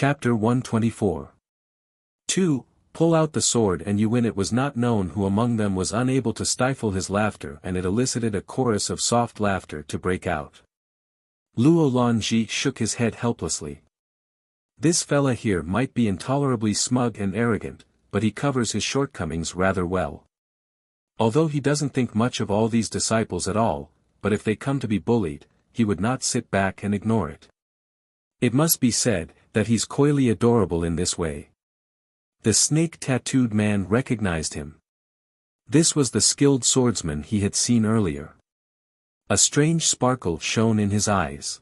Chapter 124. 2. Pull out the sword and you win. It was not known who among them was unable to stifle his laughter, and it elicited a chorus of soft laughter to break out. Luo Lanji shook his head helplessly. This fella here might be intolerably smug and arrogant, but he covers his shortcomings rather well. Although he doesn't think much of all these disciples at all, but if they come to be bullied, he would not sit back and ignore it. It must be said, that he's coyly adorable in this way. The snake-tattooed man recognized him. This was the skilled swordsman he had seen earlier. A strange sparkle shone in his eyes.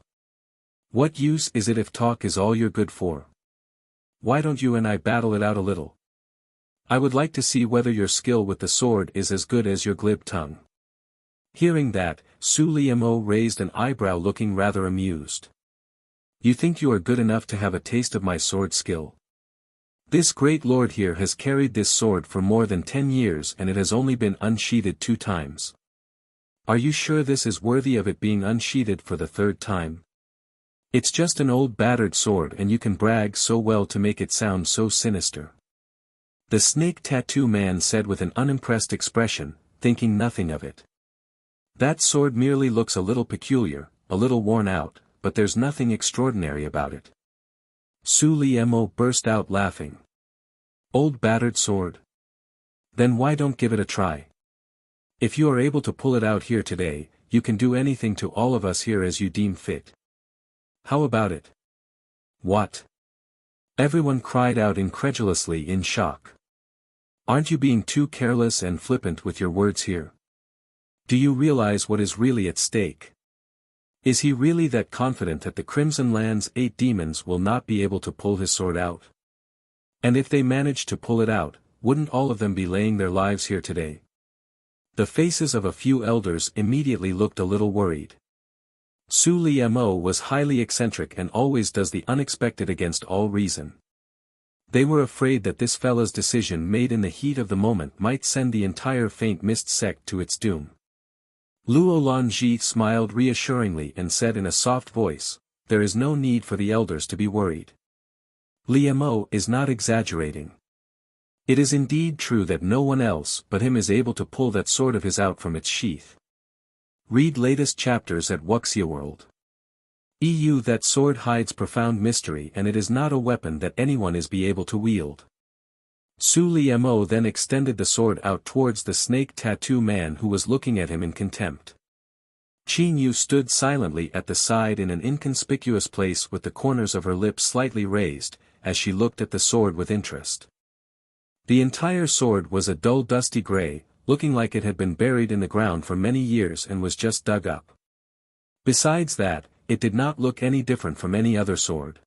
What use is it if talk is all you're good for? Why don't you and I battle it out a little? I would like to see whether your skill with the sword is as good as your glib tongue. Hearing that, Su Liemo raised an eyebrow, looking rather amused. You think you are good enough to have a taste of my sword skill? This great lord here has carried this sword for more than 10 years and it has only been unsheathed 2 times. Are you sure this is worthy of it being unsheathed for the 3rd time? It's just an old battered sword and you can brag so well to make it sound so sinister. The snake tattoo man said with an unimpressed expression, thinking nothing of it. That sword merely looks a little peculiar, a little worn out, but there's nothing extraordinary about it. Su Liemo burst out laughing. Old battered sword? Then why don't give it a try? If you are able to pull it out here today, you can do anything to all of us here as you deem fit. How about it? What? Everyone cried out incredulously in shock. Aren't you being too careless and flippant with your words here? Do you realize what is really at stake? Is he really that confident that the Crimson Land's 8 demons will not be able to pull his sword out? And if they manage to pull it out, wouldn't all of them be laying their lives here today? The faces of a few elders immediately looked a little worried. Su Liemo was highly eccentric and always does the unexpected against all reason. They were afraid that this fella's decision made in the heat of the moment might send the entire Faint Mist sect to its doom. Luo Lanji smiled reassuringly and said in a soft voice, there is no need for the elders to be worried. Liemo is not exaggerating. It is indeed true that no one else but him is able to pull that sword of his out from its sheath. Read latest chapters at Wuxia World. That sword hides profound mystery and it is not a weapon that anyone is be able to wield. Su Liemo then extended the sword out towards the snake tattoo man who was looking at him in contempt. Qin Yu stood silently at the side in an inconspicuous place with the corners of her lips slightly raised, as she looked at the sword with interest. The entire sword was a dull dusty gray, looking like it had been buried in the ground for many years and was just dug up. Besides that, it did not look any different from any other sword.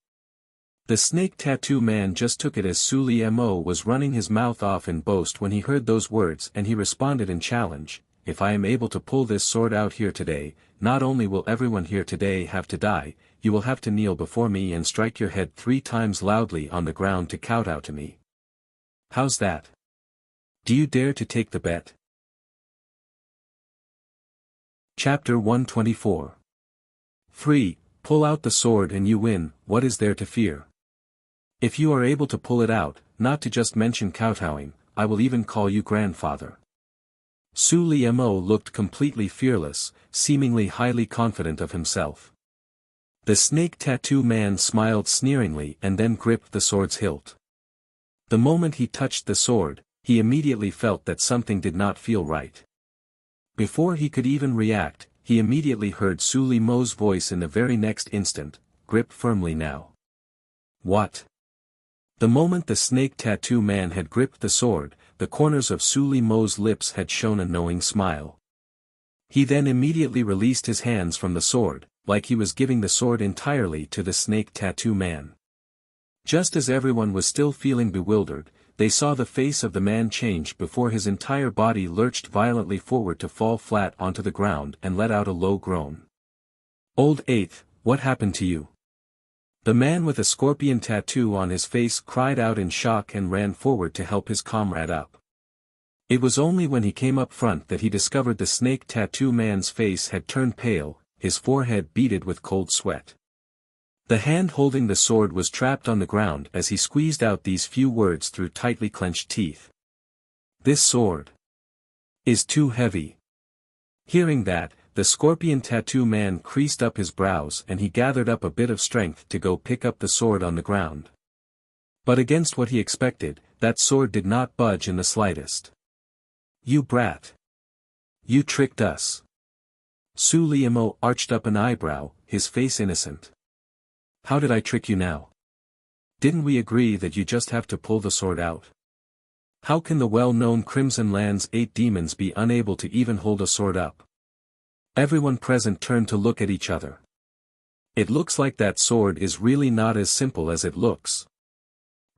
The snake tattoo man just took it as Su Liemo was running his mouth off in boast when he heard those words, and he responded in challenge, if I am able to pull this sword out here today, not only will everyone here today have to die, you will have to kneel before me and strike your head 3 times loudly on the ground to kowtow to me. How's that? Do you dare to take the bet? Chapter 124. 3. Pull out the sword and you win, what is there to fear? If you are able to pull it out, not to just mention kowtowing, I will even call you grandfather. Su Liemo looked completely fearless, seemingly highly confident of himself. The snake tattoo man smiled sneeringly and then gripped the sword's hilt. The moment he touched the sword, he immediately felt that something did not feel right. Before he could even react, he immediately heard Su Liemo's voice in the very next instant, grip firmly now. What? The moment the snake tattoo man had gripped the sword, the corners of Su Liemo's lips had shown a knowing smile. He then immediately released his hands from the sword, like he was giving the sword entirely to the snake tattoo man. Just as everyone was still feeling bewildered, they saw the face of the man change before his entire body lurched violently forward to fall flat onto the ground and let out a low groan. Old Eighth, what happened to you? The man with a scorpion tattoo on his face cried out in shock and ran forward to help his comrade up. It was only when he came up front that he discovered the snake tattoo man's face had turned pale, his forehead beaded with cold sweat. The hand holding the sword was trapped on the ground as he squeezed out these few words through tightly clenched teeth. "This sword is too heavy." Hearing that, the scorpion tattoo man creased up his brows and he gathered up a bit of strength to go pick up the sword on the ground. But against what he expected, that sword did not budge in the slightest. "You brat! You tricked us!" Sulimo arched up an eyebrow, his face innocent. "How did I trick you now? Didn't we agree that you just have to pull the sword out? How can the well-known Crimson Land's 8 demons be unable to even hold a sword up?" Everyone present turned to look at each other. "It looks like that sword is really not as simple as it looks.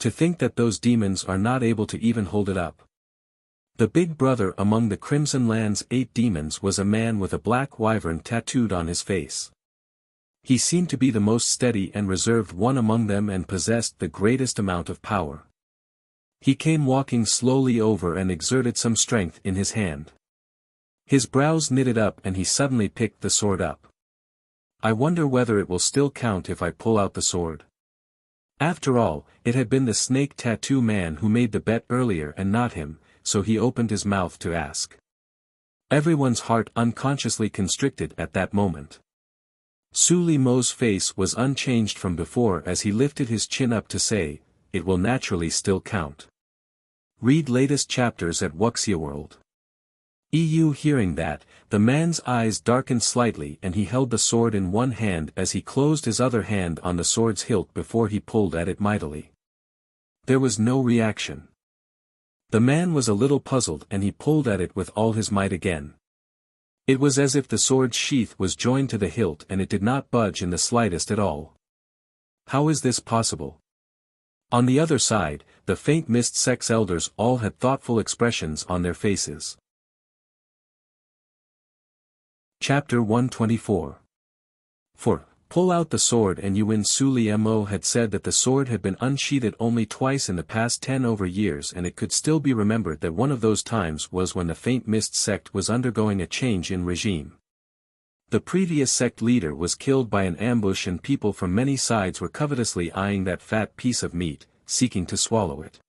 To think that those demons are not able to even hold it up." The big brother among the Crimson Land's 8 demons was a man with a black wyvern tattooed on his face. He seemed to be the most steady and reserved one among them and possessed the greatest amount of power. He came walking slowly over and exerted some strength in his hand. His brows knitted up and he suddenly picked the sword up. "I wonder whether it will still count if I pull out the sword." After all, it had been the snake tattoo man who made the bet earlier and not him, so he opened his mouth to ask. Everyone's heart unconsciously constricted at that moment. Sulimo's face was unchanged from before as he lifted his chin up to say, "It will naturally still count." Read latest chapters at Wuxia World. EU. Hearing that, the man's eyes darkened slightly and he held the sword in one hand as he closed his other hand on the sword's hilt before he pulled at it mightily. There was no reaction. The man was a little puzzled and he pulled at it with all his might again. It was as if the sword's sheath was joined to the hilt and it did not budge in the slightest at all. How is this possible? On the other side, the faint mist sect's elders all had thoughtful expressions on their faces. Chapter 124. For, pull out the sword and you win. Sulimo had said that the sword had been unsheathed only twice in the past 10 over years and it could still be remembered that one of those times was when the faint mist sect was undergoing a change in regime. The previous sect leader was killed by an ambush and people from many sides were covetously eyeing that fat piece of meat, seeking to swallow it.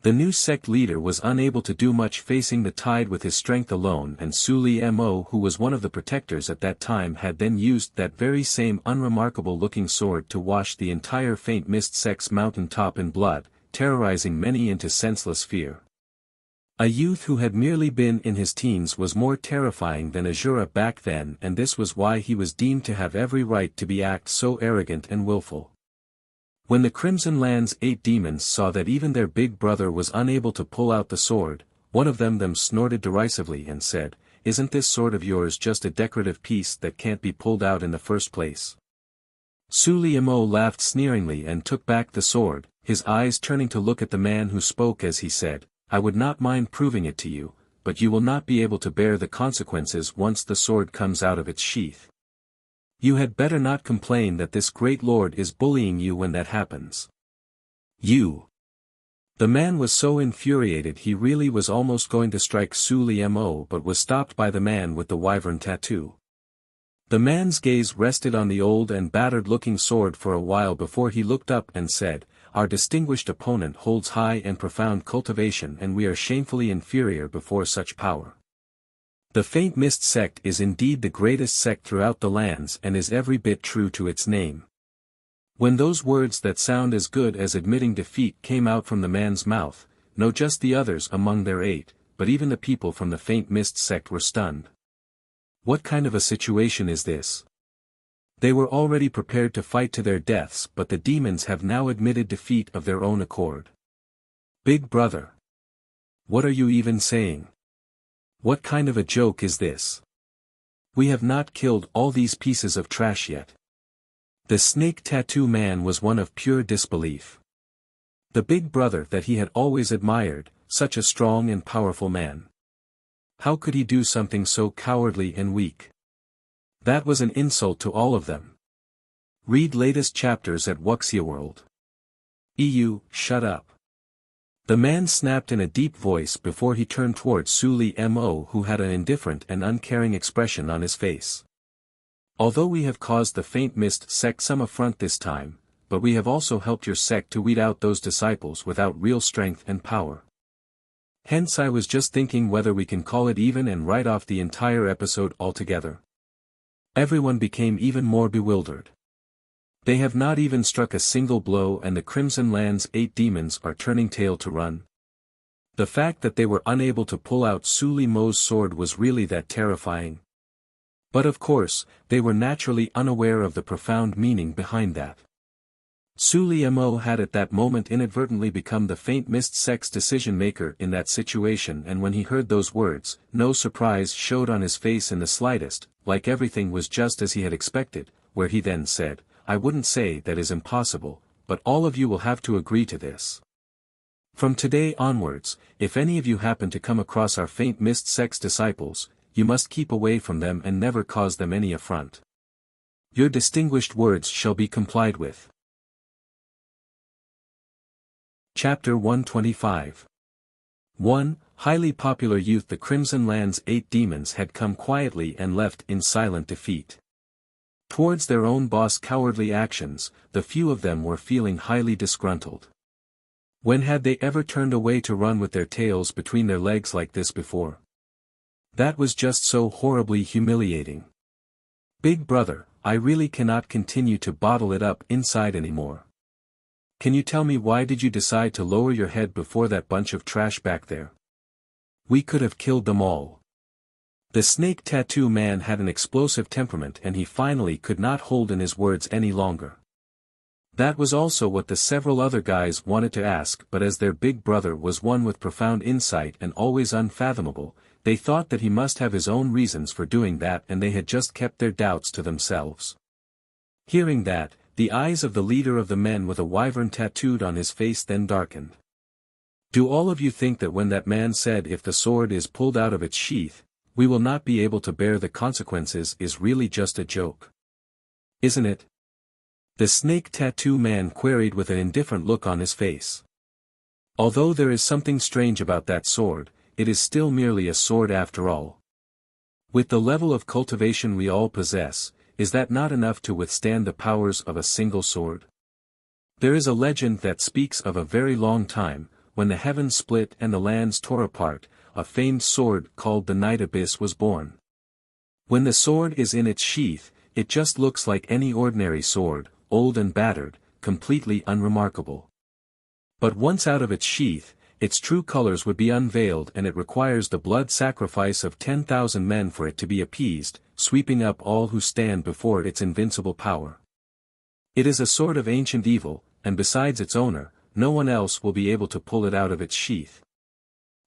The new sect leader was unable to do much facing the tide with his strength alone and Sulimo, who was one of the protectors at that time, had then used that very same unremarkable-looking sword to wash the entire faint mist sect's mountain top in blood, terrorizing many into senseless fear. A youth who had merely been in his teens was more terrifying than Azura back then, and this was why he was deemed to have every right to be act so arrogant and willful. When the Crimson Land's 8 demons saw that even their big brother was unable to pull out the sword, one of them snorted derisively and said, "Isn't this sword of yours just a decorative piece that can't be pulled out in the first place?" Sulimo laughed sneeringly and took back the sword, his eyes turning to look at the man who spoke as he said, "I would not mind proving it to you, but you will not be able to bear the consequences once the sword comes out of its sheath. You had better not complain that this great lord is bullying you when that happens. You." The man was so infuriated he really was almost going to strike Sulimo but was stopped by the man with the wyvern tattoo. The man's gaze rested on the old and battered-looking sword for a while before he looked up and said, "Our distinguished opponent holds high and profound cultivation and we are shamefully inferior before such power. The Faint Mist sect is indeed the greatest sect throughout the lands and is every bit true to its name." When those words that sound as good as admitting defeat came out from the man's mouth, not just the others among their 8, but even the people from the Faint Mist sect were stunned. What kind of a situation is this? They were already prepared to fight to their deaths, but the demons have now admitted defeat of their own accord. Big brother. What are you even saying? What kind of a joke is this? We have not killed all these pieces of trash yet. The snake tattoo man was one of pure disbelief. The big brother that he had always admired, such a strong and powerful man. How could he do something so cowardly and weak? That was an insult to all of them. Read latest chapters at Wuxia World. EU, shut up. The man snapped in a deep voice before he turned towards Sulimo, who had an indifferent and uncaring expression on his face. Although we have caused the faint mist sect some affront this time, but we have also helped your sect to weed out those disciples without real strength and power. Hence I was just thinking whether we can call it even and write off the entire episode altogether. Everyone became even more bewildered. They have not even struck a single blow and the Crimson Land's 8 demons are turning tail to run. The fact that they were unable to pull out Su Li Mo's sword was really that terrifying. But of course, they were naturally unaware of the profound meaning behind that. Su Li Mo had at that moment inadvertently become the faint mist sect's decision-maker in that situation, and when he heard those words, no surprise showed on his face in the slightest, like everything was just as he had expected, where he then said, "I wouldn't say that is impossible, but all of you will have to agree to this. From today onwards, if any of you happen to come across our faint mist sect's disciples, you must keep away from them and never cause them any affront. Your distinguished words shall be complied with." Chapter 125. 1. Highly popular youth. The Crimson Land's 8 demons had come quietly and left in silent defeat. Towards their own boss' cowardly actions, the few of them were feeling highly disgruntled. When had they ever turned away to run with their tails between their legs like this before? That was just so horribly humiliating. Big brother, I really cannot continue to bottle it up inside anymore. Can you tell me why did you decide to lower your head before that bunch of trash back there? We could have killed them all. The snake tattoo man had an explosive temperament and he finally could not hold in his words any longer. That was also what the several other guys wanted to ask, but as their big brother was one with profound insight and always unfathomable, they thought that he must have his own reasons for doing that and they had just kept their doubts to themselves. Hearing that, the eyes of the leader of the men with a wyvern tattooed on his face then darkened. Do all of you think that when that man said if the sword is pulled out of its sheath, we will not be able to bear the consequences is really just a joke? Isn't it? The snake tattoo man queried with an indifferent look on his face. Although there is something strange about that sword, it is still merely a sword after all. With the level of cultivation we all possess, is that not enough to withstand the powers of a single sword? There is a legend that speaks of a very long time, when the heavens split and the lands tore apart, a famed sword called the Night Abyss was born. When the sword is in its sheath, it just looks like any ordinary sword, old and battered, completely unremarkable. But once out of its sheath, its true colors would be unveiled and it requires the blood sacrifice of 10,000 men for it to be appeased, sweeping up all who stand before its invincible power. It is a sword of ancient evil, and besides its owner, no one else will be able to pull it out of its sheath.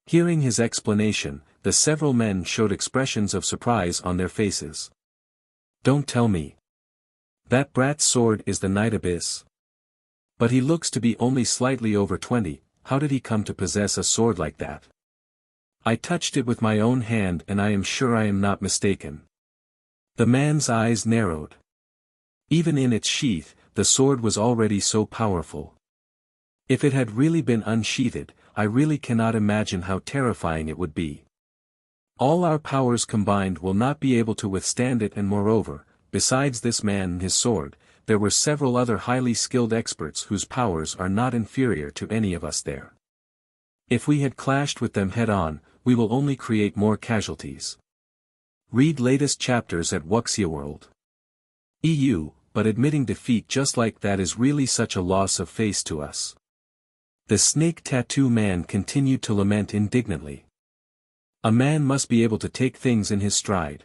Hearing his explanation, the several men showed expressions of surprise on their faces. Don't tell me. That brat's sword is the Night Abyss. But he looks to be only slightly over 20, how did he come to possess a sword like that? I touched it with my own hand and I am sure I am not mistaken. The man's eyes narrowed. Even in its sheath, the sword was already so powerful. If it had really been unsheathed, I really cannot imagine how terrifying it would be. All our powers combined will not be able to withstand it, and moreover, besides this man and his sword, there were several other highly skilled experts whose powers are not inferior to any of us there. If we had clashed with them head-on, we will only create more casualties. Read latest chapters at Wuxia World. EU, but admitting defeat just like that is really such a loss of face to us. The snake tattoo man continued to lament indignantly. A man must be able to take things in his stride.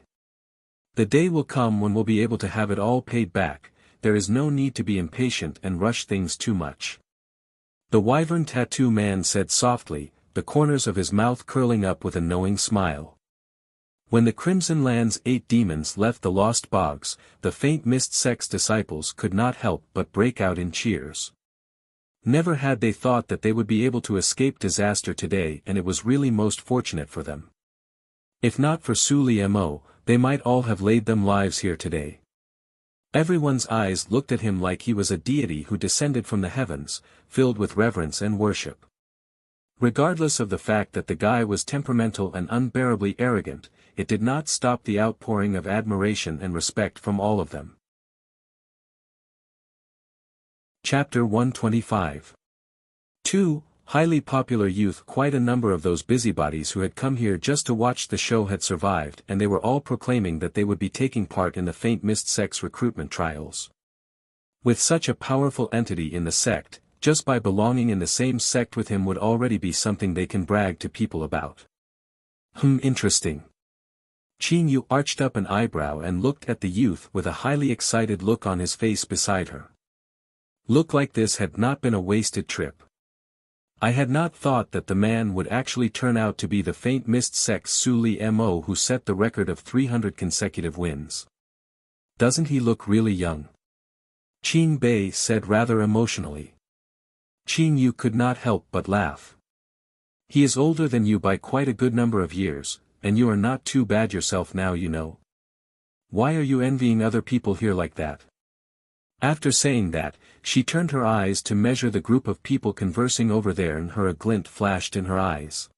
The day will come when we'll be able to have it all paid back. There is no need to be impatient and rush things too much. The wyvern tattoo man said softly, the corners of his mouth curling up with a knowing smile. When the Crimson Land's 8 demons left the Lost Bogs, the faint mist sect's disciples could not help but break out in cheers. Never had they thought that they would be able to escape disaster today, and it was really most fortunate for them. If not for Su Li Mo, they might all have laid them lives here today. Everyone's eyes looked at him like he was a deity who descended from the heavens, filled with reverence and worship. Regardless of the fact that the guy was temperamental and unbearably arrogant, it did not stop the outpouring of admiration and respect from all of them. Chapter 125. 2. Highly popular youth. Quite a number of those busybodies who had come here just to watch the show had survived, and they were all proclaiming that they would be taking part in the Faint Mist Sect's recruitment trials. With such a powerful entity in the sect, just by belonging in the same sect with him would already be something they can brag to people about. Interesting. Qin Yu arched up an eyebrow and looked at the youth with a highly excited look on his face beside her. Looked like this had not been a wasted trip. I had not thought that the man would actually turn out to be the Faint Mist Sect's Su Li Mo who set the record of 300 consecutive wins. Doesn't he look really young? Qin Bei said rather emotionally. Qin Yu could not help but laugh. He is older than you by quite a good number of years, and you are not too bad yourself now, you know. Why are you envying other people here like that? After saying that, she turned her eyes to measure the group of people conversing over there, and a glint flashed in her eyes.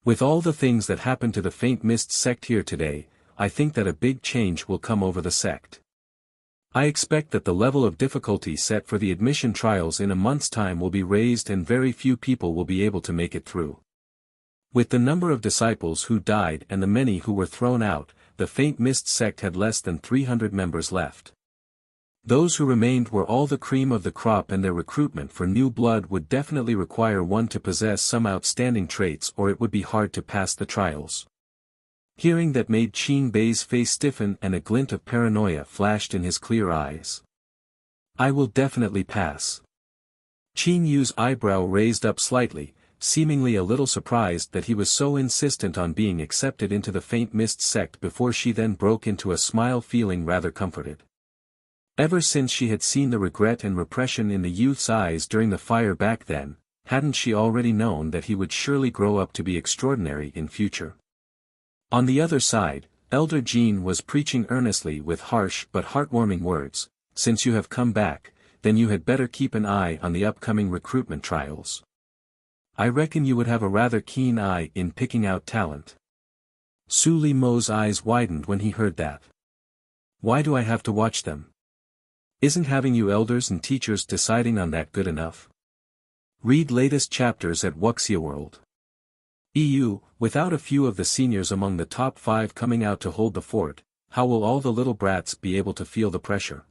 With all the things that happened to the Faint Mist Sect here today, I think that a big change will come over the sect. I expect that the level of difficulty set for the admission trials in a month's time will be raised, and very few people will be able to make it through. With the number of disciples who died and the many who were thrown out, the Faint Mist Sect had less than 300 members left. Those who remained were all the cream of the crop, and their recruitment for new blood would definitely require one to possess some outstanding traits, or it would be hard to pass the trials. Hearing that made Qin Bei's face stiffen, and a glint of paranoia flashed in his clear eyes. I will definitely pass. Qin Yu's eyebrow raised up slightly, seemingly a little surprised that he was so insistent on being accepted into the Faint Mist Sect, before she then broke into a smile, feeling rather comforted. Ever since she had seen the regret and repression in the youth's eyes during the fire back then, hadn't she already known that he would surely grow up to be extraordinary in future? On the other side, Elder Jean was preaching earnestly with harsh but heartwarming words. Since you have come back, then you had better keep an eye on the upcoming recruitment trials. I reckon you would have a rather keen eye in picking out talent. Su Li Mo's eyes widened when he heard that. Why do I have to watch them? Isn't having you elders and teachers deciding on that good enough? Read latest chapters at Wuxia World. EU, without a few of the seniors among the top 5 coming out to hold the fort, how will all the little brats be able to feel the pressure?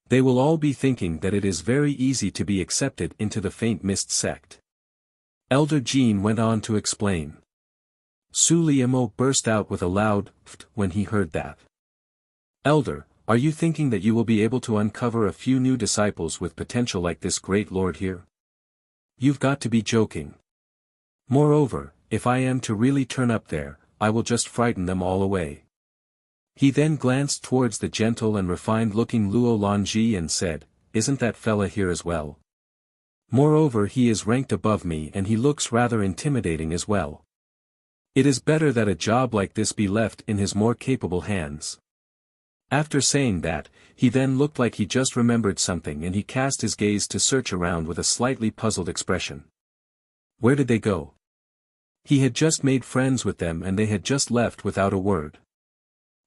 They will all be thinking that it is very easy to be accepted into the Faint Mist Sect. Elder Jean went on to explain. Su Li Mo burst out with a loud "Pft" when he heard that. Elder, are you thinking that you will be able to uncover a few new disciples with potential like this great lord here? You've got to be joking. Moreover, if I am to really turn up there, I will just frighten them all away. He then glanced towards the gentle and refined-looking Luo Longji and said, Isn't that fella here as well? Moreover, he is ranked above me, and he looks rather intimidating as well. It is better that a job like this be left in his more capable hands. After saying that, he then looked like he just remembered something, and he cast his gaze to search around with a slightly puzzled expression. Where did they go? He had just made friends with them and they had just left without a word.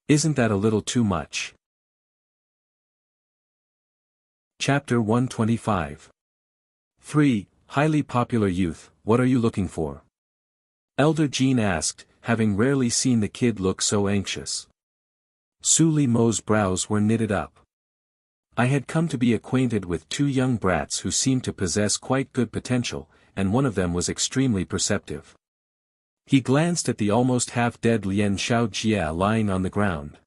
Isn't that a little too much? Chapter 125. 3. Highly popular youth, what are you looking for? Elder Jean asked, having rarely seen the kid look so anxious. Su Li Mo's brows were knitted up. I had come to be acquainted with 2 young brats who seemed to possess quite good potential, and one of them was extremely perceptive. He glanced at the almost half-dead Lian Xiaojia lying on the ground.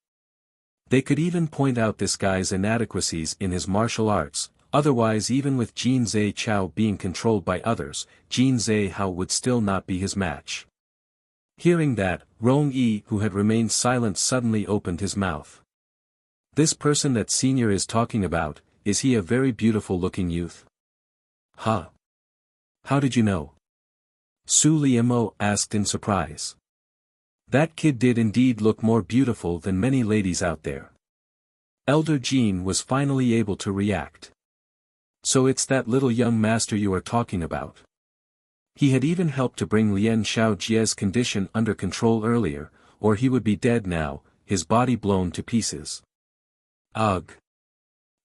They could even point out this guy's inadequacies in his martial arts, otherwise even with Jin Zhe Chao being controlled by others, Jin Zhe Hao would still not be his match. Hearing that, Rong Yi, who had remained silent, suddenly opened his mouth. This person that senior is talking about, is he a very beautiful-looking youth? Huh? How did you know? Su Li Mo asked in surprise. That kid did indeed look more beautiful than many ladies out there. Elder Jean was finally able to react. So it's that little young master you are talking about. He had even helped to bring Lian Xiaojie's condition under control earlier, or he would be dead now, his body blown to pieces. Ugh!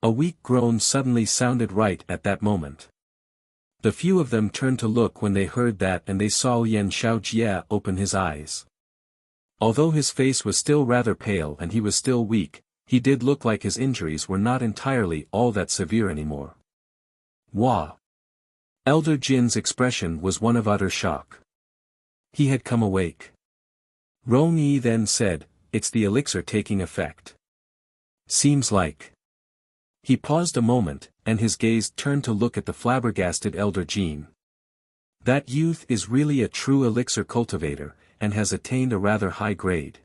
A weak groan suddenly sounded right at that moment. The few of them turned to look when they heard that, and they saw Yan Xiaojia open his eyes. Although his face was still rather pale and he was still weak, he did look like his injuries were not entirely all that severe anymore. Wah! Elder Jin's expression was one of utter shock. He had come awake. Rong Yi then said, "It's the elixir taking effect. Seems like." He paused a moment, and his gaze turned to look at the flabbergasted Elder Jin. That youth is really a true elixir cultivator, and has attained a rather high grade.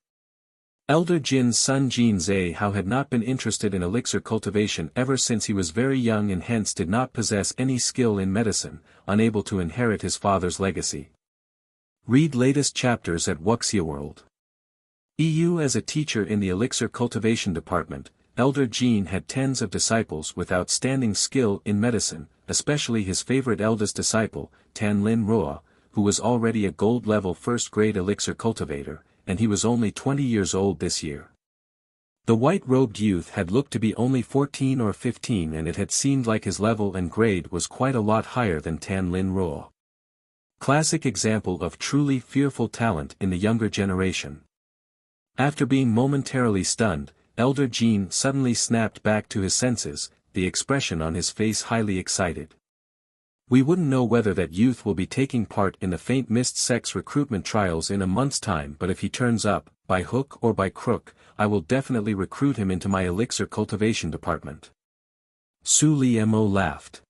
Elder Jin's son Jin Zhao had not been interested in elixir cultivation ever since he was very young and hence did not possess any skill in medicine, unable to inherit his father's legacy. Read latest chapters at Wuxia World. EU. As a teacher in the elixir cultivation department, Elder Jin had tens of disciples with outstanding skill in medicine, especially his favorite eldest disciple, Tan Lin Roa, who was already a gold-level first-grade elixir cultivator, and he was only 20 years old this year. The white-robed youth had looked to be only 14 or 15, and it had seemed like his level and grade was quite a lot higher than Tan Lin Roa. Classic example of truly fearful talent in the younger generation. After being momentarily stunned, Elder Jin suddenly snapped back to his senses, the expression on his face highly excited. "We wouldn't know whether that youth will be taking part in the Faint Mist Sect's recruitment trials in a month's time, but if he turns up, by hook or by crook, I will definitely recruit him into my elixir cultivation department." Su Liemo laughed.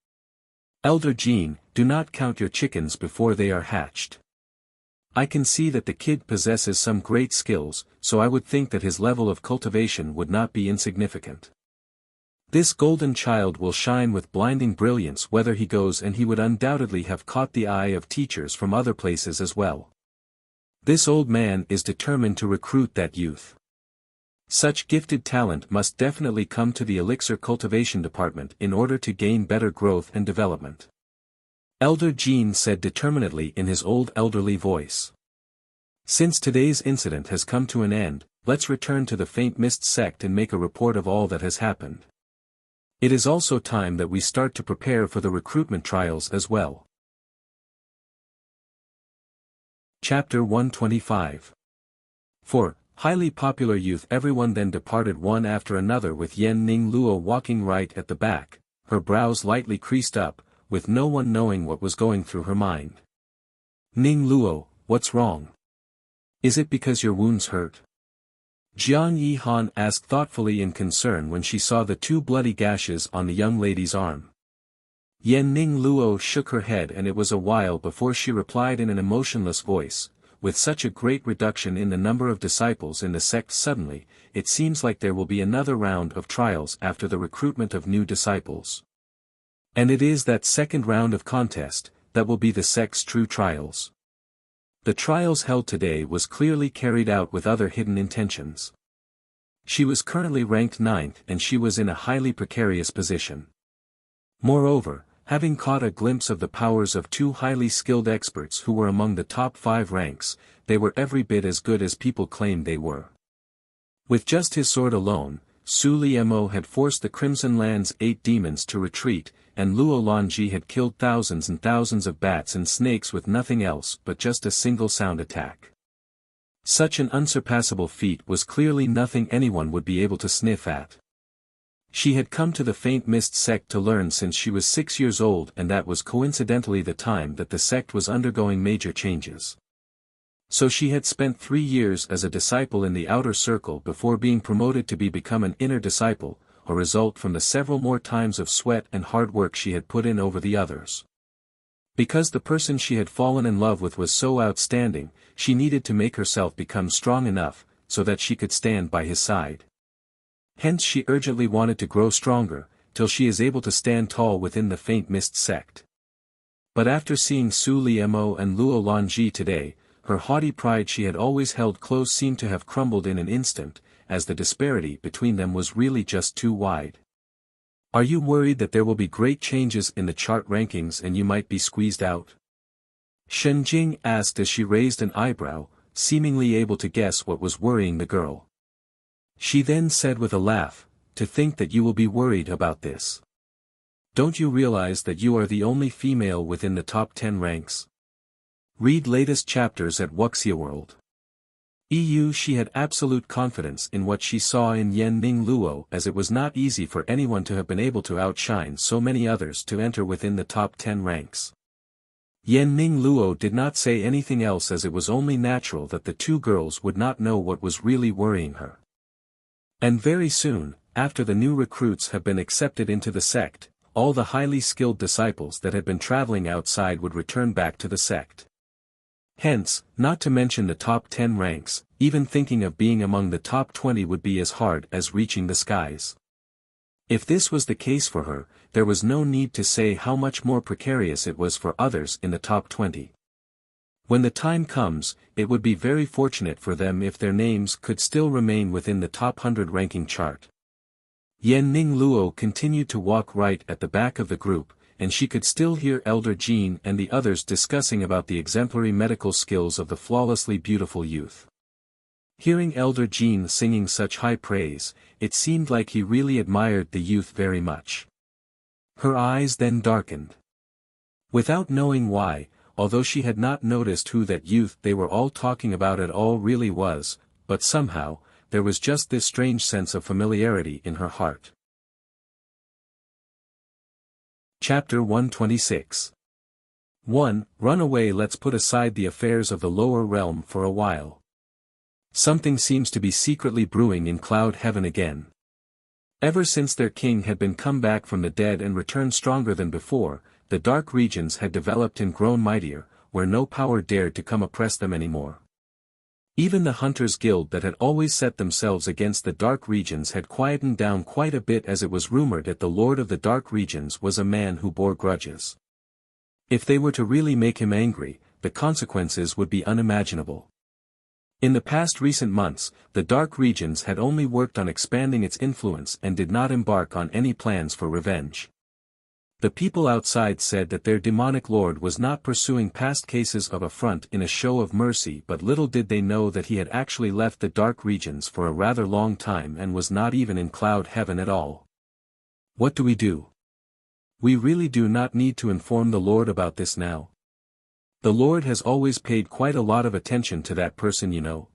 "Elder Jin, do not count your chickens before they are hatched. I can see that the kid possesses some great skills, so I would think that his level of cultivation would not be insignificant. This golden child will shine with blinding brilliance whether he goes, and he would undoubtedly have caught the eye of teachers from other places as well. This old man is determined to recruit that youth. Such gifted talent must definitely come to the elixir cultivation department in order to gain better growth and development." Elder Jin said determinedly in his old elderly voice. "Since today's incident has come to an end, let's return to the Faint Mist Sect and make a report of all that has happened. It is also time that we start to prepare for the recruitment trials as well." Chapter 125. For highly popular youth, everyone then departed one after another, with Yan Ning Luo walking right at the back, her brows lightly creased up, with no one knowing what was going through her mind. "Ning Luo, what's wrong? Is it because your wounds hurt?" Jiang Yihan asked thoughtfully in concern when she saw the two bloody gashes on the young lady's arm. Yan Ning Luo shook her head, and it was a while before she replied in an emotionless voice, "With such a great reduction in the number of disciples in the sect suddenly, it seems like there will be another round of trials after the recruitment of new disciples. And it is that second round of contest that will be the sect's true trials. The trials held today was clearly carried out with other hidden intentions. She was currently ranked 9th, and she was in a highly precarious position. Moreover, having caught a glimpse of the powers of two highly skilled experts who were among the top 5 ranks, they were every bit as good as people claimed they were. With just his sword alone, Su Liemo had forced the Crimson Land's 8 demons to retreat, and Luo Lanji had killed thousands and thousands of bats and snakes with nothing else but just a single sound attack. Such an unsurpassable feat was clearly nothing anyone would be able to sniff at. She had come to the Faint Mist Sect to learn since she was 6 years old, and that was coincidentally the time that the sect was undergoing major changes. So she had spent 3 years as a disciple in the outer circle before being promoted to become an inner disciple, a result from the several more times of sweat and hard work she had put in over the others. Because the person she had fallen in love with was so outstanding, she needed to make herself become strong enough, so that she could stand by his side. Hence she urgently wanted to grow stronger, till she is able to stand tall within the Faint Mist Sect. But after seeing Su Liemo and Luo Lanji today, her haughty pride she had always held close seemed to have crumbled in an instant, as the disparity between them was really just too wide. "Are you worried that there will be great changes in the chart rankings and you might be squeezed out?" Shen Jing asked as she raised an eyebrow, seemingly able to guess what was worrying the girl. She then said with a laugh, "To think that you will be worried about this. Don't you realize that you are the only female within the top 10 ranks? Read latest chapters at Wuxia World." She had absolute confidence in what she saw in Yen Ning Luo, as it was not easy for anyone to have been able to outshine so many others to enter within the top 10 ranks. Yen Ning Luo did not say anything else, as it was only natural that the two girls would not know what was really worrying her. And very soon, after the new recruits have been accepted into the sect, all the highly skilled disciples that had been traveling outside would return back to the sect. Hence, not to mention the top 10 ranks, even thinking of being among the top 20 would be as hard as reaching the skies. If this was the case for her, there was no need to say how much more precarious it was for others in the top 20. When the time comes, it would be very fortunate for them if their names could still remain within the top 100 ranking chart. Yen Ning Luo continued to walk right at the back of the group, and she could still hear Elder Jean and the others discussing about the exemplary medical skills of the flawlessly beautiful youth. Hearing Elder Jean singing such high praise, it seemed like he really admired the youth very much. Her eyes then darkened. Without knowing why, although she had not noticed who that youth they were all talking about at all really was, but somehow, there was just this strange sense of familiarity in her heart. Chapter 126. 1. Run away. Let's put aside the affairs of the lower realm for a while. Something seems to be secretly brewing in Cloud Heaven again. Ever since their king had been come back from the dead and returned stronger than before, the dark regions had developed and grown mightier, where no power dared to come oppress them anymore. Even the Hunters' Guild that had always set themselves against the dark regions had quietened down quite a bit, as it was rumored that the Lord of the Dark Regions was a man who bore grudges. If they were to really make him angry, the consequences would be unimaginable. In the past recent months, the Dark Regions had only worked on expanding its influence and did not embark on any plans for revenge. The people outside said that their demonic lord was not pursuing past cases of affront in a show of mercy, but little did they know that he had actually left the Dark Regions for a rather long time and was not even in Cloud Heaven at all. What do we do? We really do not need to inform the Lord about this now. The Lord has always paid quite a lot of attention to that person, you know.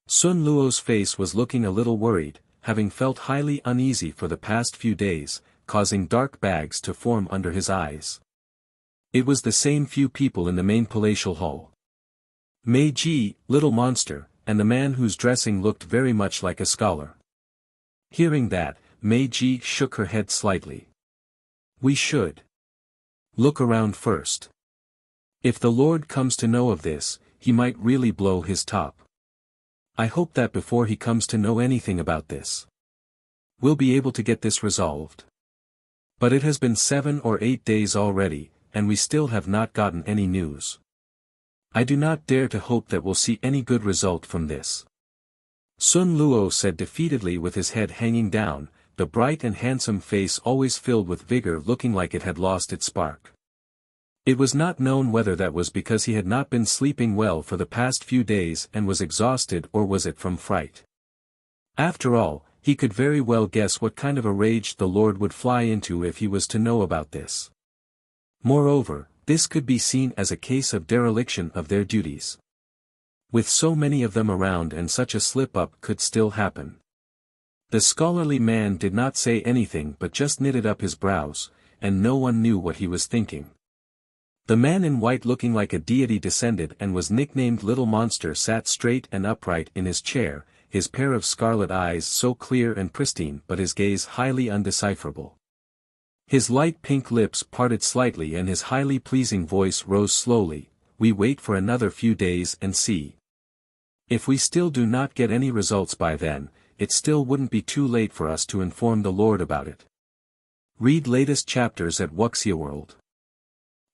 Sun Luo's face was looking a little worried, having felt highly uneasy for the past few days, causing dark bags to form under his eyes. It was the same few people in the main palatial hall. Mei Ji, Little Monster, and the man whose dressing looked very much like a scholar. Hearing that, Mei Ji shook her head slightly. We should look around first. If the Lord comes to know of this, he might really blow his top. I hope that before he comes to know anything about this, we'll be able to get this resolved. But it has been 7 or 8 days already, and we still have not gotten any news. I do not dare to hope that we'll see any good result from this. Sun Luo said defeatedly, with his head hanging down, the bright and handsome face always filled with vigor, looking like it had lost its spark. It was not known whether that was because he had not been sleeping well for the past few days and was exhausted, or was it from fright. After all, he could very well guess what kind of a rage the Lord would fly into if he was to know about this. Moreover, this could be seen as a case of dereliction of their duties. With so many of them around, and such a slip-up could still happen. The scholarly man did not say anything but just knitted up his brows, and no one knew what he was thinking. The man in white, looking like a deity descended and was nicknamed Little Monster, sat straight and upright in his chair, his pair of scarlet eyes so clear and pristine but his gaze highly undecipherable. His light pink lips parted slightly and his highly pleasing voice rose slowly. We wait for another few days and see. If we still do not get any results by then, it still wouldn't be too late for us to inform the Lord about it. Read latest chapters at Wuxia World.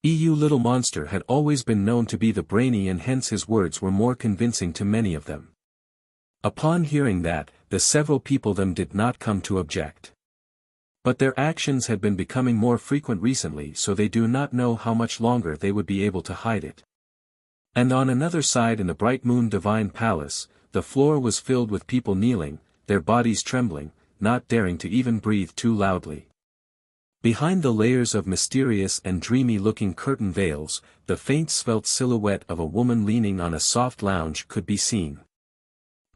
Little Monster had always been known to be the brainy, and hence his words were more convincing to many of them. Upon hearing that, the several people them did not come to object. But their actions had been becoming more frequent recently, so they do not know how much longer they would be able to hide it. And on another side in the bright moon divine palace, the floor was filled with people kneeling, their bodies trembling, not daring to even breathe too loudly. Behind the layers of mysterious and dreamy-looking curtain veils, the faint svelte silhouette of a woman leaning on a soft lounge could be seen.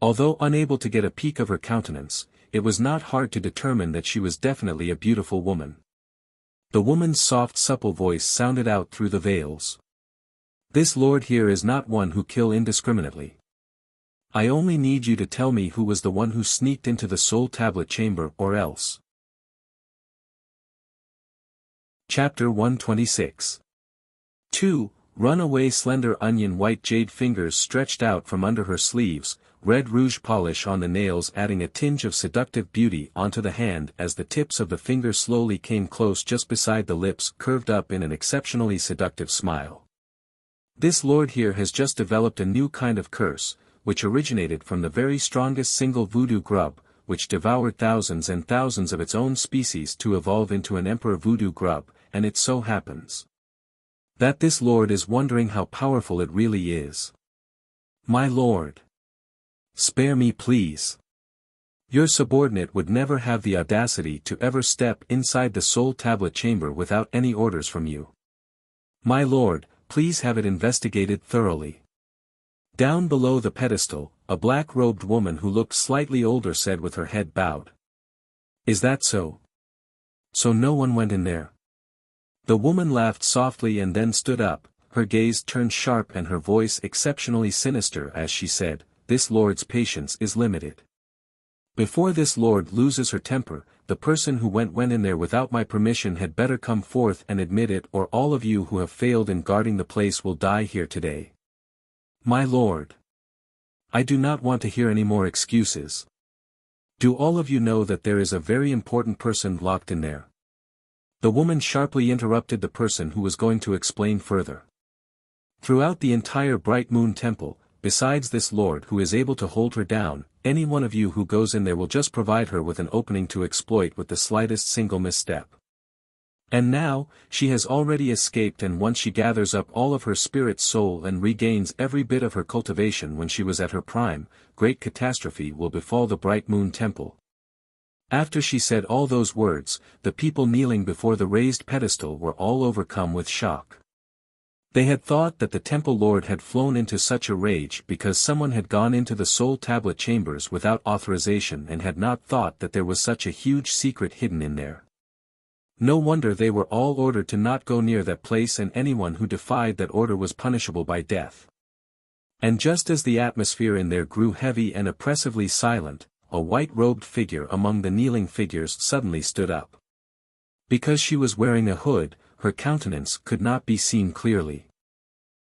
Although unable to get a peek of her countenance, it was not hard to determine that she was definitely a beautiful woman. The woman's soft supple voice sounded out through the veils. "This lord here is not one who kill indiscriminately. I only need you to tell me who was the one who sneaked into the soul tablet chamber or else." Chapter 126. 2. Run away. Slender onion white jade fingers stretched out from under her sleeves, red rouge polish on the nails adding a tinge of seductive beauty onto the hand as the tips of the fingers slowly came close just beside the lips curved up in an exceptionally seductive smile. This lord here has just developed a new kind of curse, which originated from the very strongest single voodoo grub, which devoured thousands and thousands of its own species to evolve into an emperor voodoo grub, and it so happens that this lord is wondering how powerful it really is. "My lord, spare me please. Your subordinate would never have the audacity to ever step inside the soul tablet chamber without any orders from you. My lord, please have it investigated thoroughly." Down below the pedestal, a black-robed woman who looked slightly older said with her head bowed. "Is that so? So no one went in there?" The woman laughed softly and then stood up, her gaze turned sharp and her voice exceptionally sinister as she said, "This lord's patience is limited. Before this lord loses her temper, the person who went in there without my permission had better come forth and admit it, or all of you who have failed in guarding the place will die here today." "My lord, I do not want to hear any more excuses. Do all of you know that there is a very important person locked in there?" The woman sharply interrupted the person who was going to explain further. "Throughout the entire Bright Moon Temple, besides this lord who is able to hold her down, any one of you who goes in there will just provide her with an opening to exploit with the slightest single misstep. And now, she has already escaped, and once she gathers up all of her spirit soul and regains every bit of her cultivation when she was at her prime, great catastrophe will befall the Bright Moon Temple." After she said all those words, the people kneeling before the raised pedestal were all overcome with shock. They had thought that the temple lord had flown into such a rage because someone had gone into the soul tablet chambers without authorization and had not thought that there was such a huge secret hidden in there. No wonder they were all ordered to not go near that place, and anyone who defied that order was punishable by death. And just as the atmosphere in there grew heavy and oppressively silent, a white-robed figure among the kneeling figures suddenly stood up. Because she was wearing a hood, her countenance could not be seen clearly.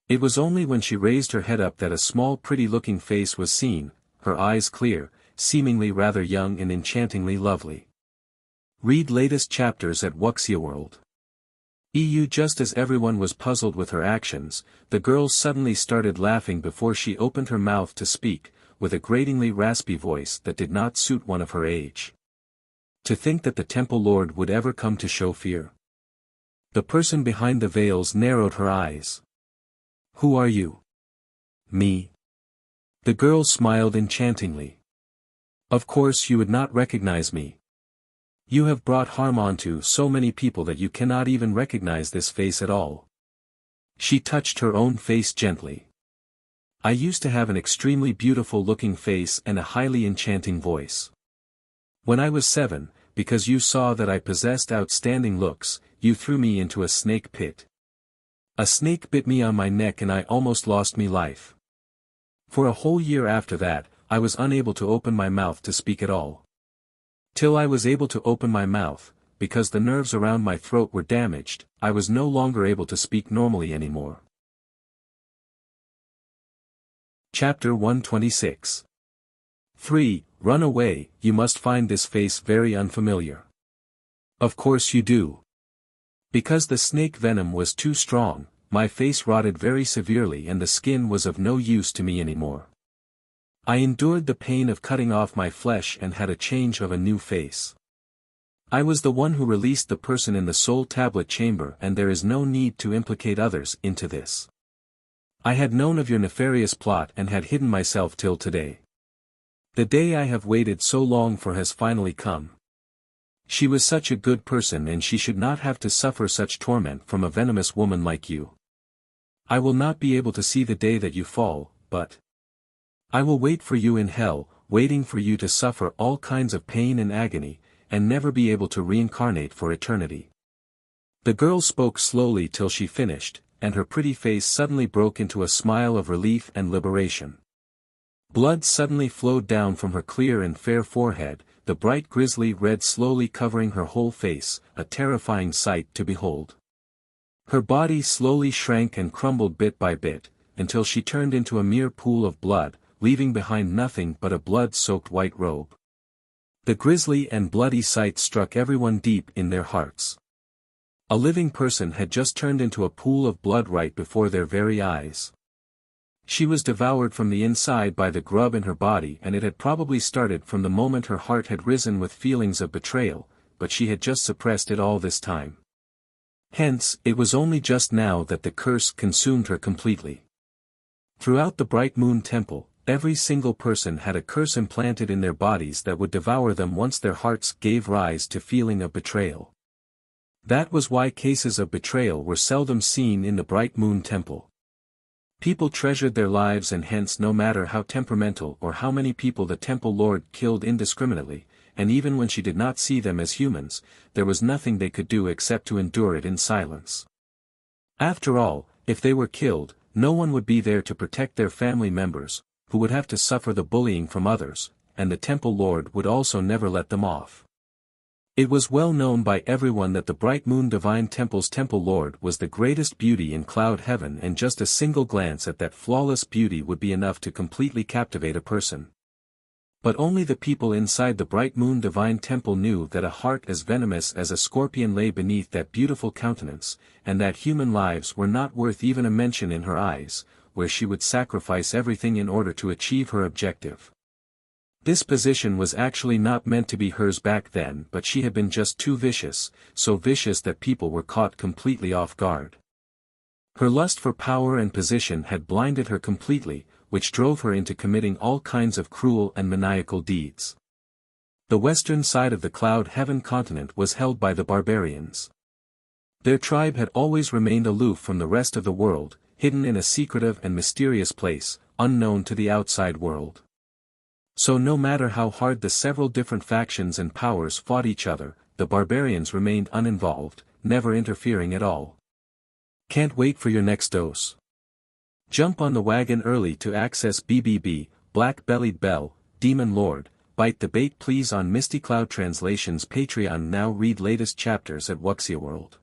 It was only when she raised her head up that a small pretty-looking face was seen, her eyes clear, seemingly rather young and enchantingly lovely. Read latest chapters at Wuxia World. EU. Just as everyone was puzzled with her actions, the girl suddenly started laughing before she opened her mouth to speak, with a gratingly raspy voice that did not suit one of her age. To think that the temple lord would ever come to show fear. The person behind the veils narrowed her eyes. "Who are you?" "Me." The girl smiled enchantingly. "Of course you would not recognize me. You have brought harm onto so many people that you cannot even recognize this face at all." She touched her own face gently. "I used to have an extremely beautiful looking face and a highly enchanting voice. When I was 7, because you saw that I possessed outstanding looks, you threw me into a snake pit. A snake bit me on my neck and I almost lost me life. For a whole year after that, I was unable to open my mouth to speak at all. Till I was able to open my mouth, because the nerves around my throat were damaged, I was no longer able to speak normally anymore." Chapter 126. 3. Run away. You must find this face very unfamiliar. Of course you do. Because the snake venom was too strong, my face rotted very severely and the skin was of no use to me anymore. I endured the pain of cutting off my flesh and had a change of a new face. I was the one who released the person in the soul tablet chamber, and there is no need to implicate others into this. I had known of your nefarious plot and had hidden myself till today. The day I have waited so long for has finally come. She was such a good person and she should not have to suffer such torment from a venomous woman like you. I will not be able to see the day that you fall, but I will wait for you in hell, waiting for you to suffer all kinds of pain and agony, and never be able to reincarnate for eternity. The girl spoke slowly till she finished, and her pretty face suddenly broke into a smile of relief and liberation. Blood suddenly flowed down from her clear and fair forehead, the bright grisly red slowly covering her whole face, a terrifying sight to behold. Her body slowly shrank and crumbled bit by bit, until she turned into a mere pool of blood, leaving behind nothing but a blood-soaked white robe. The grisly and bloody sight struck everyone deep in their hearts. A living person had just turned into a pool of blood right before their very eyes. She was devoured from the inside by the grub in her body, and it had probably started from the moment her heart had risen with feelings of betrayal, but she had just suppressed it all this time. Hence, it was only just now that the curse consumed her completely. Throughout the Bright Moon Temple, every single person had a curse implanted in their bodies that would devour them once their hearts gave rise to feeling of betrayal. That was why cases of betrayal were seldom seen in the Bright Moon Temple. People treasured their lives, and hence no matter how temperamental or how many people the temple lord killed indiscriminately, and even when she did not see them as humans, there was nothing they could do except to endure it in silence. After all, if they were killed, no one would be there to protect their family members, who would have to suffer the bullying from others, and the temple lord would also never let them off. It was well known by everyone that the Bright Moon Divine Temple's temple lord was the greatest beauty in cloud heaven, and just a single glance at that flawless beauty would be enough to completely captivate a person. But only the people inside the Bright Moon Divine Temple knew that a heart as venomous as a scorpion lay beneath that beautiful countenance, and that human lives were not worth even a mention in her eyes, where she would sacrifice everything in order to achieve her objective. This position was actually not meant to be hers back then, but she had been just too vicious, so vicious that people were caught completely off guard. Her lust for power and position had blinded her completely, which drove her into committing all kinds of cruel and maniacal deeds. The western side of the Cloud Heaven continent was held by the barbarians. Their tribe had always remained aloof from the rest of the world, hidden in a secretive and mysterious place, unknown to the outside world. So no matter how hard the several different factions and powers fought each other, the barbarians remained uninvolved, never interfering at all. Can't wait for your next dose. Jump on the wagon early to access BBB, Black Bellied Belle, Demon Lord, bite the bait please on Misty Cloud Translations Patreon. Now read latest chapters at Wuxia World.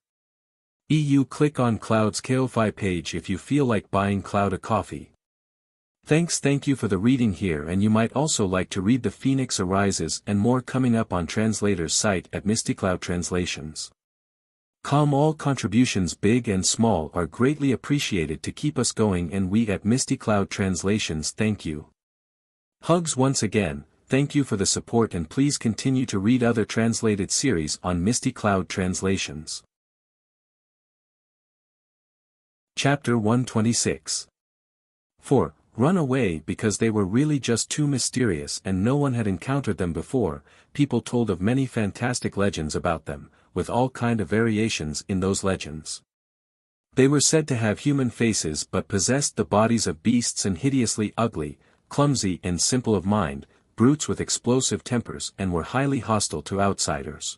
EU. Click on Cloud's Ko-Fi page if you feel like buying Cloud a coffee. Thank you for the reading here, and you might also like to read The Phoenix Arises and more coming up on Translator's site at Misty Cloud Translations. All contributions big and small are greatly appreciated to keep us going, and we at Misty Cloud Translations thank you. Hugs once again, thank you for the support, and please continue to read other translated series on Misty Cloud Translations. Chapter 126. 4. Run away. Because they were really just too mysterious and no one had encountered them before, people told of many fantastic legends about them, with all kind of variations in those legends. They were said to have human faces but possessed the bodies of beasts, and hideously ugly, clumsy and simple of mind, brutes with explosive tempers, and were highly hostile to outsiders.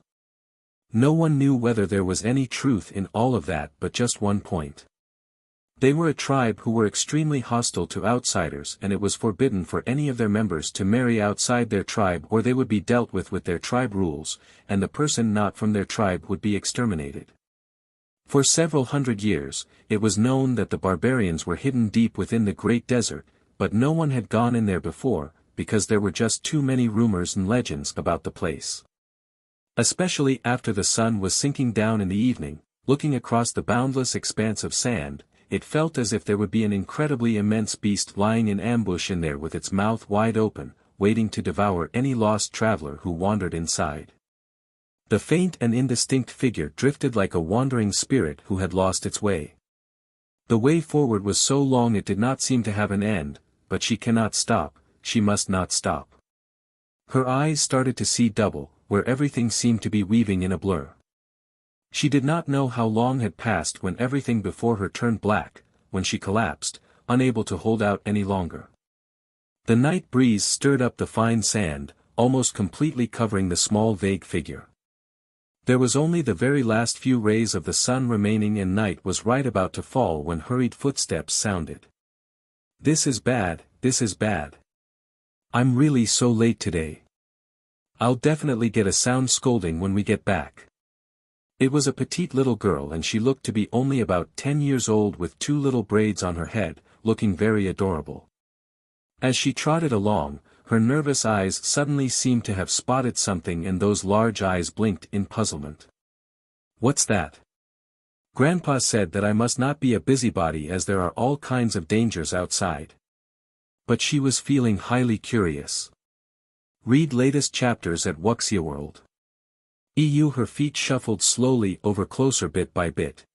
No one knew whether there was any truth in all of that, but just one point. They were a tribe who were extremely hostile to outsiders, and it was forbidden for any of their members to marry outside their tribe, or they would be dealt with their tribe rules, and the person not from their tribe would be exterminated. For several hundred years, it was known that the barbarians were hidden deep within the great desert, but no one had gone in there before, because there were just too many rumors and legends about the place. Especially after the sun was sinking down in the evening, looking across the boundless expanse of sand, it felt as if there would be an incredibly immense beast lying in ambush in there with its mouth wide open, waiting to devour any lost traveler who wandered inside. The faint and indistinct figure drifted like a wandering spirit who had lost its way. The way forward was so long it did not seem to have an end, but she cannot stop, she must not stop. Her eyes started to see double, where everything seemed to be weaving in a blur. She did not know how long had passed when everything before her turned black, when she collapsed, unable to hold out any longer. The night breeze stirred up the fine sand, almost completely covering the small vague figure. There was only the very last few rays of the sun remaining and night was right about to fall when hurried footsteps sounded. "This is bad, this is bad. I'm really so late today. I'll definitely get a sound scolding when we get back." It was a petite little girl and she looked to be only about 10 years old with 2 little braids on her head, looking very adorable. As she trotted along, her nervous eyes suddenly seemed to have spotted something and those large eyes blinked in puzzlement. "What's that?" "Grandpa said that I must not be a busybody as there are all kinds of dangers outside." But she was feeling highly curious. Read latest chapters at Wuxia World. Her feet shuffled slowly over closer bit by bit.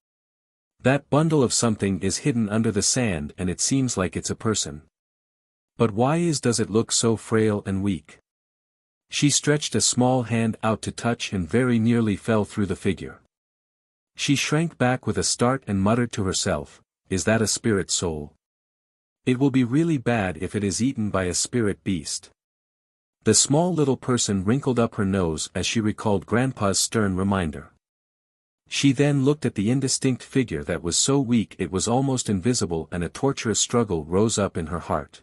"That bundle of something is hidden under the sand and it seems like it's a person. But why does it look so frail and weak?" She stretched a small hand out to touch and very nearly fell through the figure. She shrank back with a start and muttered to herself, "Is that a spirit soul? It will be really bad if it is eaten by a spirit beast." The small little person wrinkled up her nose as she recalled Grandpa's stern reminder. She then looked at the indistinct figure that was so weak it was almost invisible and a torturous struggle rose up in her heart.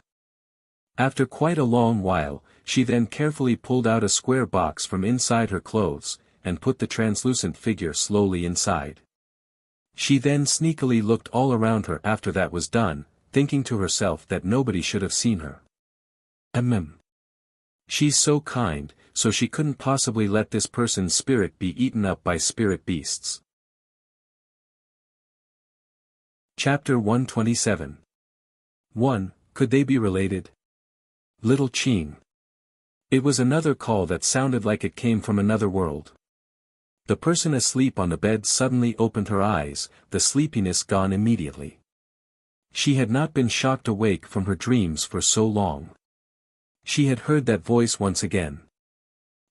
After quite a long while, she then carefully pulled out a square box from inside her clothes, and put the translucent figure slowly inside. She then sneakily looked all around her after that was done, thinking to herself that nobody should have seen her. She's so kind, so she couldn't possibly let this person's spirit be eaten up by spirit beasts. Chapter 127. 1. Could they be related? Little Ching. It was another call that sounded like it came from another world. The person asleep on the bed suddenly opened her eyes, the sleepiness gone immediately. She had not been shocked awake from her dreams for so long. She had heard that voice once again.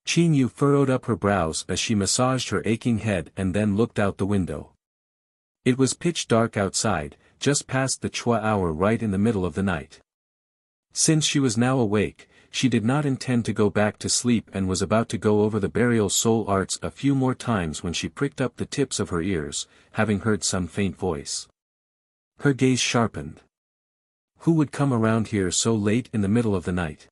Qing Yu furrowed up her brows as she massaged her aching head and then looked out the window. It was pitch dark outside, just past the Chua hour right in the middle of the night. Since she was now awake, she did not intend to go back to sleep and was about to go over the burial soul arts a few more times when she pricked up the tips of her ears, having heard some faint voice. Her gaze sharpened. Who would come around here so late in the middle of the night?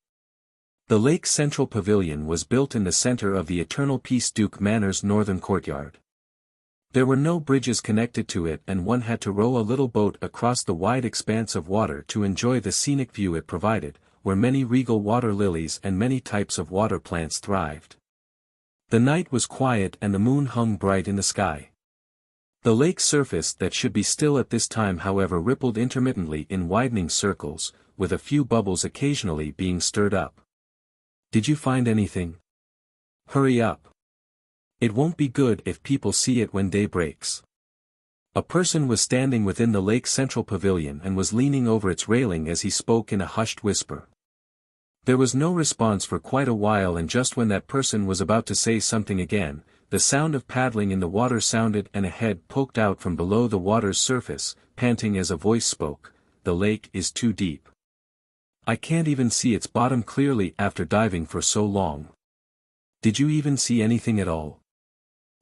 The Lake Central Pavilion was built in the center of the Eternal Peace Duke Manor's northern courtyard. There were no bridges connected to it and one had to row a little boat across the wide expanse of water to enjoy the scenic view it provided, where many regal water lilies and many types of water plants thrived. The night was quiet and the moon hung bright in the sky. The lake's surface that should be still at this time however rippled intermittently in widening circles, with a few bubbles occasionally being stirred up. Did you find anything? Hurry up. It won't be good if people see it when day breaks. A person was standing within the Lake Central Pavilion and was leaning over its railing as he spoke in a hushed whisper. There was no response for quite a while and just when that person was about to say something again, the sound of paddling in the water sounded and a head poked out from below the water's surface, panting as a voice spoke, "The lake is too deep. I can't even see its bottom clearly after diving for so long. Did you even see anything at all?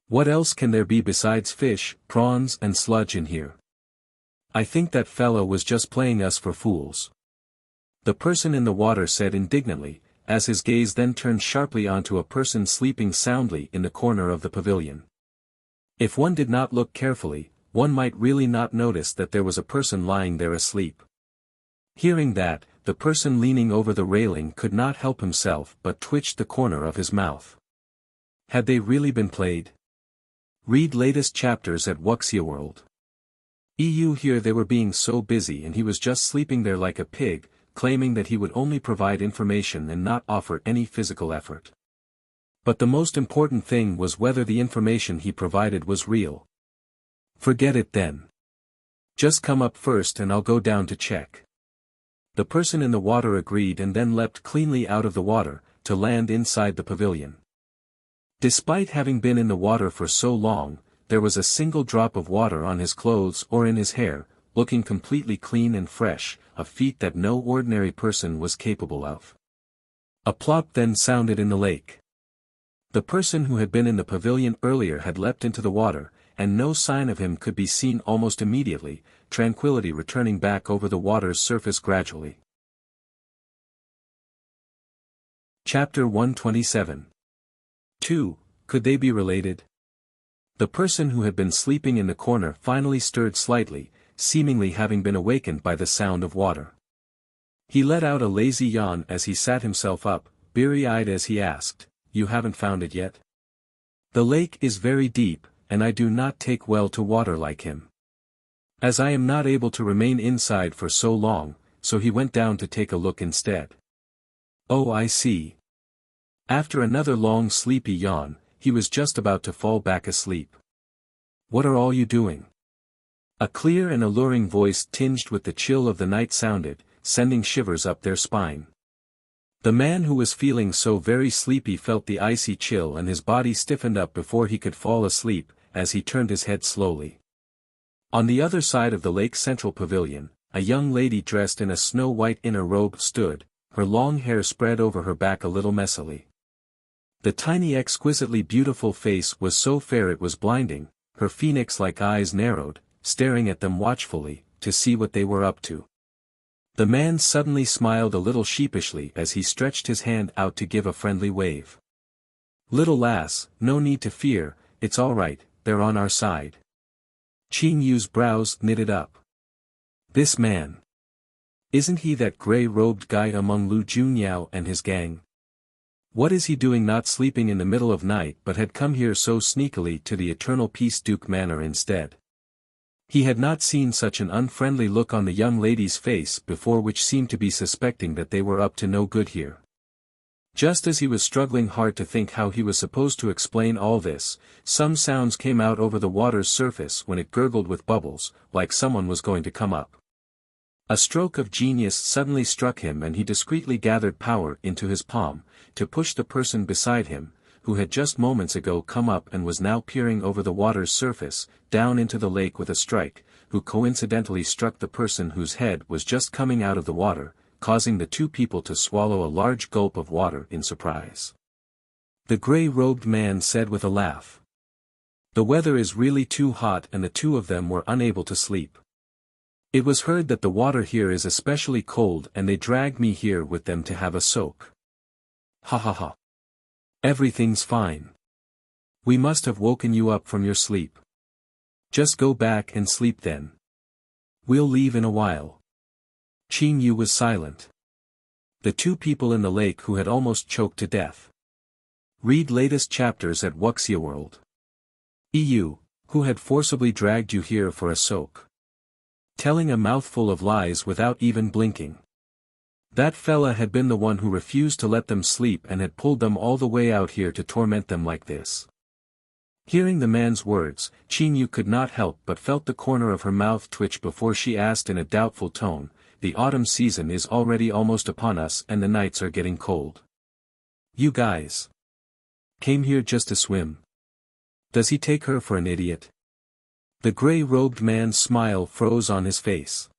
What else can there be besides fish, prawns and sludge in here? I think that fellow was just playing us for fools." The person in the water said indignantly, as his gaze then turned sharply onto a person sleeping soundly in the corner of the pavilion. If one did not look carefully, one might really not notice that there was a person lying there asleep. Hearing that, the person leaning over the railing could not help himself but twitched the corner of his mouth. Had they really been played? Read latest chapters at Wuxia World. Here they were being so busy and he was just sleeping there like a pig, claiming that he would only provide information and not offer any physical effort. But the most important thing was whether the information he provided was real. Forget it then. Just come up first and I'll go down to check. The person in the water agreed and then leapt cleanly out of the water, to land inside the pavilion. Despite having been in the water for so long, there was a single drop of water on his clothes or in his hair, looking completely clean and fresh, a feat that no ordinary person was capable of. A plop then sounded in the lake. The person who had been in the pavilion earlier had leapt into the water, and no sign of him could be seen almost immediately, tranquility returning back over the water's surface gradually. Chapter 127. 2. Could they be related? The person who had been sleeping in the corner finally stirred slightly, seemingly having been awakened by the sound of water. He let out a lazy yawn as he sat himself up, beery-eyed as he asked, "You haven't found it yet?" "The lake is very deep, and I do not take well to water like him. As I am not able to remain inside for so long, so he went down to take a look instead." "Oh, I see." After another long sleepy yawn, he was just about to fall back asleep. "What are all you doing?" A clear and alluring voice tinged with the chill of the night sounded, sending shivers up their spine. The man who was feeling so very sleepy felt the icy chill and his body stiffened up before he could fall asleep, as he turned his head slowly. On the other side of the lake's central pavilion, a young lady dressed in a snow-white inner robe stood, her long hair spread over her back a little messily. The tiny exquisitely beautiful face was so fair it was blinding, her phoenix-like eyes narrowed, staring at them watchfully, to see what they were up to. The man suddenly smiled a little sheepishly as he stretched his hand out to give a friendly wave. "Little lass, no need to fear, it's all right, they're on our side." Qing Yu's brows knitted up. "This man. Isn't he that grey-robed guy among Lu Junyao and his gang? What is he doing not sleeping in the middle of night but had come here so sneakily to the Eternal Peace Duke Manor instead?" He had not seen such an unfriendly look on the young lady's face before, which seemed to be suspecting that they were up to no good here. Just as he was struggling hard to think how he was supposed to explain all this, some sounds came out over the water's surface when it gurgled with bubbles, like someone was going to come up. A stroke of genius suddenly struck him and he discreetly gathered power into his palm, to push the person beside him, who had just moments ago come up and was now peering over the water's surface, down into the lake with a strike, who coincidentally struck the person whose head was just coming out of the water, causing the two people to swallow a large gulp of water in surprise. The grey-robed man said with a laugh. "The weather is really too hot and the two of them were unable to sleep. It was heard that the water here is especially cold and they dragged me here with them to have a soak. Ha ha ha. Everything's fine. We must have woken you up from your sleep. Just go back and sleep then. We'll leave in a while." Qing Yu was silent. The two people in the lake who had almost choked to death. Read latest chapters at Wuxia World. EU, who had forcibly dragged you here for a soak. Telling a mouthful of lies without even blinking. That fella had been the one who refused to let them sleep and had pulled them all the way out here to torment them like this. Hearing the man's words, Qing Yu could not help but felt the corner of her mouth twitch before she asked in a doubtful tone, "The autumn season is already almost upon us and the nights are getting cold. You guys came here just to swim. Does he take her for an idiot?" The grey-robed man's smile froze on his face.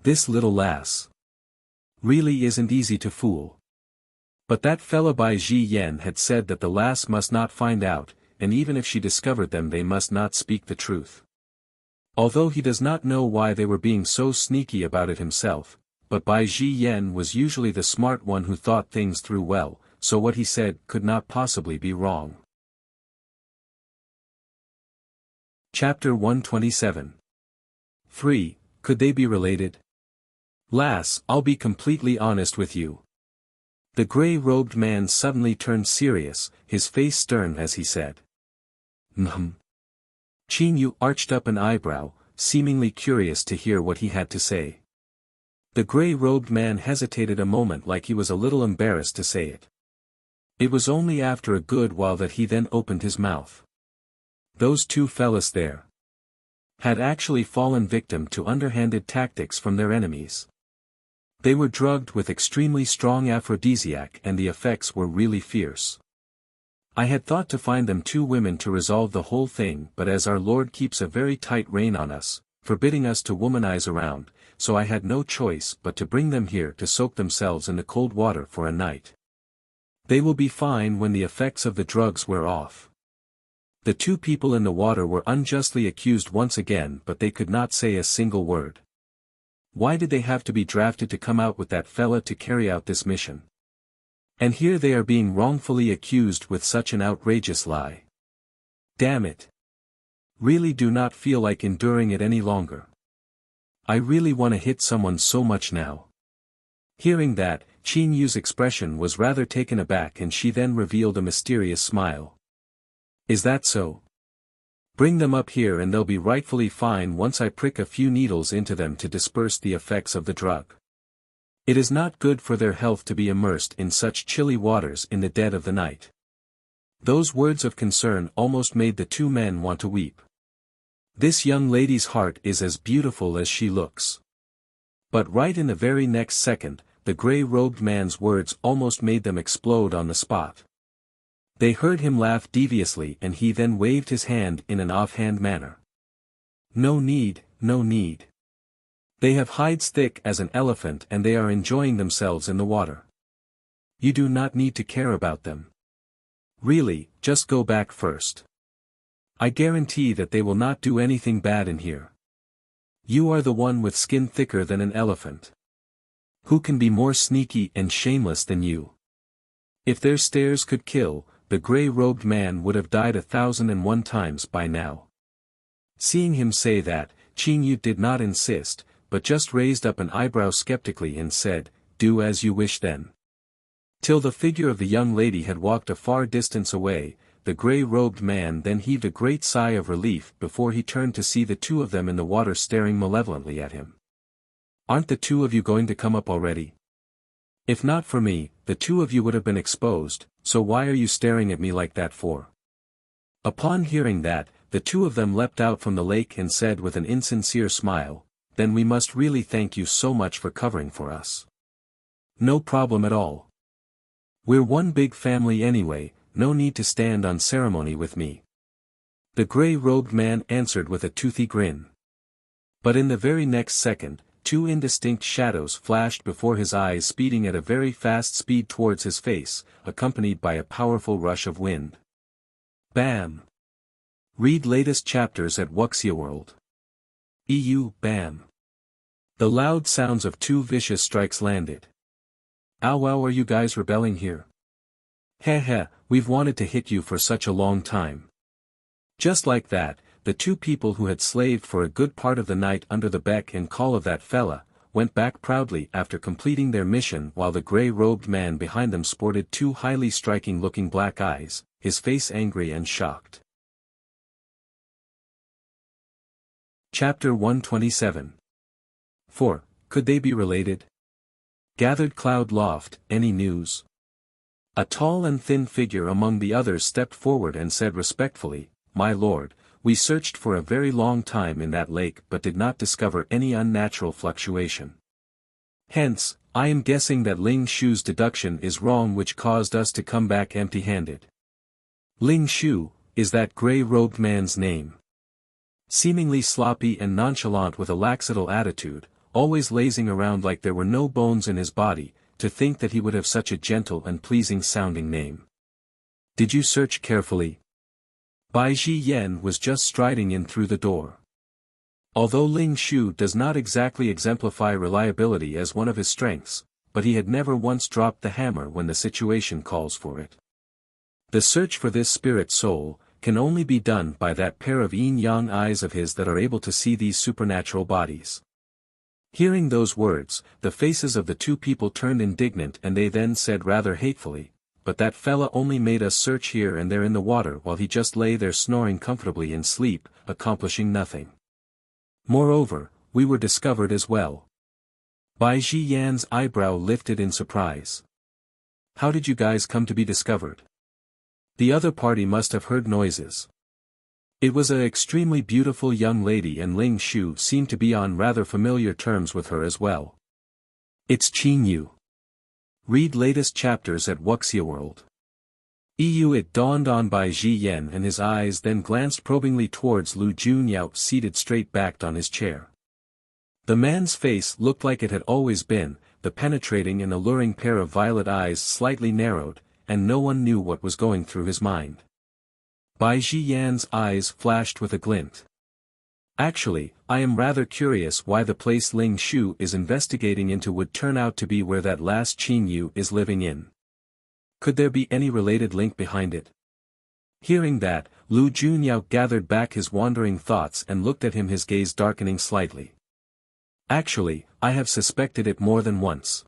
"This little lass really isn't easy to fool. But that fella Bai Ji Yen had said that the lass must not find out, and even if she discovered them they must not speak the truth. Although he does not know why they were being so sneaky about it himself, but Bai Ji Yen was usually the smart one who thought things through well, so what he said could not possibly be wrong." Chapter 127. 3. Could they be related? "Lass, I'll be completely honest with you." The grey-robed man suddenly turned serious, his face stern as he said. Qing Yu arched up an eyebrow, seemingly curious to hear what he had to say. The grey-robed man hesitated a moment like he was a little embarrassed to say it. It was only after a good while that he then opened his mouth. "Those two fellas there. had actually fallen victim to underhanded tactics from their enemies. They were drugged with extremely strong aphrodisiac and the effects were really fierce. I had thought to find them 2 women to resolve the whole thing, but as our Lord keeps a very tight rein on us, forbidding us to womanize around, so I had no choice but to bring them here to soak themselves in the cold water for a night. They will be fine when the effects of the drugs wear off. The 2 people in the water were unjustly accused once again, but they could not say a single word. Why did they have to be drafted to come out with that fella to carry out this mission? And here they are being wrongfully accused with such an outrageous lie. Damn it. Really do not feel like enduring it any longer. I really want to hit someone so much now. Hearing that, Qin Yu's expression was rather taken aback and she then revealed a mysterious smile. Is that so? Bring them up here and they'll be rightfully fine once I prick a few needles into them to disperse the effects of the drug. It is not good for their health to be immersed in such chilly waters in the dead of the night. Those words of concern almost made the 2 men want to weep. This young lady's heart is as beautiful as she looks. But right in the very next second, the gray-robed man's words almost made them explode on the spot. They heard him laugh deviously and he then waved his hand in an offhand manner. No need, no need. They have hides thick as an elephant and they are enjoying themselves in the water. You do not need to care about them. Really, just go back first. I guarantee that they will not do anything bad in here. You are the one with skin thicker than an elephant. Who can be more sneaky and shameless than you? If their stares could kill, the gray-robed man would have died 1,001 times by now. Seeing him say that, Qin Yu did not insist, but just raised up an eyebrow skeptically and said, "Do as you wish then." Till the figure of the young lady had walked a far distance away, the gray-robed man then heaved a great sigh of relief before he turned to see the 2 of them in the water staring malevolently at him. Aren't the 2 of you going to come up already? If not for me, the 2 of you would have been exposed, so why are you staring at me like that for? Upon hearing that, the 2 of them leapt out from the lake and said with an insincere smile, "Then we must really thank you so much for covering for us." "No problem at all. We're one big family anyway, no need to stand on ceremony with me," the gray-robed man answered with a toothy grin. But in the very next second, 2 indistinct shadows flashed before his eyes, speeding at a very fast speed towards his face, accompanied by a powerful rush of wind. Bam! Read latest chapters at Wuxia World. EU, bam. The loud sounds of 2 vicious strikes landed. Ow wow, are you guys rebelling here? Heh heh, we've wanted to hit you for such a long time. Just like that, the 2 people who had slaved for a good part of the night under the beck and call of that fella, went back proudly after completing their mission, while the gray-robed man behind them sported 2 highly striking-looking black eyes, his face angry and shocked. Chapter 127. 4. Could they be related? Gathered Cloud Loft, any news? A tall and thin figure among the others stepped forward and said respectfully, "My lord, we searched for a very long time in that lake but did not discover any unnatural fluctuation. Hence, I am guessing that Ling Shu's deduction is wrong, which caused us to come back empty-handed." Ling Shu, is that gray-robed man's name. Seemingly sloppy and nonchalant with a laxital attitude, always lazing around like there were no bones in his body, to think that he would have such a gentle and pleasing-sounding name. "Did you search carefully?" Bai Ji Yen was just striding in through the door. Although Ling Shu does not exactly exemplify reliability as one of his strengths, but he had never once dropped the hammer when the situation calls for it. The search for this spirit soul can only be done by that pair of yin-yang eyes of his that are able to see these supernatural bodies. Hearing those words, the faces of the 2 people turned indignant and they then said rather hatefully, "But that fella only made us search here and there in the water while he just lay there snoring comfortably in sleep, accomplishing nothing. Moreover, we were discovered as well." Bai Ji Yan's eyebrow lifted in surprise. "How did you guys come to be discovered?" "The other party must have heard noises. It was an extremely beautiful young lady and Ling Shu seemed to be on rather familiar terms with her as well. It's Qin Yu. Read latest chapters at Wuxia World. It dawned on Bai Zhiyan and his eyes then glanced probingly towards Lu Junyao seated straight-backed on his chair. The man's face looked like it had always been, the penetrating and alluring pair of violet eyes slightly narrowed, and no one knew what was going through his mind. Bai Zhiyan's eyes flashed with a glint. Actually, I am rather curious why the place Ling Shu is investigating into would turn out to be where that last Qin Yu is living in. Could there be any related link behind it? Hearing that, Lu Junyao gathered back his wandering thoughts and looked at him, his gaze darkening slightly. Actually, I have suspected it more than once.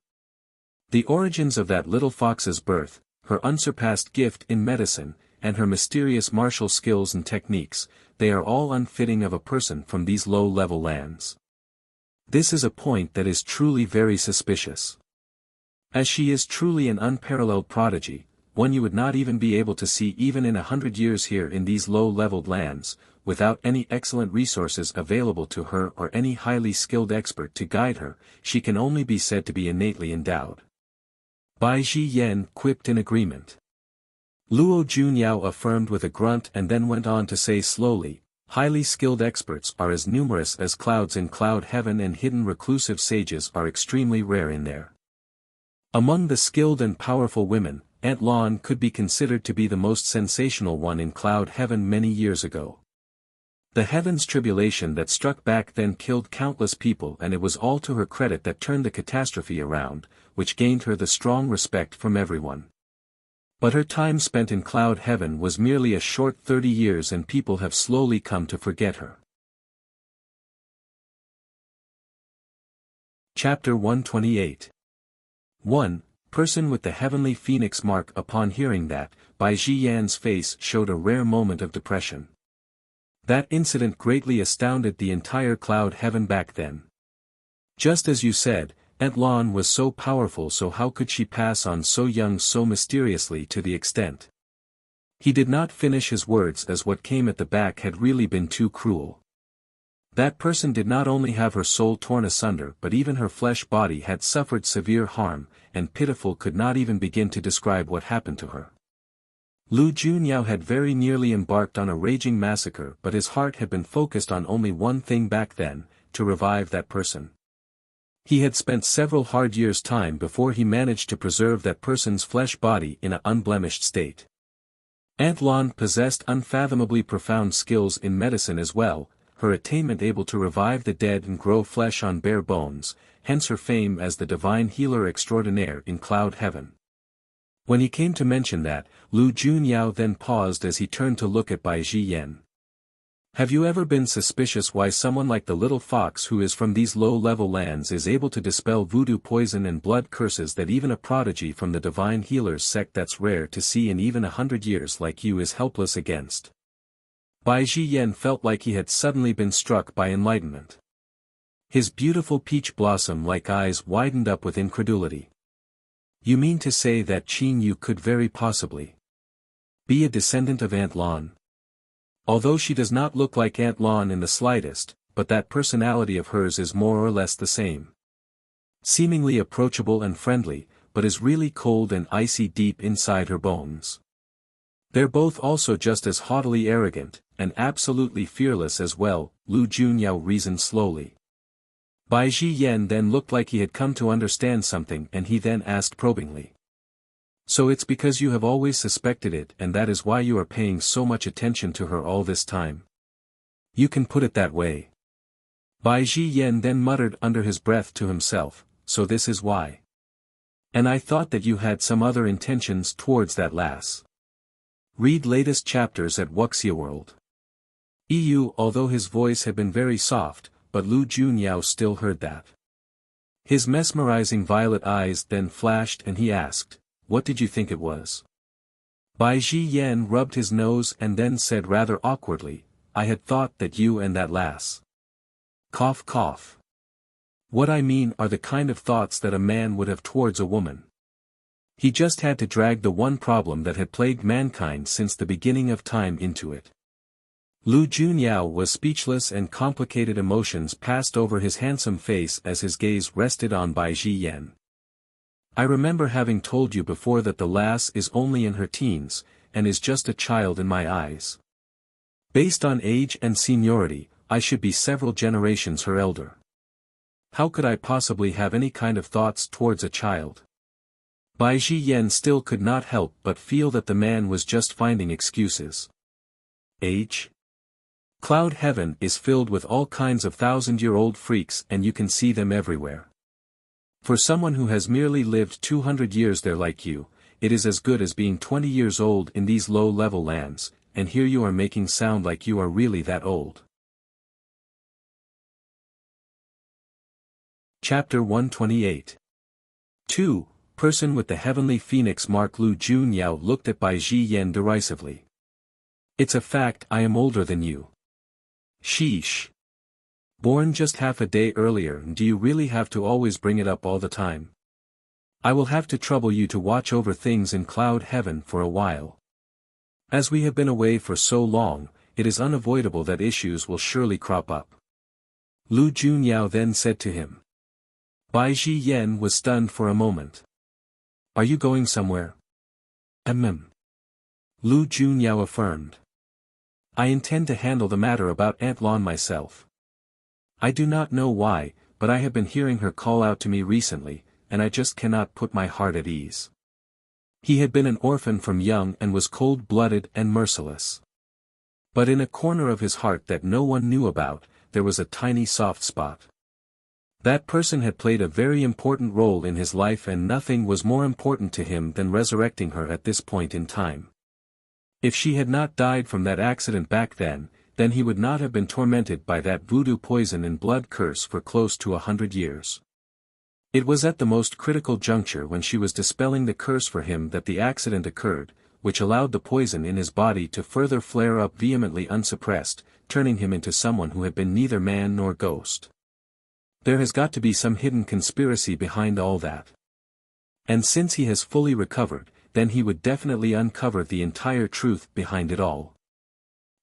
The origins of that little fox's birth, her unsurpassed gift in medicine, and her mysterious martial skills and techniques, they are all unfitting of a person from these low-level lands. This is a point that is truly very suspicious. As she is truly an unparalleled prodigy, one you would not even be able to see even in 100 years here in these low-leveled lands, without any excellent resources available to her or any highly skilled expert to guide her, she can only be said to be innately endowed. Bai Zhiyan quipped in agreement. Luo Junyao affirmed with a grunt and then went on to say slowly, highly skilled experts are as numerous as clouds in cloud heaven and hidden reclusive sages are extremely rare in there. Among the skilled and powerful women, Aunt Lan could be considered to be the most sensational one in cloud heaven many years ago. The heavens tribulation that struck back then killed countless people, and it was all to her credit that turned the catastrophe around, which gained her the strong respect from everyone. But her time spent in cloud heaven was merely a short 30 years and people have slowly come to forget her. Chapter 128. 1. Person with the heavenly phoenix mark. Upon hearing that, Bai Zhiyan's face showed a rare moment of depression. That incident greatly astounded the entire cloud heaven back then. Just as you said, Aunt Lan was so powerful, so how could she pass on so young so mysteriously to the extent? He did not finish his words as what came at the back had really been too cruel. That person did not only have her soul torn asunder but even her flesh body had suffered severe harm, and pitiful could not even begin to describe what happened to her. Lu Junyao had very nearly embarked on a raging massacre, but his heart had been focused on only one thing back then, to revive that person. He had spent several hard years' time before he managed to preserve that person's flesh body in an unblemished state. Aunt Lan possessed unfathomably profound skills in medicine as well, her attainment able to revive the dead and grow flesh on bare bones, hence her fame as the divine healer extraordinaire in cloud heaven. When he came to mention that, Lu Junyao then paused as he turned to look at Bai Zhiyan. Have you ever been suspicious why someone like the little fox who is from these low-level lands is able to dispel voodoo poison and blood curses that even a prodigy from the divine healers sect that's rare to see in even 100 years like you is helpless against? Bai Zhiyan felt like he had suddenly been struck by enlightenment. His beautiful peach blossom-like eyes widened up with incredulity. You mean to say that Qin Yu could very possibly be a descendant of Aunt Lan? Although she does not look like Aunt Lan in the slightest, but that personality of hers is more or less the same. Seemingly approachable and friendly, but is really cold and icy deep inside her bones. They're both also just as haughtily arrogant, and absolutely fearless as well, Lu Junyao reasoned slowly. Bai Zhiyan then looked like he had come to understand something and he then asked probingly. So it's because you have always suspected it and that is why you are paying so much attention to her all this time? You can put it that way. Bai Zhiyan then muttered under his breath to himself, so this is why. And I thought that you had some other intentions towards that lass. Read latest chapters at Wuxia World. Although his voice had been very soft, but Lu Junyao still heard that. His mesmerizing violet eyes then flashed and he asked, what did you think it was? Bai Zhiyan rubbed his nose and then said rather awkwardly, I had thought that you and that lass. Cough cough. What I mean are the kind of thoughts that a man would have towards a woman. He just had to drag the one problem that had plagued mankind since the beginning of time into it. Lu Junyao was speechless and complicated emotions passed over his handsome face as his gaze rested on Bai Zhiyan. I remember having told you before that the lass is only in her teens, and is just a child in my eyes. Based on age and seniority, I should be several generations her elder. How could I possibly have any kind of thoughts towards a child? Bai Zhiyan still could not help but feel that the man was just finding excuses. Age? Cloud Heaven is filled with all kinds of thousand-year-old freaks and you can see them everywhere. For someone who has merely lived 200 years there like you, it is as good as being 20 years old in these low-level lands, and here you are making sound like you are really that old. Chapter 128. 2. Person with the heavenly phoenix mark. Lu Junyao looked at Bai Zhiyan derisively. It's a fact I am older than you. Sheesh. Born just half a day earlier, and do you really have to always bring it up all the time? I will have to trouble you to watch over things in Cloud Heaven for a while. As we have been away for so long, it is unavoidable that issues will surely crop up. Lu Junyao then said to him. Bai Zhiyan was stunned for a moment. Are you going somewhere? Lu Junyao affirmed. I intend to handle the matter about Aunt Lon myself. I do not know why, but I have been hearing her call out to me recently, and I just cannot put my heart at ease. He had been an orphan from young and was cold-blooded and merciless. But in a corner of his heart that no one knew about, there was a tiny soft spot. That person had played a very important role in his life and nothing was more important to him than resurrecting her at this point in time. If she had not died from that accident back then he would not have been tormented by that voodoo poison and blood curse for close to 100 years. It was at the most critical juncture when she was dispelling the curse for him that the accident occurred, which allowed the poison in his body to further flare up vehemently unsuppressed, turning him into someone who had been neither man nor ghost. There has got to be some hidden conspiracy behind all that. And since he has fully recovered, then he would definitely uncover the entire truth behind it all.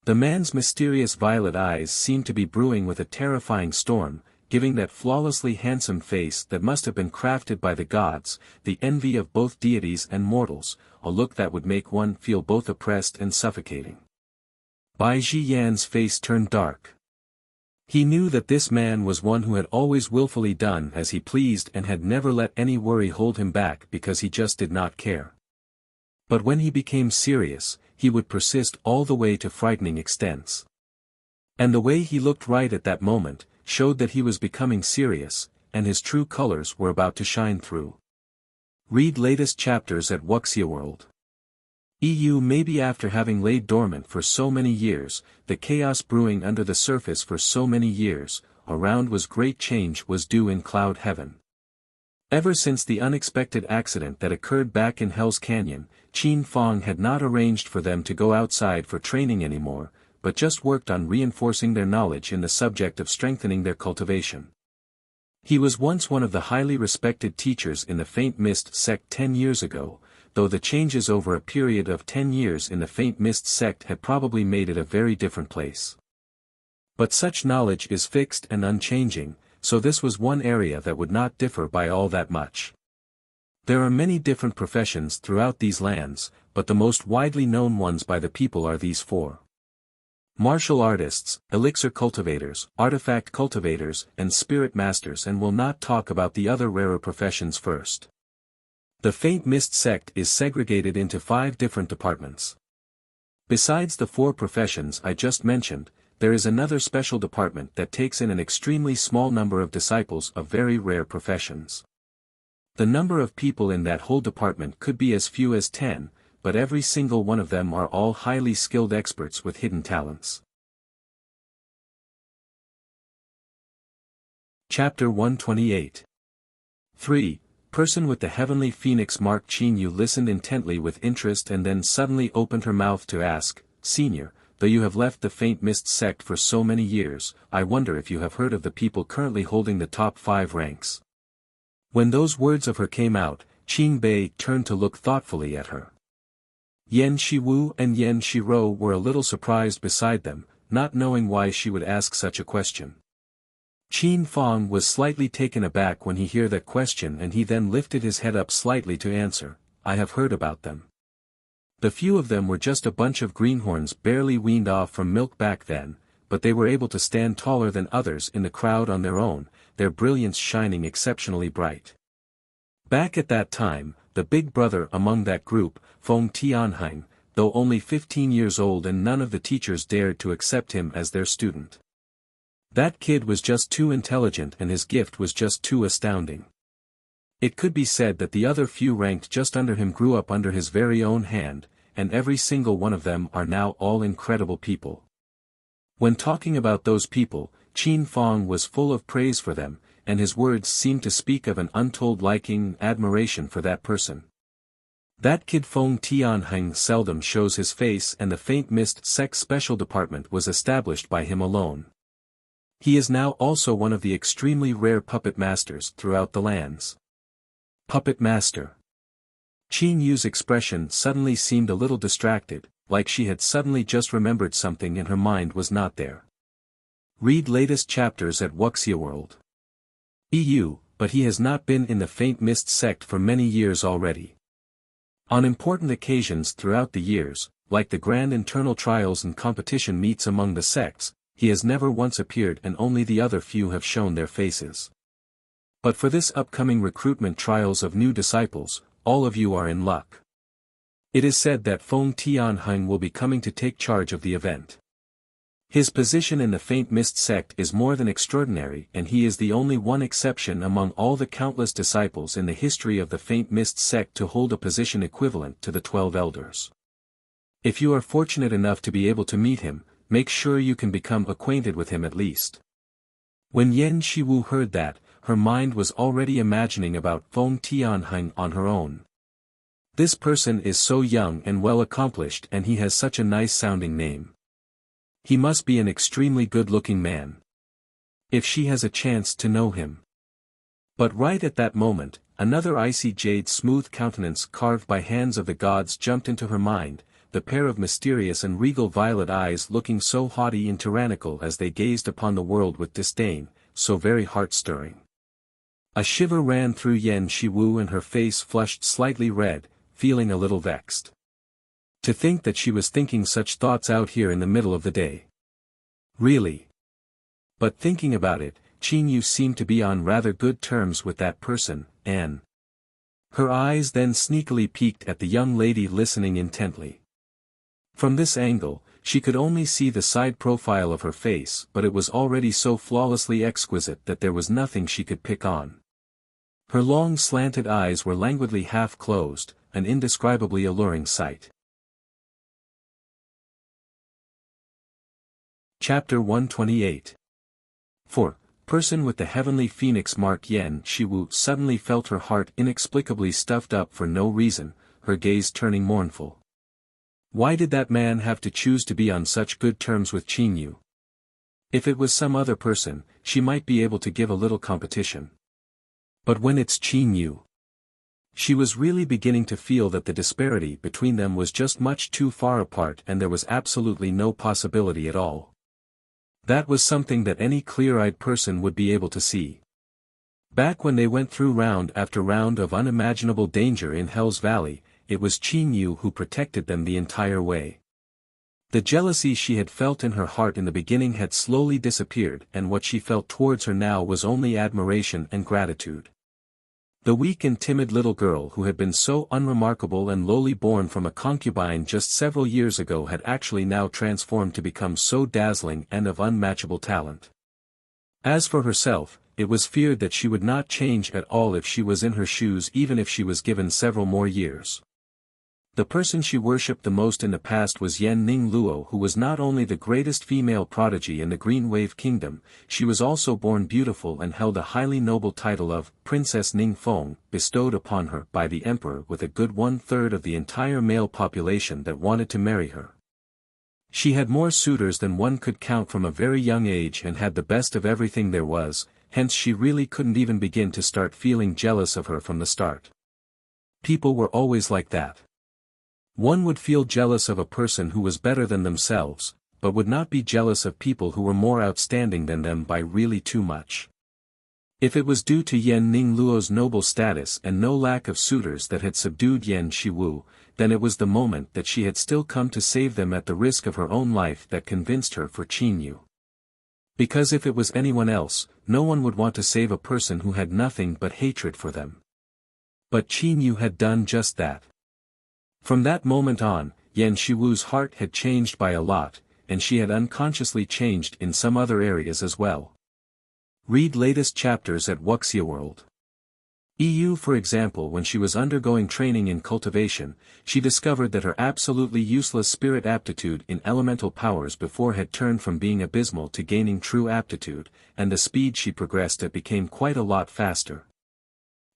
The man's mysterious violet eyes seemed to be brewing with a terrifying storm, giving that flawlessly handsome face that must have been crafted by the gods, the envy of both deities and mortals, a look that would make one feel both oppressed and suffocating. Bai Zhiyan's face turned dark. He knew that this man was one who had always willfully done as he pleased and had never let any worry hold him back because he just did not care. But when he became serious, he would persist all the way to frightening extents. And the way he looked right at that moment, showed that he was becoming serious, and his true colors were about to shine through. Read latest chapters at Wuxia World. EU. Maybe after having laid dormant for so many years, the chaos brewing under the surface for so many years, around was great change was due in Cloud Heaven. Ever since the unexpected accident that occurred back in Hell's Canyon, Qin Fong had not arranged for them to go outside for training anymore, but just worked on reinforcing their knowledge in the subject of strengthening their cultivation. He was once one of the highly respected teachers in the Faint Mist sect 10 years ago, though the changes over a period of 10 years in the Faint Mist sect had probably made it a very different place. But such knowledge is fixed and unchanging, so this was one area that would not differ by all that much. There are many different professions throughout these lands, but the most widely known ones by the people are these four. Martial artists, elixir cultivators, artifact cultivators, and spirit masters, and will not talk about the other rarer professions first. The Faint Mist sect is segregated into 5 different departments. Besides the 4 professions I just mentioned, there is another special department that takes in an extremely small number of disciples of very rare professions. The number of people in that whole department could be as few as 10, but every single one of them are all highly skilled experts with hidden talents. Chapter 128. 3. Person with the heavenly phoenix mark. Qin Yu listened intently with interest and then suddenly opened her mouth to ask, Senior, though you have left the Faint Mist sect for so many years, I wonder if you have heard of the people currently holding the top 5 ranks. When those words of her came out, Qin Bei turned to look thoughtfully at her. Yan Shiwu and Yan Shiro were a little surprised beside them, not knowing why she would ask such a question. Qin Fong was slightly taken aback when he heard that question, and he then lifted his head up slightly to answer, "I have heard about them. The few of them were just a bunch of greenhorns barely weaned off from milk back then, but they were able to stand taller than others in the crowd on their own, their brilliance shining exceptionally bright. Back at that time, the big brother among that group, Feng Tianheng, though only 15 years old, and none of the teachers dared to accept him as their student. That kid was just too intelligent, and his gift was just too astounding. It could be said that the other few ranked just under him grew up under his very own hand, and every single one of them are now all incredible people." When talking about those people, Qin Fong was full of praise for them, and his words seemed to speak of an untold liking and admiration for that person. That kid Feng Tianheng seldom shows his face, and the Faint Mist Sect Special Department was established by him alone. He is now also one of the extremely rare puppet masters throughout the lands. Puppet master. Qin Yu's expression suddenly seemed a little distracted, like she had suddenly just remembered something and her mind was not there. Read latest chapters at Wuxia World. EU, but he has not been in the Faint Mist sect for many years already. On important occasions throughout the years, like the grand internal trials and competition meets among the sects, he has never once appeared, and only the other few have shown their faces. But for this upcoming recruitment trials of new disciples, all of you are in luck. It is said that Feng Tianheng will be coming to take charge of the event. His position in the Faint Mist sect is more than extraordinary, and he is the only one exception among all the countless disciples in the history of the Faint Mist sect to hold a position equivalent to the 12 elders. If you are fortunate enough to be able to meet him, make sure you can become acquainted with him at least. When Yan Shiwu heard that, her mind was already imagining about Feng Tianheng on her own. This person is so young and well accomplished, and he has such a nice-sounding name. He must be an extremely good-looking man. If she has a chance to know him. But right at that moment, another icy jade smooth countenance carved by hands of the gods jumped into her mind, the pair of mysterious and regal violet eyes looking so haughty and tyrannical as they gazed upon the world with disdain, so very heart-stirring. A shiver ran through Yan Shiwu and her face flushed slightly red, feeling a little vexed. To think that she was thinking such thoughts out here in the middle of the day. Really? But thinking about it, Qin Yu seemed to be on rather good terms with that person, and her eyes then sneakily peeked at the young lady listening intently. From this angle, she could only see the side profile of her face, but it was already so flawlessly exquisite that there was nothing she could pick on. Her long slanted eyes were languidly half closed, an indescribably alluring sight. Chapter 128. 4. Person with the heavenly phoenix mark. Yan Shiwu suddenly felt her heart inexplicably stuffed up for no reason, her gaze turning mournful. Why did that man have to choose to be on such good terms with Qin Yu? If it was some other person, she might be able to give a little competition. But when it's Qin Yu, she was really beginning to feel that the disparity between them was just much too far apart, and there was absolutely no possibility at all. That was something that any clear-eyed person would be able to see. Back when they went through round after round of unimaginable danger in Hell's Valley, it was Qin Yu who protected them the entire way. The jealousy she had felt in her heart in the beginning had slowly disappeared, and what she felt towards her now was only admiration and gratitude. The weak and timid little girl who had been so unremarkable and lowly born from a concubine just several years ago had actually now transformed to become so dazzling and of unmatchable talent. As for herself, it was feared that she would not change at all if she was in her shoes, even if she was given several more years. The person she worshipped the most in the past was Yan Ning Luo, who was not only the greatest female prodigy in the Green Wave Kingdom, she was also born beautiful and held a highly noble title of Princess Ning Feng, bestowed upon her by the Emperor, with a good 1/3 of the entire male population that wanted to marry her. She had more suitors than one could count from a very young age and had the best of everything there was, hence she really couldn't even begin to start feeling jealous of her from the start. People were always like that. One would feel jealous of a person who was better than themselves, but would not be jealous of people who were more outstanding than them by really too much. If it was due to Yan Ningluo's noble status and no lack of suitors that had subdued Yan Shiwu, then it was the moment that she had still come to save them at the risk of her own life that convinced her for Qin Yu. Because if it was anyone else, no one would want to save a person who had nothing but hatred for them. But Qin Yu had done just that. From that moment on, Yan Shiwu's heart had changed by a lot, and she had unconsciously changed in some other areas as well. Read latest chapters at Wuxia World. EU. For example, when she was undergoing training in cultivation, she discovered that her absolutely useless spirit aptitude in elemental powers before had turned from being abysmal to gaining true aptitude, and the speed she progressed at became quite a lot faster.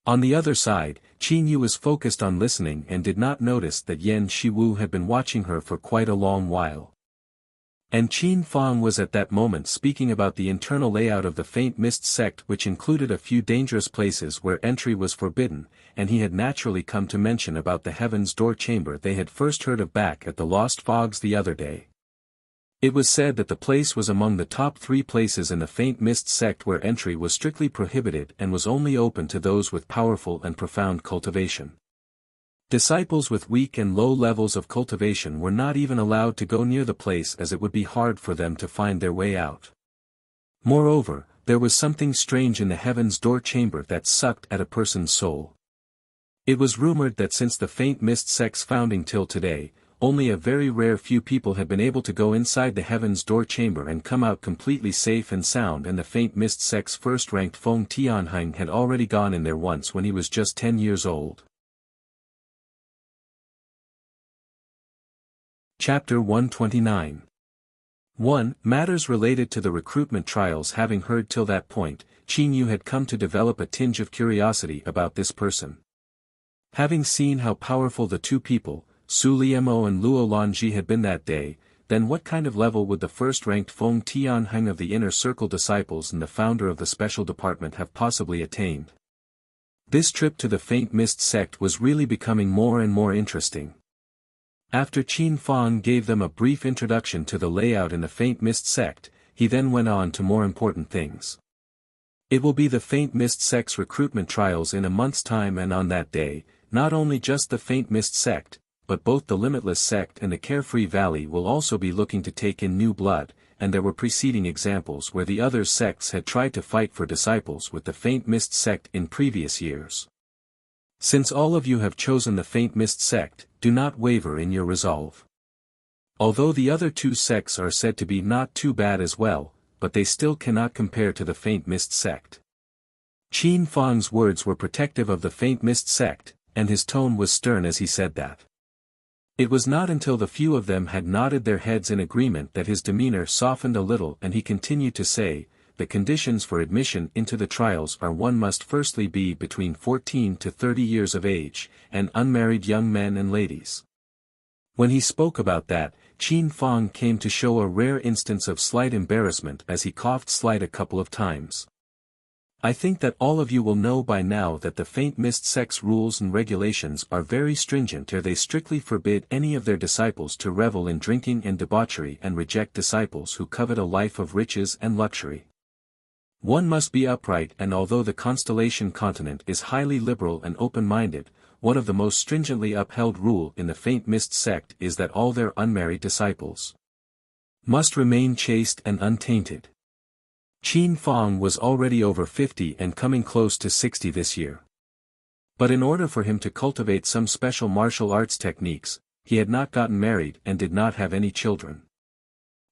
On the other side, Qin Yu was focused on listening and did not notice that Yan Shiwu had been watching her for quite a long while. And Qin Fang was at that moment speaking about the internal layout of the Faint Mist sect, which included a few dangerous places where entry was forbidden, and he had naturally come to mention about the Heaven's Door chamber they had first heard of back at the Lost Fogs the other day. It was said that the place was among the top 3 places in the Faint Mist sect where entry was strictly prohibited and was only open to those with powerful and profound cultivation. Disciples with weak and low levels of cultivation were not even allowed to go near the place, as it would be hard for them to find their way out. Moreover, there was something strange in the Heaven's Door chamber that sucked at a person's soul. It was rumored that since the Faint Mist sect's founding till today, only a very rare few people had been able to go inside the Heaven's Door chamber and come out completely safe and sound, and the Faint Mist sect's first-ranked Feng Tianheng had already gone in there once when he was just 10 years old. Chapter 129. 1. Matters related to the recruitment trials. Having heard till that point, Qin Yu had come to develop a tinge of curiosity about this person. Having seen how powerful the two people, Su Liemo and Luo Lanji, had been that day, then what kind of level would the first-ranked Feng Tianheng of the Inner Circle disciples and the founder of the Special Department have possibly attained? This trip to the Faint Mist sect was really becoming more and more interesting. After Qin Fang gave them a brief introduction to the layout in the Faint Mist sect, he then went on to more important things. It will be the Faint Mist sect's recruitment trials in a month's time, and on that day, not only just the Faint Mist sect, but both the Limitless sect and the Carefree Valley will also be looking to take in new blood, and there were preceding examples where the other sects had tried to fight for disciples with the Faint Mist sect in previous years. Since all of you have chosen the Faint Mist sect, do not waver in your resolve. Although the other two sects are said to be not too bad as well, but they still cannot compare to the Faint Mist sect. Qin Fang's words were protective of the Faint Mist sect, and his tone was stern as he said that. It was not until the few of them had nodded their heads in agreement that his demeanor softened a little, and he continued to say, the conditions for admission into the trials are: one must firstly be between 14 to 30 years of age, and unmarried young men and ladies. When he spoke about that, Qin Fang came to show a rare instance of slight embarrassment as he coughed slight a couple of times. I think that all of you will know by now that the Faint Mist sect's rules and regulations are very stringent, or they strictly forbid any of their disciples to revel in drinking and debauchery and reject disciples who covet a life of riches and luxury. One must be upright, and although the Constellation continent is highly liberal and open-minded, one of the most stringently upheld rule in the Faint Mist sect is that all their unmarried disciples must remain chaste and untainted. Qin Fang was already over 50 and coming close to 60 this year. But in order for him to cultivate some special martial arts techniques, he had not gotten married and did not have any children.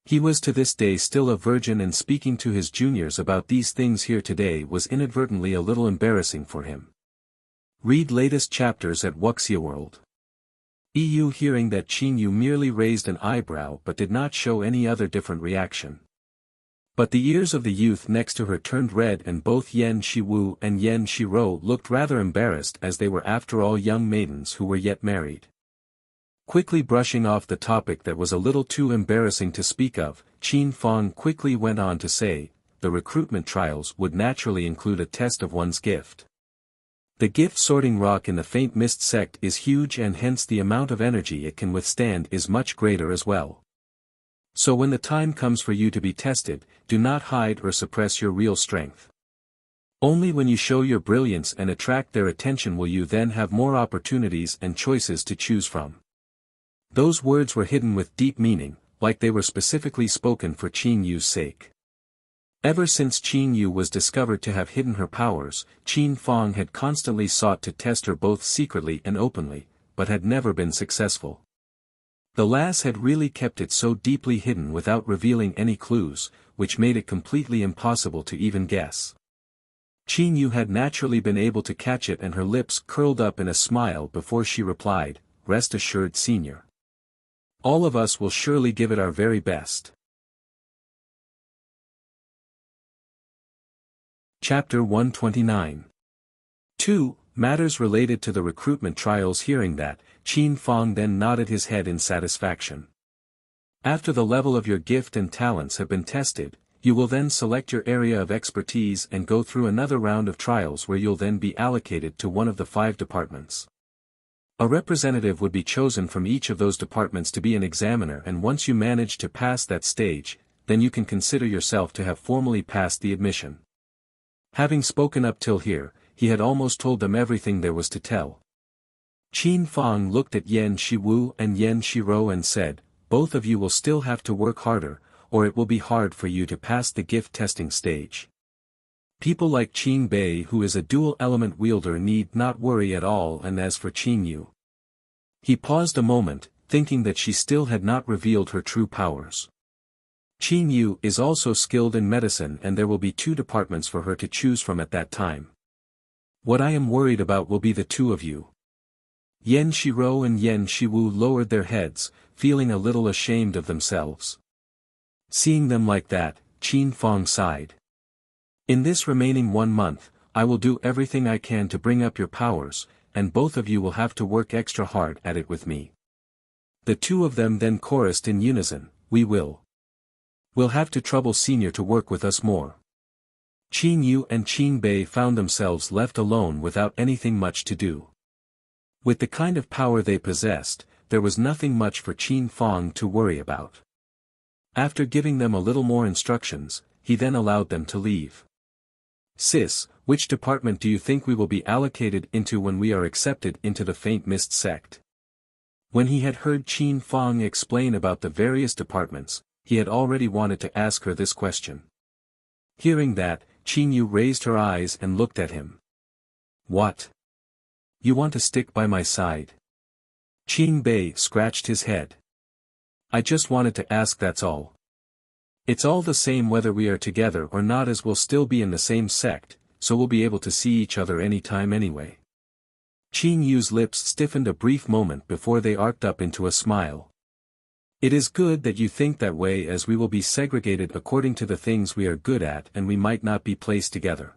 He was to this day still a virgin, and speaking to his juniors about these things here today was inadvertently a little embarrassing for him. Read latest chapters at Wuxia World. EU. Hearing that, Qin Yu merely raised an eyebrow but did not show any other different reaction. But the ears of the youth next to her turned red, and both Yan Shiwu and Yan Shiro looked rather embarrassed, as they were after all young maidens who were yet married. Quickly brushing off the topic that was a little too embarrassing to speak of, Qin Fang quickly went on to say, the recruitment trials would naturally include a test of one's gift. The gift sorting rock in the Faint Mist sect is huge, and hence the amount of energy it can withstand is much greater as well. So when the time comes for you to be tested, do not hide or suppress your real strength. Only when you show your brilliance and attract their attention will you then have more opportunities and choices to choose from. Those words were hidden with deep meaning, like they were specifically spoken for Qin Yu's sake. Ever since Qin Yu was discovered to have hidden her powers, Qin Fong had constantly sought to test her both secretly and openly, but had never been successful. The lass had really kept it so deeply hidden without revealing any clues, which made it completely impossible to even guess. Qin Yu had naturally been able to catch it, and her lips curled up in a smile before she replied, "Rest assured, Senior. All of us will surely give it our very best." Chapter 129. 2. Matters related to the recruitment trials. Hearing that, Qin Fong then nodded his head in satisfaction. After the level of your gift and talents have been tested, you will then select your area of expertise and go through another round of trials where you'll then be allocated to one of the 5 departments. A representative would be chosen from each of those departments to be an examiner, and once you manage to pass that stage, then you can consider yourself to have formally passed the admission. Having spoken up till here, he had almost told them everything there was to tell. Qin Fong looked at Yan Shiwu and Yan Shiro and said, "Both of you will still have to work harder, or it will be hard for you to pass the gift testing stage. People like Qin Bei, who is a dual-element wielder, need not worry at all, and as for Qin Yu." He paused a moment, thinking that she still had not revealed her true powers. Qin Yu is also skilled in medicine, and there will be 2 departments for her to choose from at that time. What I am worried about will be the 2 of you. Yan Shiro and Yan Shiwu lowered their heads, feeling a little ashamed of themselves. Seeing them like that, Qin Fong sighed. "In this remaining 1 month, I will do everything I can to bring up your powers, and both of you will have to work extra hard at it with me." The 2 of them then chorused in unison, We'll have to trouble Senior to work with us more." Qin Yu and Qin Bei found themselves left alone without anything much to do. With the kind of power they possessed, there was nothing much for Qin Fong to worry about. After giving them a little more instructions, he then allowed them to leave. "Sis, which department do you think we will be allocated into when we are accepted into the Faint Mist sect?" When he had heard Qin Fong explain about the various departments, he had already wanted to ask her this question. Hearing that, Qin Yu raised her eyes and looked at him. "What? You want to stick by my side?" Qin Bei scratched his head. "I just wanted to ask, that's all. It's all the same whether we are together or not, as we'll still be in the same sect, so we'll be able to see each other any time anyway." Qin Yu's lips stiffened a brief moment before they arched up into a smile. "It is good that you think that way, as we will be segregated according to the things we are good at, and we might not be placed together.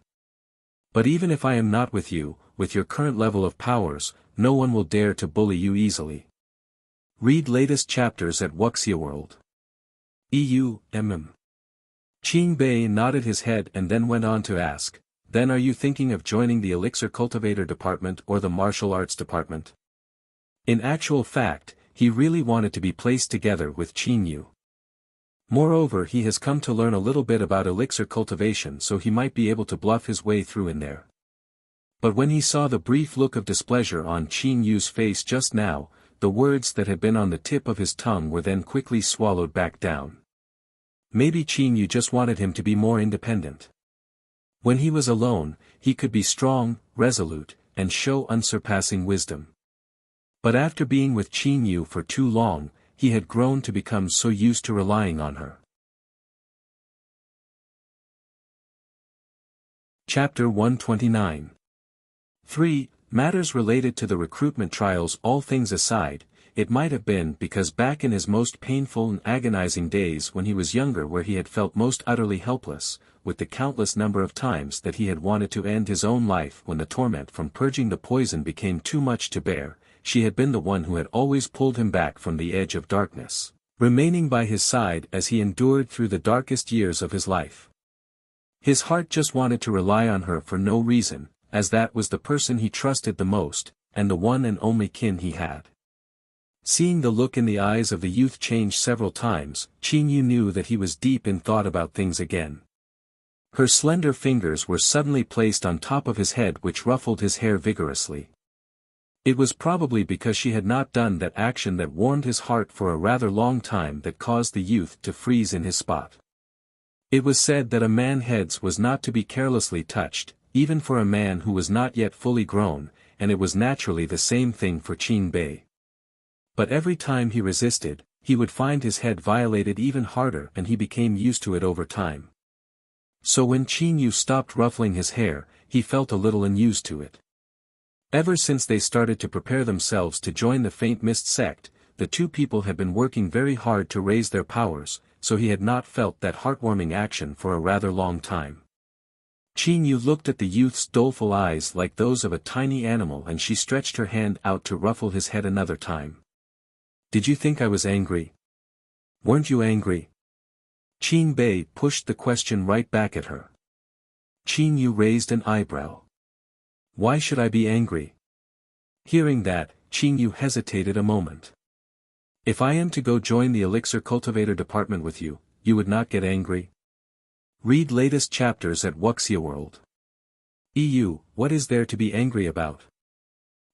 But even if I am not with you, with your current level of powers, no one will dare to bully you easily. Read latest chapters at Wuxia World. EU, MM. Qin Bei nodded his head and then went on to ask, "Then are you thinking of joining the Elixir Cultivator Department or the Martial Arts Department?" In actual fact, he really wanted to be placed together with Qin Yu. Moreover, he has come to learn a little bit about elixir cultivation, so he might be able to bluff his way through in there. But when he saw the brief look of displeasure on Qin Yu's face just now, the words that had been on the tip of his tongue were then quickly swallowed back down. Maybe Qin Yu just wanted him to be more independent. When he was alone, he could be strong, resolute, and show unsurpassing wisdom. But after being with Qin Yu for too long, he had grown to become so used to relying on her. Chapter 129. 3. Matters related to the recruitment trials. All things aside, it might have been because back in his most painful and agonizing days when he was younger, where he had felt most utterly helpless, with the countless number of times that he had wanted to end his own life when the torment from purging the poison became too much to bear, she had been the one who had always pulled him back from the edge of darkness, remaining by his side as he endured through the darkest years of his life. His heart just wanted to rely on her for no reason, as that was the person he trusted the most, and the one and only kin he had. Seeing the look in the eyes of the youth change several times, Qin Yu knew that he was deep in thought about things again. Her slender fingers were suddenly placed on top of his head, which ruffled his hair vigorously. It was probably because she had not done that action that warmed his heart for a rather long time that caused the youth to freeze in his spot. It was said that a man's head was not to be carelessly touched, even for a man who was not yet fully grown, and it was naturally the same thing for Qin Bei. But every time he resisted, he would find his head violated even harder, and he became used to it over time. So when Qin Yu stopped ruffling his hair, he felt a little unused to it. Ever since they started to prepare themselves to join the Faint Mist sect, the two people had been working very hard to raise their powers, so he had not felt that heartwarming action for a rather long time. Qin Yu looked at the youth's doleful eyes like those of a tiny animal, and she stretched her hand out to ruffle his head another time. "Did you think I was angry? Weren't you angry?" Qin Bei pushed the question right back at her. Qin Yu raised an eyebrow. "Why should I be angry?" Hearing that, Qin Yu hesitated a moment. "If I am to go join the Elixir Cultivator Department with you, you would not get angry?" Read latest chapters at Wuxia World. EU, what is there to be angry about?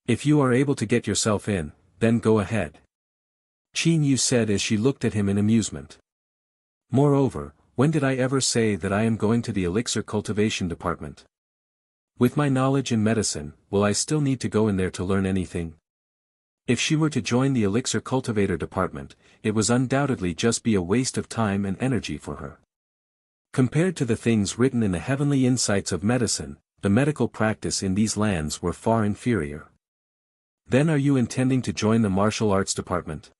If you are able to get yourself in, then go ahead. Qin Yu said as she looked at him in amusement. Moreover, when did I ever say that I am going to the Elixir Cultivation Department? With my knowledge in medicine, will I still need to go in there to learn anything? If she were to join the Elixir Cultivator Department, it was undoubtedly just be a waste of time and energy for her. Compared to the things written in the heavenly insights of medicine, the medical practice in these lands were far inferior. Then are you intending to join the martial arts department?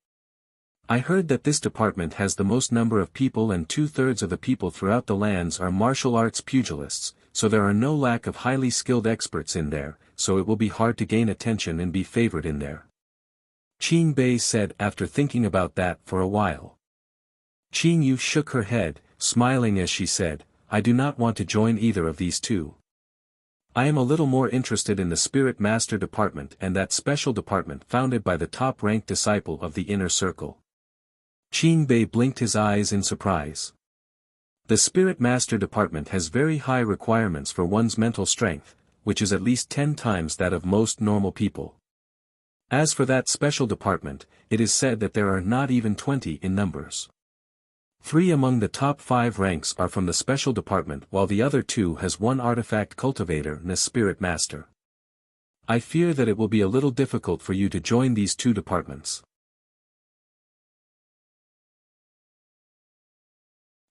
I heard that this department has the most number of people, and 2/3 of the people throughout the lands are martial arts pugilists, so there are no lack of highly skilled experts in there, so it will be hard to gain attention and be favored in there. Qin Bei said after thinking about that for a while. Qin Yu shook her head, smiling as she said, I do not want to join either of these two. I am a little more interested in the Spirit Master Department and that special department founded by the top-ranked disciple of the Inner Circle. Qin Bei blinked his eyes in surprise. The Spirit Master Department has very high requirements for one's mental strength, which is at least 10 times that of most normal people. As for that special department, it is said that there are not even 20 in numbers. 3 among the top 5 ranks are from the special department, while the other 2 has one artifact cultivator and a spirit master. I fear that it will be a little difficult for you to join these 2 departments.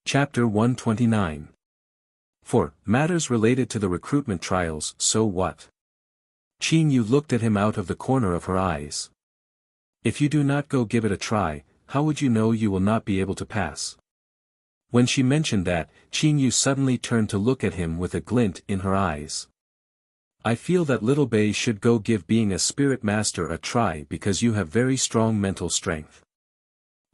Chapter 129. For matters related to the recruitment trials, so what? Qin Yu looked at him out of the corner of her eyes. If you do not go give it a try, how would you know you will not be able to pass? When she mentioned that, Qin Yu suddenly turned to look at him with a glint in her eyes. I feel that little Bei should go give being a spirit master a try because you have very strong mental strength.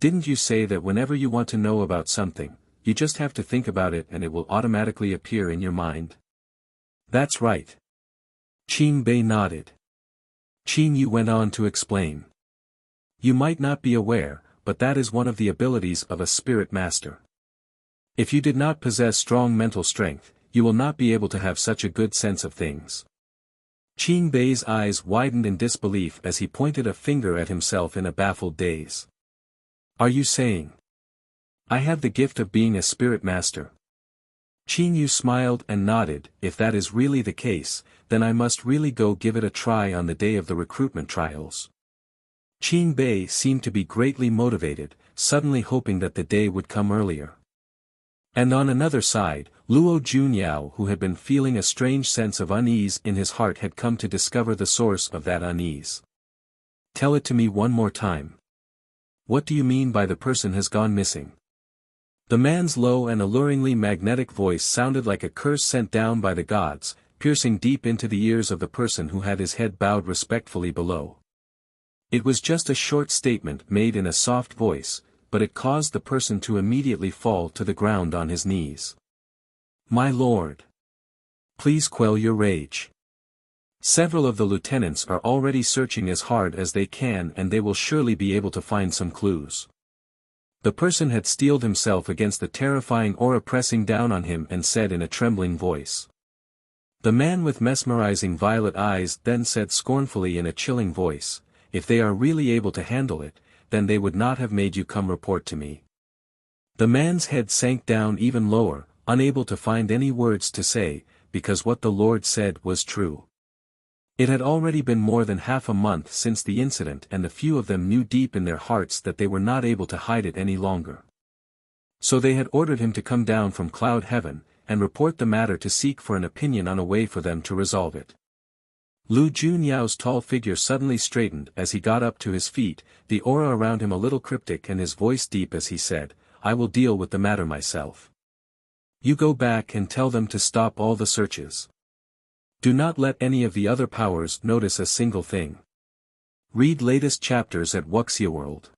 Didn't you say that whenever you want to know about something, you just have to think about it and it will automatically appear in your mind? That's right. Qin Bei nodded. Qin Yu went on to explain. You might not be aware, but that is one of the abilities of a spirit master. If you did not possess strong mental strength, you will not be able to have such a good sense of things. Qin Bei's eyes widened in disbelief as he pointed a finger at himself in a baffled daze. Are you saying I have the gift of being a spirit master? Qin Yu smiled and nodded. If that is really the case, then I must really go give it a try on the day of the recruitment trials. Qin Bei seemed to be greatly motivated, suddenly hoping that the day would come earlier. And on another side, Luo Junyao, who had been feeling a strange sense of unease in his heart, had come to discover the source of that unease. Tell it to me one more time. What do you mean by the person has gone missing? The man's low and alluringly magnetic voice sounded like a curse sent down by the gods, piercing deep into the ears of the person who had his head bowed respectfully below. It was just a short statement made in a soft voice, but it caused the person to immediately fall to the ground on his knees. My lord! Please quell your rage. Several of the lieutenants are already searching as hard as they can and they will surely be able to find some clues. The person had steeled himself against the terrifying aura pressing down on him and said in a trembling voice. The man with mesmerizing violet eyes then said scornfully in a chilling voice, "If they are really able to handle it, then they would not have made you come report to me." The man's head sank down even lower, unable to find any words to say, because what the Lord said was true. It had already been more than half a month since the incident and the few of them knew deep in their hearts that they were not able to hide it any longer. So they had ordered him to come down from cloud heaven, and report the matter to seek for an opinion on a way for them to resolve it. Lu Junyao's tall figure suddenly straightened as he got up to his feet, the aura around him a little cryptic and his voice deep as he said, "I will deal with the matter myself. You go back and tell them to stop all the searches. Do not let any of the other powers notice a single thing." Read latest chapters at Wuxia World.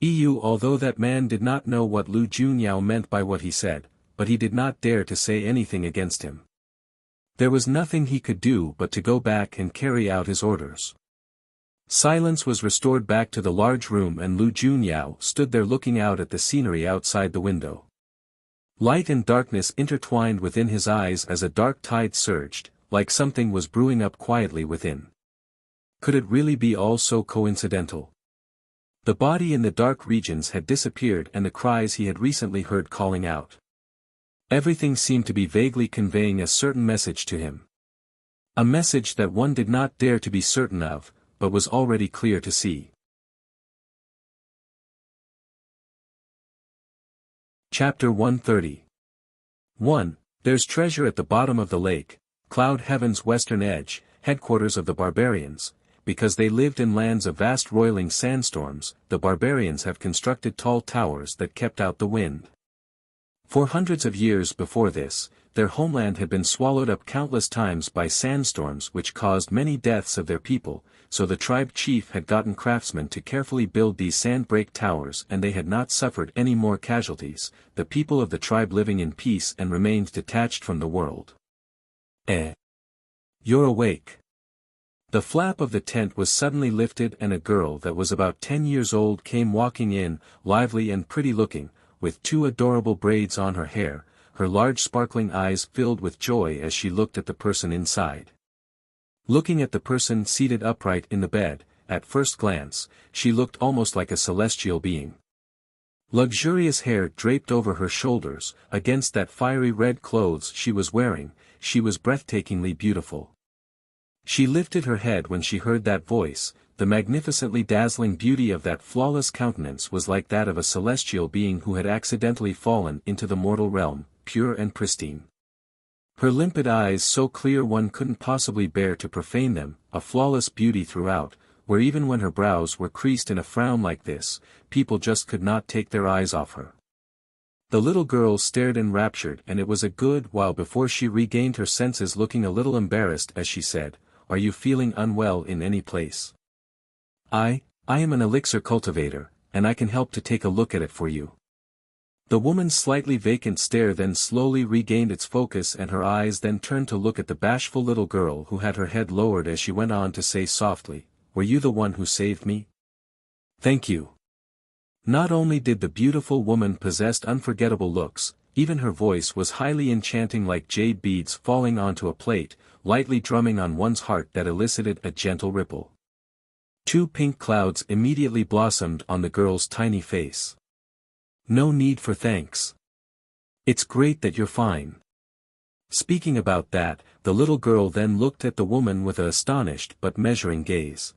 Although that man did not know what Lu Junyao meant by what he said, but he did not dare to say anything against him. There was nothing he could do but to go back and carry out his orders. Silence was restored back to the large room and Lu Junyao stood there looking out at the scenery outside the window. Light and darkness intertwined within his eyes as a dark tide surged, like something was brewing up quietly within. Could it really be all so coincidental? The body in the dark regions had disappeared and the cries he had recently heard calling out. Everything seemed to be vaguely conveying a certain message to him. A message that one did not dare to be certain of, but was already clear to see. Chapter 130. 1. There's treasure at the bottom of the lake, Cloud Heaven's western edge, headquarters of the barbarians. Because they lived in lands of vast roiling sandstorms, the barbarians have constructed tall towers that kept out the wind. For hundreds of years before this, their homeland had been swallowed up countless times by sandstorms which caused many deaths of their people, so the tribe chief had gotten craftsmen to carefully build these sand-break towers and they had not suffered any more casualties, the people of the tribe living in peace and remained detached from the world. You're awake. The flap of the tent was suddenly lifted and a girl that was about 10 years old came walking in, lively and pretty-looking, with 2 adorable braids on her hair, her large sparkling eyes filled with joy as she looked at the person inside. Looking at the person seated upright in the bed, at first glance, she looked almost like a celestial being. Luxurious hair draped over her shoulders, against that fiery red clothes she was wearing, she was breathtakingly beautiful. She lifted her head when she heard that voice. The magnificently dazzling beauty of that flawless countenance was like that of a celestial being who had accidentally fallen into the mortal realm, pure and pristine. Her limpid eyes so clear one couldn't possibly bear to profane them, a flawless beauty throughout, where even when her brows were creased in a frown like this, people just could not take their eyes off her. The little girl stared enraptured and it was a good while before she regained her senses, looking a little embarrassed as she said, "Are you feeling unwell in any place?" I am an elixir cultivator, and I can help to take a look at it for you." The woman's slightly vacant stare then slowly regained its focus and her eyes then turned to look at the bashful little girl who had her head lowered as she went on to say softly, "Were you the one who saved me?" "Thank you." Not only did the beautiful woman possess unforgettable looks, even her voice was highly enchanting, like jade beads falling onto a plate, lightly drumming on one's heart that elicited a gentle ripple. 2 pink clouds immediately blossomed on the girl's tiny face. "No need for thanks. It's great that you're fine." Speaking about that, the little girl then looked at the woman with an astonished but measuring gaze.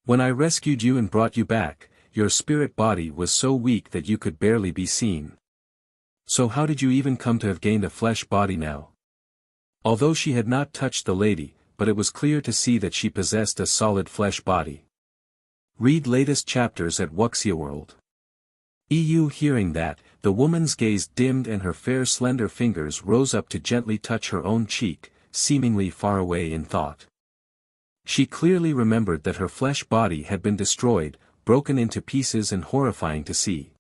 "When I rescued you and brought you back, your spirit body was so weak that you could barely be seen. So how did you even come to have gained a flesh body now?" Although she had not touched the lady, but it was clear to see that she possessed a solid flesh body. Read latest chapters at Wuxia World. Hearing that, the woman's gaze dimmed and her fair slender fingers rose up to gently touch her own cheek, seemingly far away in thought. She clearly remembered that her flesh body had been destroyed, broken into pieces and horrifying to see.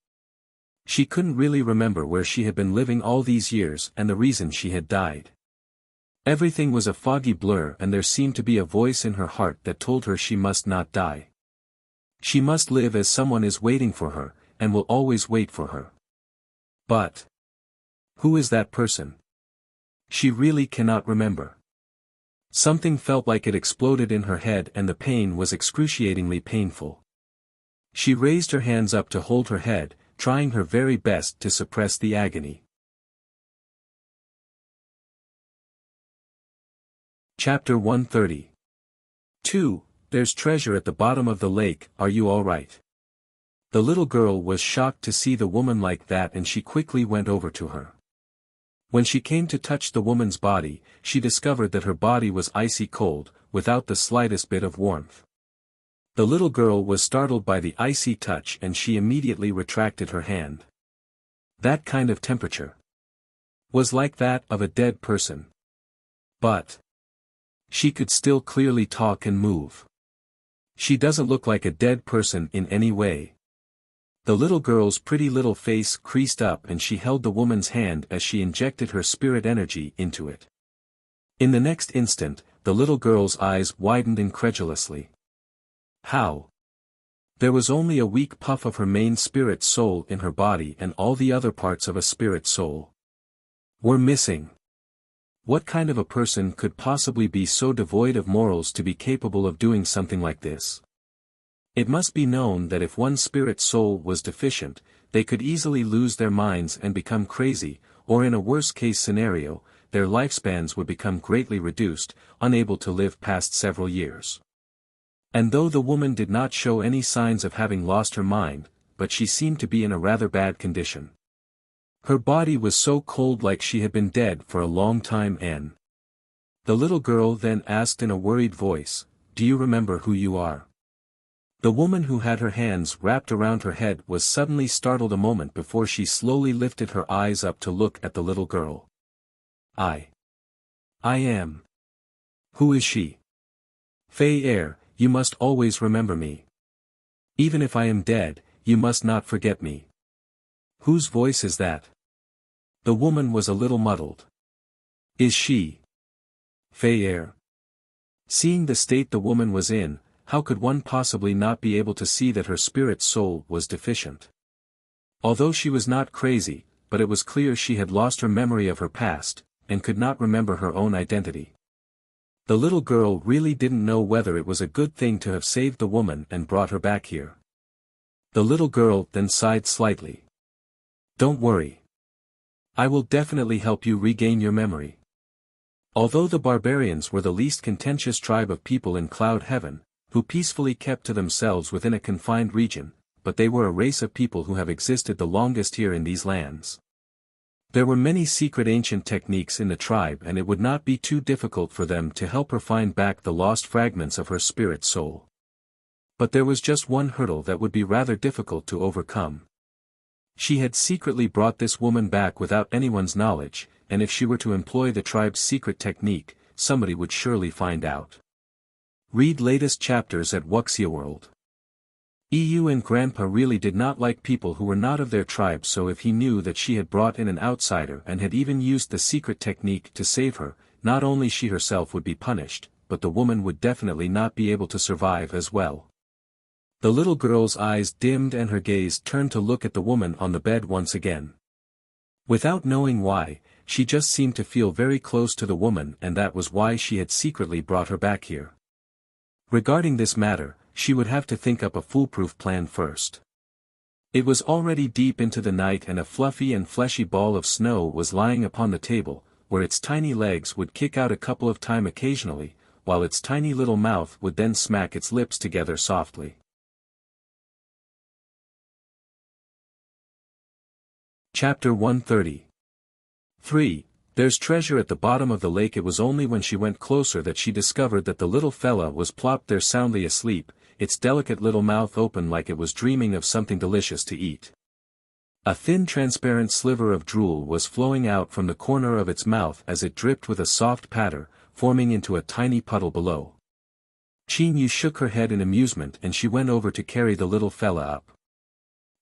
She couldn't really remember where she had been living all these years and the reason she had died. Everything was a foggy blur and there seemed to be a voice in her heart that told her she must not die. She must live as someone is waiting for her, and will always wait for her. But who is that person? She really cannot remember. Something felt like it exploded in her head and the pain was excruciatingly painful. She raised her hands up to hold her head, trying her very best to suppress the agony. Chapter 130. 2. There's treasure at the bottom of the lake, are you all right? The little girl was shocked to see the woman like that and she quickly went over to her. When she came to touch the woman's body, she discovered that her body was icy cold, without the slightest bit of warmth. The little girl was startled by the icy touch and she immediately retracted her hand. That kind of temperature was like that of a dead person. But she could still clearly talk and move. She doesn't look like a dead person in any way. The little girl's pretty little face creased up and she held the woman's hand as she injected her spirit energy into it. In the next instant, the little girl's eyes widened incredulously. How? There was only a weak puff of her main spirit soul in her body and all the other parts of a spirit soul were missing. What kind of a person could possibly be so devoid of morals to be capable of doing something like this? It must be known that if one spirit soul was deficient, they could easily lose their minds and become crazy, or in a worst-case scenario, their lifespans would become greatly reduced, unable to live past several years. And though the woman did not show any signs of having lost her mind, but she seemed to be in a rather bad condition. Her body was so cold like she had been dead for a long time and the little girl then asked in a worried voice, "Do you remember who you are?" The woman who had her hands wrapped around her head was suddenly startled a moment before she slowly lifted her eyes up to look at the little girl. I am. Who is she? Fei Er, you must always remember me. Even if I am dead, you must not forget me. Whose voice is that? The woman was a little muddled. Is she Fei Er? Seeing the state the woman was in, how could one possibly not be able to see that her spirit soul was deficient? Although she was not crazy, but it was clear she had lost her memory of her past, and could not remember her own identity. The little girl really didn't know whether it was a good thing to have saved the woman and brought her back here. The little girl then sighed slightly. Don't worry. I will definitely help you regain your memory. Although the barbarians were the least contentious tribe of people in Cloud Heaven, who peacefully kept to themselves within a confined region, but they were a race of people who have existed the longest here in these lands. There were many secret ancient techniques in the tribe and it would not be too difficult for them to help her find back the lost fragments of her spirit soul. But there was just one hurdle that would be rather difficult to overcome. She had secretly brought this woman back without anyone's knowledge, and if she were to employ the tribe's secret technique, somebody would surely find out. Read latest chapters at Wuxia World. EU and Grandpa really did not like people who were not of their tribe, so if he knew that she had brought in an outsider and had even used the secret technique to save her, not only she herself would be punished, but the woman would definitely not be able to survive as well. The little girl's eyes dimmed and her gaze turned to look at the woman on the bed once again. Without knowing why, she just seemed to feel very close to the woman and that was why she had secretly brought her back here. Regarding this matter, she would have to think up a foolproof plan first. It was already deep into the night and a fluffy and fleshy ball of snow was lying upon the table, where its tiny legs would kick out a couple of times occasionally, while its tiny little mouth would then smack its lips together softly. Chapter 130. 3. There's treasure at the bottom of the lake. It was only when she went closer that she discovered that the little fella was plopped there soundly asleep, its delicate little mouth open like it was dreaming of something delicious to eat. A thin transparent sliver of drool was flowing out from the corner of its mouth as it dripped with a soft patter, forming into a tiny puddle below. Qin Yu shook her head in amusement and she went over to carry the little fella up.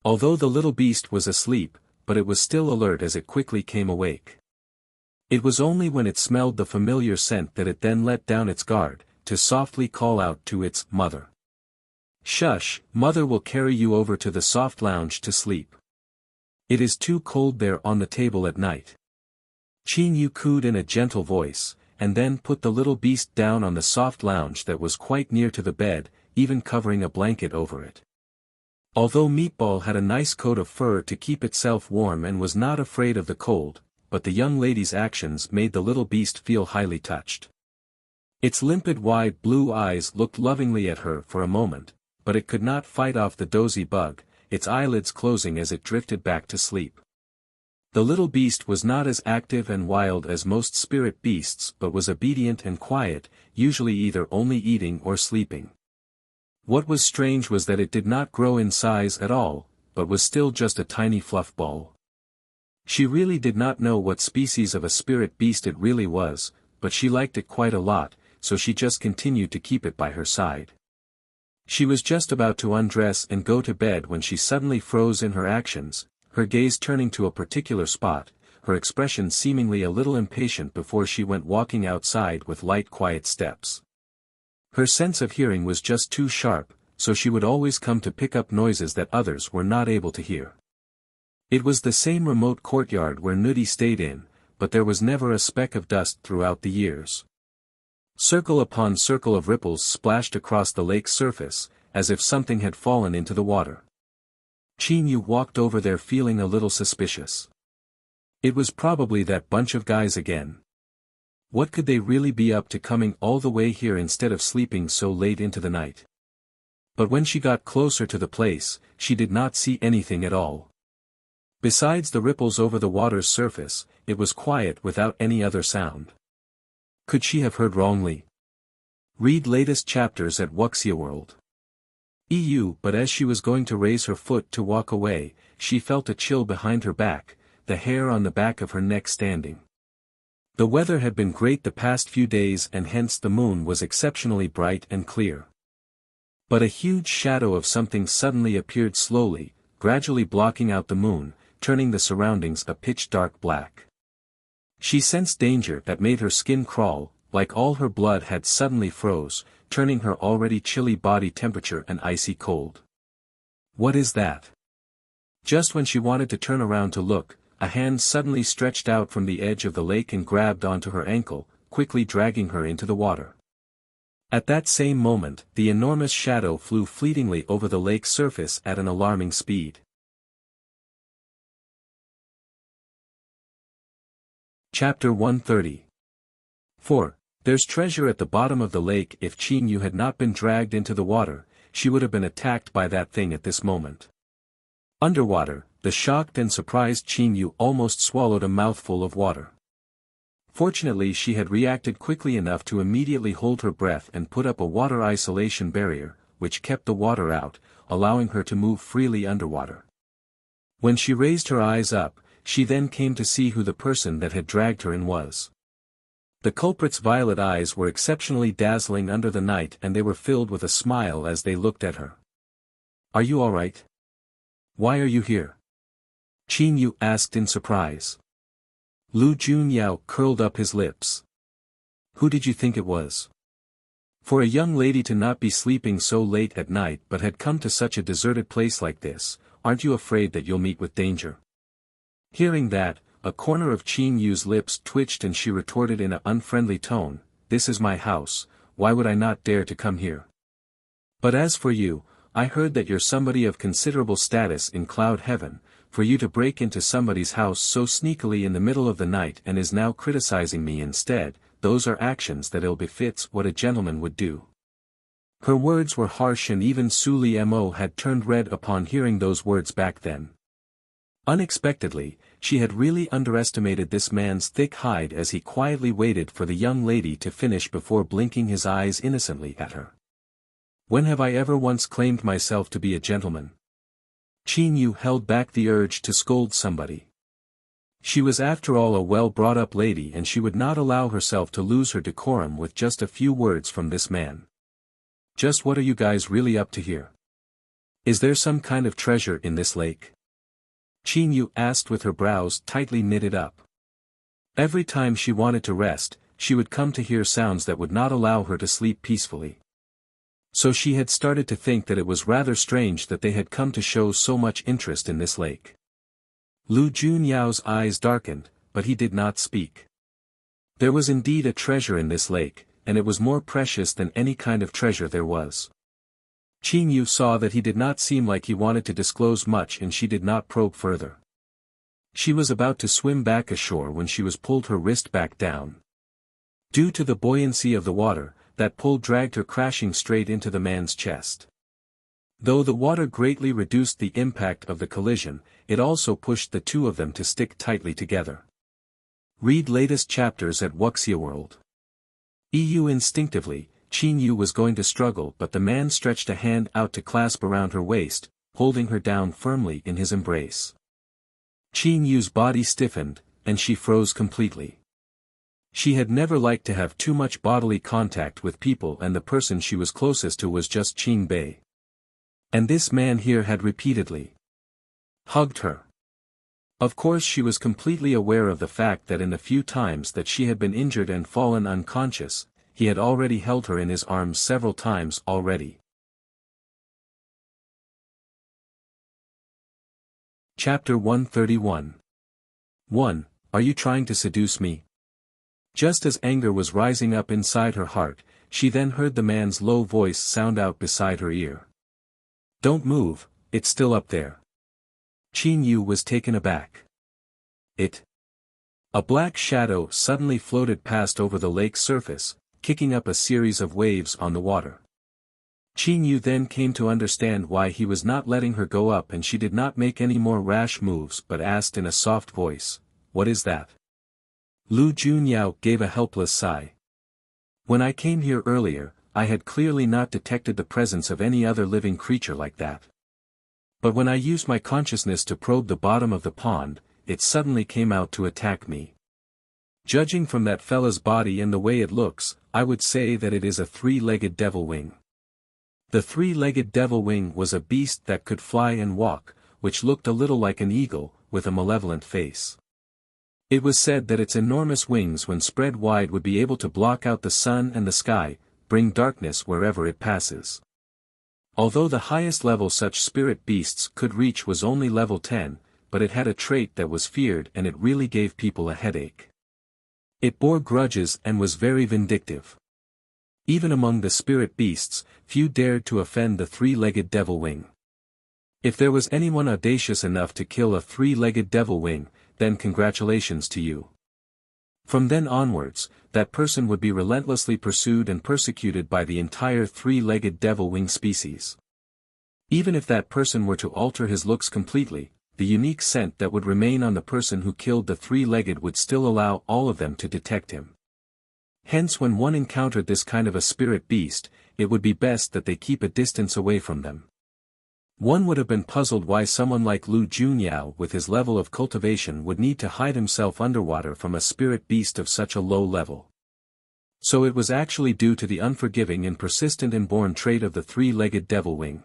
Although the little beast was asleep, but it was still alert as it quickly came awake. It was only when it smelled the familiar scent that it then let down its guard, to softly call out to its mother. "Shush, mother will carry you over to the soft lounge to sleep. It is too cold there on the table at night." Qin Yu cooed in a gentle voice, and then put the little beast down on the soft lounge that was quite near to the bed, even covering a blanket over it. Although Meatball had a nice coat of fur to keep itself warm and was not afraid of the cold, but the young lady's actions made the little beast feel highly touched. Its limpid wide blue eyes looked lovingly at her for a moment, but it could not fight off the dozy bug, its eyelids closing as it drifted back to sleep. The little beast was not as active and wild as most spirit beasts but was obedient and quiet, usually either only eating or sleeping. What was strange was that it did not grow in size at all, but was still just a tiny fluff ball. She really did not know what species of a spirit beast it really was, but she liked it quite a lot, so she just continued to keep it by her side. She was just about to undress and go to bed when she suddenly froze in her actions, her gaze turning to a particular spot, her expression seemingly a little impatient before she went walking outside with light quiet steps. Her sense of hearing was just too sharp, so she would always come to pick up noises that others were not able to hear. It was the same remote courtyard where Nudie stayed in, but there was never a speck of dust throughout the years. Circle upon circle of ripples splashed across the lake's surface, as if something had fallen into the water. Qin Yu walked over there feeling a little suspicious. It was probably that bunch of guys again. What could they really be up to coming all the way here instead of sleeping so late into the night? But when she got closer to the place, she did not see anything at all. Besides the ripples over the water's surface, it was quiet without any other sound. Could she have heard wrongly? Read latest chapters at Wuxia World. EU. But as she was going to raise her foot to walk away, she felt a chill behind her back, the hair on the back of her neck standing. The weather had been great the past few days and hence the moon was exceptionally bright and clear. But a huge shadow of something suddenly appeared slowly, gradually blocking out the moon, turning the surroundings a pitch-dark black. She sensed danger that made her skin crawl, like all her blood had suddenly froze, turning her already chilly body temperature an icy cold. What is that? Just when she wanted to turn around to look, a hand suddenly stretched out from the edge of the lake and grabbed onto her ankle, quickly dragging her into the water. At that same moment, the enormous shadow flew fleetingly over the lake's surface at an alarming speed. Chapter 130. 4. There's treasure at the bottom of the lake. If Qin Yu had not been dragged into the water, she would have been attacked by that thing at this moment. Underwater, the shocked and surprised Qin Yu almost swallowed a mouthful of water. Fortunately she had reacted quickly enough to immediately hold her breath and put up a water isolation barrier, which kept the water out, allowing her to move freely underwater. When she raised her eyes up, she then came to see who the person that had dragged her in was. The culprit's violet eyes were exceptionally dazzling under the night and they were filled with a smile as they looked at her. "Are you all right? Why are you here?" Qin Yu asked in surprise. Lu Junyao curled up his lips. "Who did you think it was? For a young lady to not be sleeping so late at night but had come to such a deserted place like this, aren't you afraid that you'll meet with danger?" Hearing that, a corner of Qin Yu's lips twitched and she retorted in an unfriendly tone, "This is my house, why would I not dare to come here? But as for you, I heard that you're somebody of considerable status in Cloud Heaven, for you to break into somebody's house so sneakily in the middle of the night and is now criticizing me instead, those are actions that ill befits what a gentleman would do." Her words were harsh and even Su Li Mo had turned red upon hearing those words back then. Unexpectedly, she had really underestimated this man's thick hide as he quietly waited for the young lady to finish before blinking his eyes innocently at her. "When have I ever once claimed myself to be a gentleman?" Qin Yu held back the urge to scold somebody. She was after all a well-brought-up lady and she would not allow herself to lose her decorum with just a few words from this man. "Just what are you guys really up to here? Is there some kind of treasure in this lake?" Qin Yu asked with her brows tightly knitted up. Every time she wanted to rest, she would come to hear sounds that would not allow her to sleep peacefully. So she had started to think that it was rather strange that they had come to show so much interest in this lake. Lu Junyao's eyes darkened, but he did not speak. There was indeed a treasure in this lake, and it was more precious than any kind of treasure there was. Qin Yu saw that he did not seem like he wanted to disclose much, and she did not probe further. She was about to swim back ashore when she was pulled her wrist back down. Due to the buoyancy of the water, that pull dragged her crashing straight into the man's chest. Though the water greatly reduced the impact of the collision, it also pushed the two of them to stick tightly together. Read latest chapters at Wuxia World. EU instinctively, Qin Yu was going to struggle, but the man stretched a hand out to clasp around her waist, holding her down firmly in his embrace. Qin Yu's body stiffened, and she froze completely. She had never liked to have too much bodily contact with people, and the person she was closest to was just Qin Bei. And this man here had repeatedly hugged her. Of course she was completely aware of the fact that in the few times that she had been injured and fallen unconscious, he had already held her in his arms several times already. Chapter 131. 1. Are you trying to seduce me? Just as anger was rising up inside her heart, she then heard the man's low voice sound out beside her ear. Don't move, it's still up there. Qin Yu was taken aback. A black shadow suddenly floated past over the lake's surface, kicking up a series of waves on the water. Qin Yu then came to understand why he was not letting her go up, and she did not make any more rash moves but asked in a soft voice, "What is that?" Lu Junyao gave a helpless sigh. When I came here earlier, I had clearly not detected the presence of any other living creature like that. But when I used my consciousness to probe the bottom of the pond, it suddenly came out to attack me. Judging from that fella's body and the way it looks, I would say that it is a three-legged devil wing. The three-legged devil wing was a beast that could fly and walk, which looked a little like an eagle, with a malevolent face. It was said that its enormous wings when spread wide would be able to block out the sun and the sky, bring darkness wherever it passes. Although the highest level such spirit beasts could reach was only level 10, but it had a trait that was feared, and it really gave people a headache. It bore grudges and was very vindictive. Even among the spirit beasts, few dared to offend the three-legged devil wing. If there was anyone audacious enough to kill a three-legged devil wing, then congratulations to you. From then onwards, that person would be relentlessly pursued and persecuted by the entire three-legged devil wing species. Even if that person were to alter his looks completely, the unique scent that would remain on the person who killed the three-legged would still allow all of them to detect him. Hence when one encountered this kind of a spirit beast, it would be best that they keep a distance away from them. One would have been puzzled why someone like Lu Junyao with his level of cultivation would need to hide himself underwater from a spirit beast of such a low level. So it was actually due to the unforgiving and persistent inborn trait of the three-legged devil wing.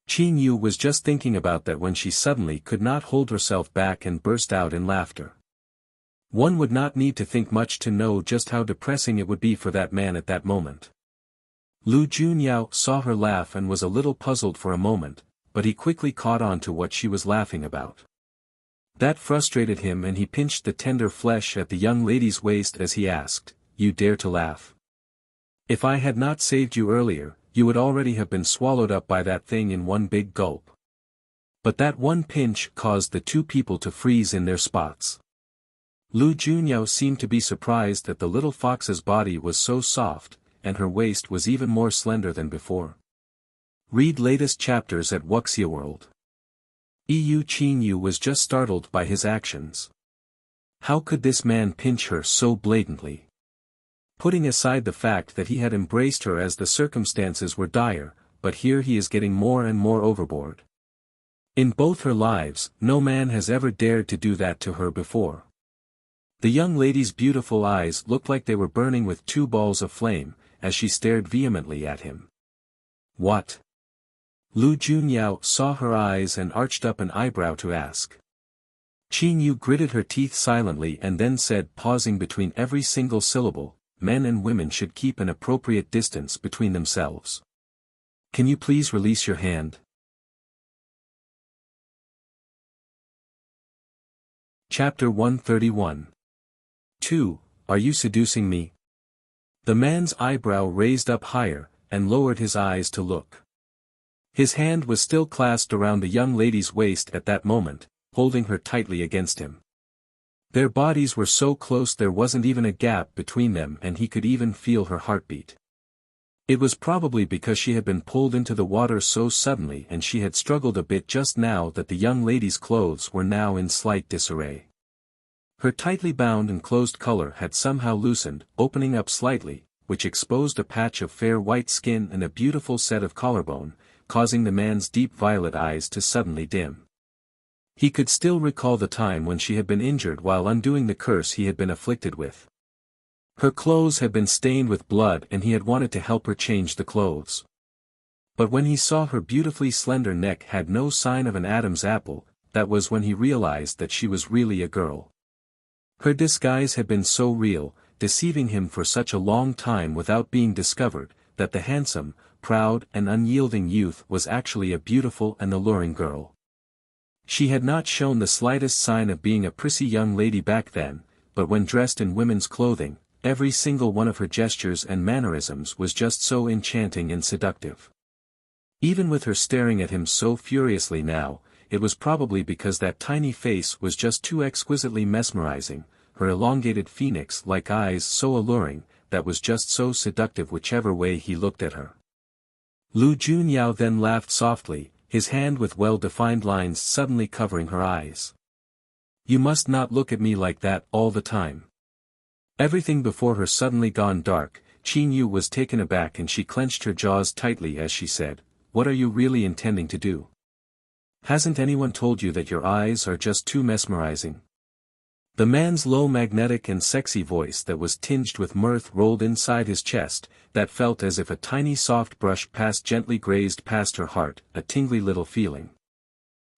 Qin Yu was just thinking about that when she suddenly could not hold herself back and burst out in laughter. One would not need to think much to know just how depressing it would be for that man at that moment. Lu Junyao saw her laugh and was a little puzzled for a moment, but he quickly caught on to what she was laughing about. That frustrated him, and he pinched the tender flesh at the young lady's waist as he asked, "You dare to laugh? If I had not saved you earlier, you would already have been swallowed up by that thing in one big gulp." But that one pinch caused the two people to freeze in their spots. Lu Junyao seemed to be surprised that the little fox's body was so soft, and her waist was even more slender than before. Read latest chapters at Wuxia World. Qin Yu was just startled by his actions. How could this man pinch her so blatantly? Putting aside the fact that he had embraced her as the circumstances were dire, but here he is getting more and more overboard. In both her lives, no man has ever dared to do that to her before. The young lady's beautiful eyes looked like they were burning with two balls of flame, as she stared vehemently at him. What? Lu Junyao saw her eyes and arched up an eyebrow to ask. Qin Yu gritted her teeth silently and then said, pausing between every single syllable, men and women should keep an appropriate distance between themselves. Can you please release your hand? Chapter 131. 2. Are you seducing me? The man's eyebrow raised up higher, and lowered his eyes to look. His hand was still clasped around the young lady's waist at that moment, holding her tightly against him. Their bodies were so close there wasn't even a gap between them, and he could even feel her heartbeat. It was probably because she had been pulled into the water so suddenly and she had struggled a bit just now that the young lady's clothes were now in slight disarray. Her tightly bound and closed collar had somehow loosened, opening up slightly, which exposed a patch of fair white skin and a beautiful set of collarbone, causing the man's deep violet eyes to suddenly dim. He could still recall the time when she had been injured while undoing the curse he had been afflicted with. Her clothes had been stained with blood and he had wanted to help her change the clothes. But when he saw her beautifully slender neck had no sign of an Adam's apple, that was when he realized that she was really a girl. Her disguise had been so real, deceiving him for such a long time without being discovered, that the handsome, proud and unyielding youth was actually a beautiful and alluring girl. She had not shown the slightest sign of being a prissy young lady back then, but when dressed in women's clothing, every single one of her gestures and mannerisms was just so enchanting and seductive. Even with her staring at him so furiously now, it was probably because that tiny face was just too exquisitely mesmerizing, her elongated phoenix-like eyes so alluring, that was just so seductive whichever way he looked at her. Lu Junyao then laughed softly, his hand with well-defined lines suddenly covering her eyes. You must not look at me like that all the time. Everything before her suddenly gone dark, Qin Yu was taken aback and she clenched her jaws tightly as she said, "What are you really intending to do? Hasn't anyone told you that your eyes are just too mesmerizing?" The man's low magnetic and sexy voice that was tinged with mirth rolled inside his chest, that felt as if a tiny soft brush gently grazed past her heart, a tingly little feeling.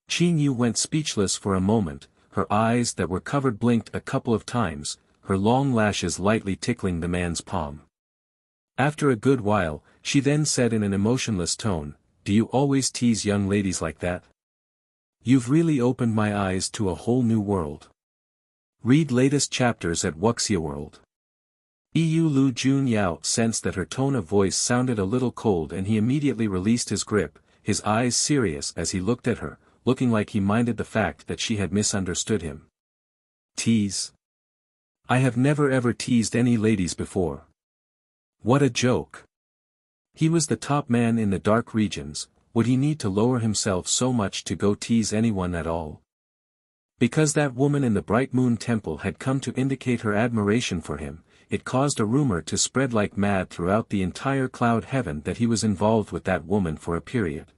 Qin Yu went speechless for a moment, her eyes that were covered blinked a couple of times, her long lashes lightly tickling the man's palm. After a good while, she then said in an emotionless tone, "Do you always tease young ladies like that? You've really opened my eyes to a whole new world. Read latest chapters at Wuxia World." Lu Junyao sensed that her tone of voice sounded a little cold and he immediately released his grip, his eyes serious as he looked at her, looking like he minded the fact that she had misunderstood him. Tease? I have never ever teased any ladies before. What a joke. He was the top man in the dark regions, would he need to lower himself so much to go tease anyone at all? Because that woman in the Bright Moon Temple had come to indicate her admiration for him, it caused a rumor to spread like mad throughout the entire cloud heaven that he was involved with that woman for a period.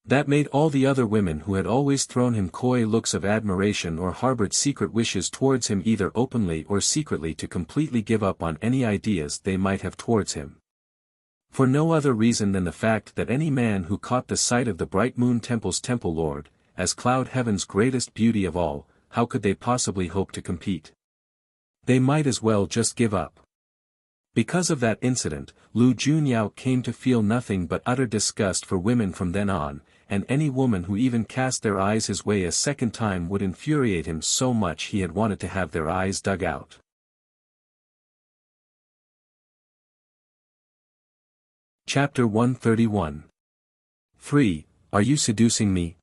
That made all the other women who had always thrown him coy looks of admiration or harbored secret wishes towards him either openly or secretly to completely give up on any ideas they might have towards him. For no other reason than the fact that any man who caught the sight of the Bright Moon Temple's Temple Lord, as Cloud Heaven's greatest beauty of all, how could they possibly hope to compete? They might as well just give up. Because of that incident, Lu Junyao came to feel nothing but utter disgust for women from then on, and any woman who even cast their eyes his way a second time would infuriate him so much he had wanted to have their eyes dug out. Chapter 131. 3. Are you seducing me?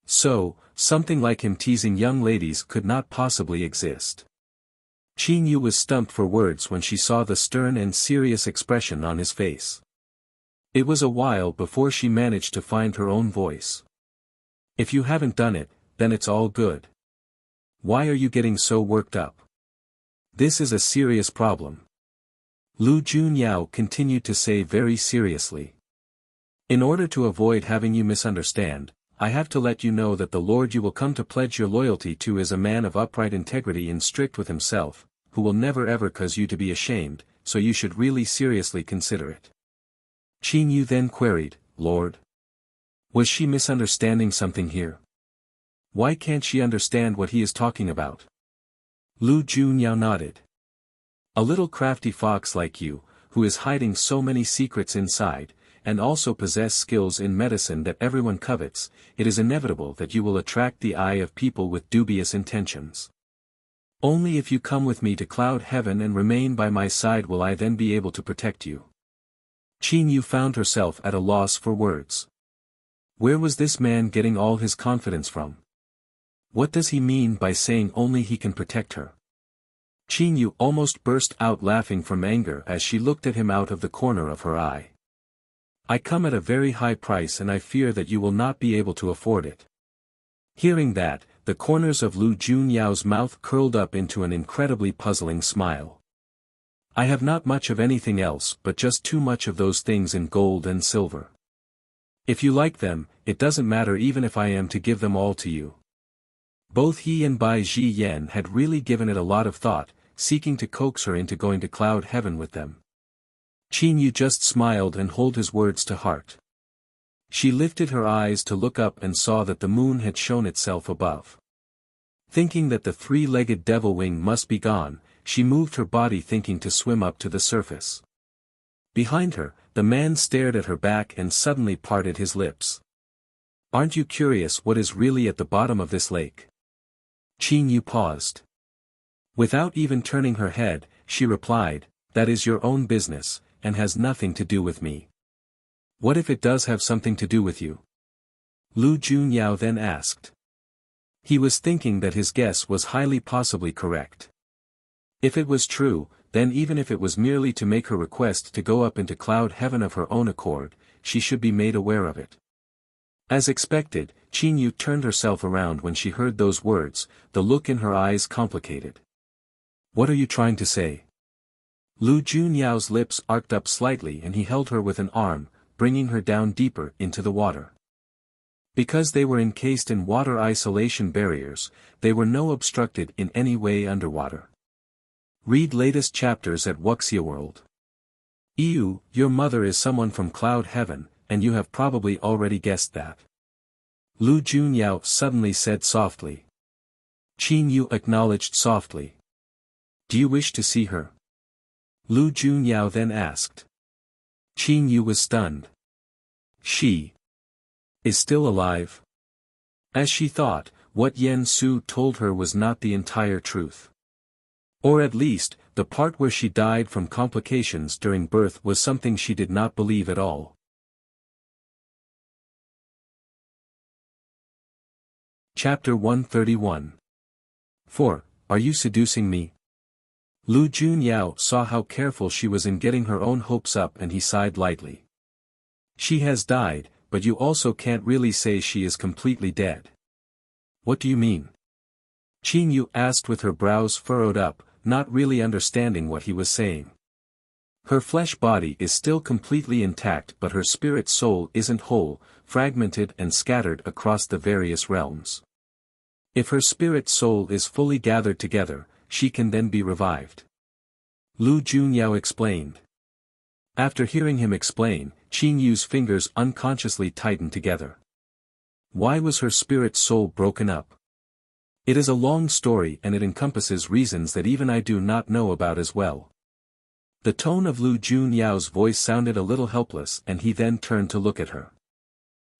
So, something like him teasing young ladies could not possibly exist. Qin Yu was stumped for words when she saw the stern and serious expression on his face. It was a while before she managed to find her own voice. If you haven't done it, then it's all good. Why are you getting so worked up? This is a serious problem. Lu Junyao continued to say very seriously. In order to avoid having you misunderstand, I have to let you know that the Lord you will come to pledge your loyalty to is a man of upright integrity and strict with himself, who will never ever cause you to be ashamed, so you should really seriously consider it. Qin Yu then queried, Lord? Was she misunderstanding something here? Why can't she understand what he is talking about? Lu Junyao nodded. A little crafty fox like you, who is hiding so many secrets inside, and also possess skills in medicine that everyone covets, it is inevitable that you will attract the eye of people with dubious intentions. Only if you come with me to cloud heaven and remain by my side will I then be able to protect you. Qin Yu found herself at a loss for words. Where was this man getting all his confidence from? What does he mean by saying only he can protect her? Qin Yu almost burst out laughing from anger as she looked at him out of the corner of her eye. I come at a very high price and I fear that you will not be able to afford it. Hearing that, the corners of Lu Junyao's mouth curled up into an incredibly puzzling smile. I have not much of anything else but just too much of those things in gold and silver. If you like them, it doesn't matter even if I am to give them all to you. Both he and Bai Ji Yan had really given it a lot of thought, seeking to coax her into going to cloud heaven with them. Qin Yu just smiled and held his words to heart. She lifted her eyes to look up and saw that the moon had shown itself above. Thinking that the three-legged devil wing must be gone, she moved her body thinking to swim up to the surface. Behind her, the man stared at her back and suddenly parted his lips. Aren't you curious what is really at the bottom of this lake? Qin Yu paused. Without even turning her head, she replied, that is your own business, and has nothing to do with me. What if it does have something to do with you? Lu Junyao then asked. He was thinking that his guess was highly possibly correct. If it was true, then even if it was merely to make her request to go up into cloud heaven of her own accord, she should be made aware of it. As expected, Qin Yu turned herself around when she heard those words, the look in her eyes complicated. What are you trying to say? Lu Junyao's lips arched up slightly and he held her with an arm, bringing her down deeper into the water. Because they were encased in water isolation barriers, they were no obstructed in any way underwater. Read latest chapters at Wuxia World. Your mother is someone from cloud heaven, and you have probably already guessed that. Lu Junyao suddenly said softly. Qin Yu acknowledged softly. Do you wish to see her? Lu Junyao then asked. Qin Yu was stunned. She is still alive? As she thought, what Yen Su told her was not the entire truth. Or at least, the part where she died from complications during birth was something she did not believe at all. Chapter 131. 4. Are you seducing me? Lu Junyao saw how careful she was in getting her own hopes up and he sighed lightly. She has died, but you also can't really say she is completely dead. What do you mean? Qin Yu asked with her brows furrowed up, not really understanding what he was saying. Her flesh body is still completely intact but her spirit soul isn't whole, fragmented and scattered across the various realms. If her spirit soul is fully gathered together, she can then be revived. Lu Junyao explained. After hearing him explain, Qin Yu's fingers unconsciously tightened together. Why was her spirit soul broken up? It is a long story and it encompasses reasons that even I do not know about as well. The tone of Lu Junyao's voice sounded a little helpless and he then turned to look at her.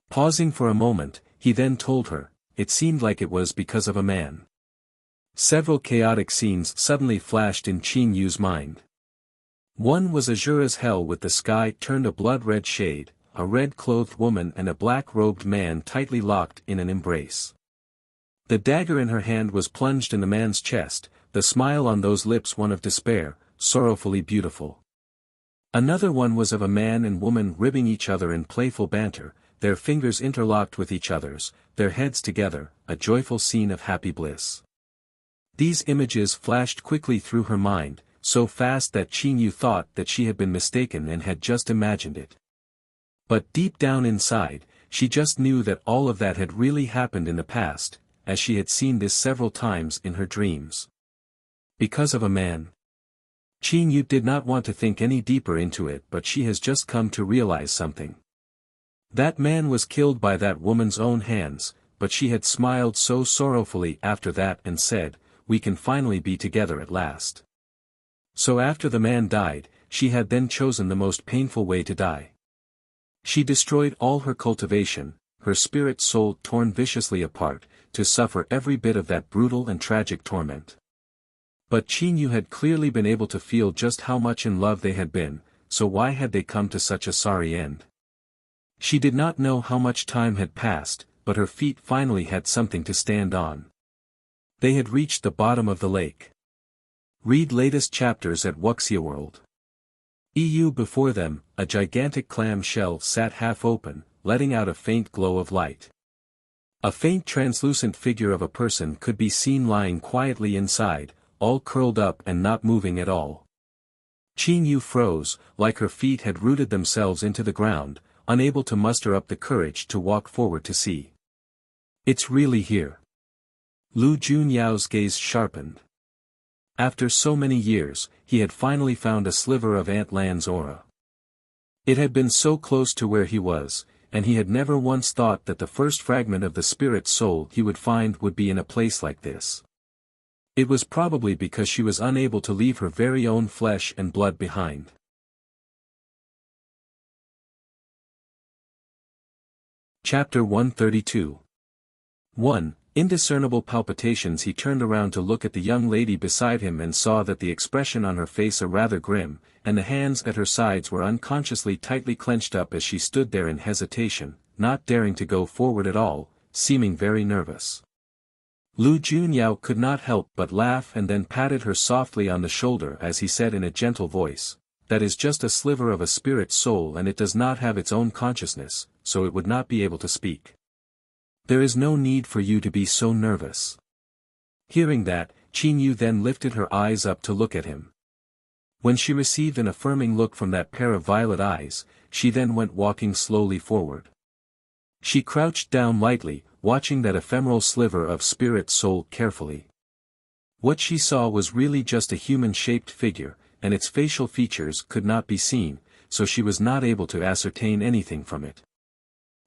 Pausing for a moment, he then told her, it seemed like it was because of a man. Several chaotic scenes suddenly flashed in Qin Yu's mind. One was azure as hell with the sky turned a blood-red shade, a red-clothed woman and a black-robed man tightly locked in an embrace. The dagger in her hand was plunged in the man's chest, the smile on those lips one of despair, sorrowfully beautiful. Another one was of a man and woman ribbing each other in playful banter, their fingers interlocked with each other's, their heads together, a joyful scene of happy bliss. These images flashed quickly through her mind, so fast that Qin Yu thought that she had been mistaken and had just imagined it. But deep down inside, she just knew that all of that had really happened in the past, as she had seen this several times in her dreams. Because of a man. Qin Yu did not want to think any deeper into it but she has just come to realize something. That man was killed by that woman's own hands, but she had smiled so sorrowfully after that and said, "We can finally be together at last." So after the man died, she had then chosen the most painful way to die. She destroyed all her cultivation, her spirit soul torn viciously apart, to suffer every bit of that brutal and tragic torment. But Qin Yu had clearly been able to feel just how much in love they had been, so why had they come to such a sorry end? She did not know how much time had passed, but her feet finally had something to stand on. They had reached the bottom of the lake. Read latest chapters at Wuxia World. EU before them, a gigantic clam shell sat half open, letting out a faint glow of light. A faint translucent figure of a person could be seen lying quietly inside, all curled up and not moving at all. Qin Yu froze, like her feet had rooted themselves into the ground, unable to muster up the courage to walk forward to see. "It's really here." Lu Junyao's gaze sharpened. After so many years, he had finally found a sliver of Ant Land's aura. It had been so close to where he was, and he had never once thought that the first fragment of the spirit soul he would find would be in a place like this. It was probably because she was unable to leave her very own flesh and blood behind. Chapter 132. 1. Indiscernible palpitations. He turned around to look at the young lady beside him and saw that the expression on her face a rather grim, and the hands at her sides were unconsciously tightly clenched up as she stood there in hesitation, not daring to go forward at all, seeming very nervous. Lu Junyao could not help but laugh and then patted her softly on the shoulder as he said in a gentle voice, "That is just a sliver of a spirit soul and it does not have its own consciousness, so it would not be able to speak. There is no need for you to be so nervous." Hearing that, Qin Yu then lifted her eyes up to look at him. When she received an affirming look from that pair of violet eyes, she then went walking slowly forward. She crouched down lightly, watching that ephemeral sliver of spirit soul carefully. What she saw was really just a human-shaped figure, and its facial features could not be seen, so she was not able to ascertain anything from it.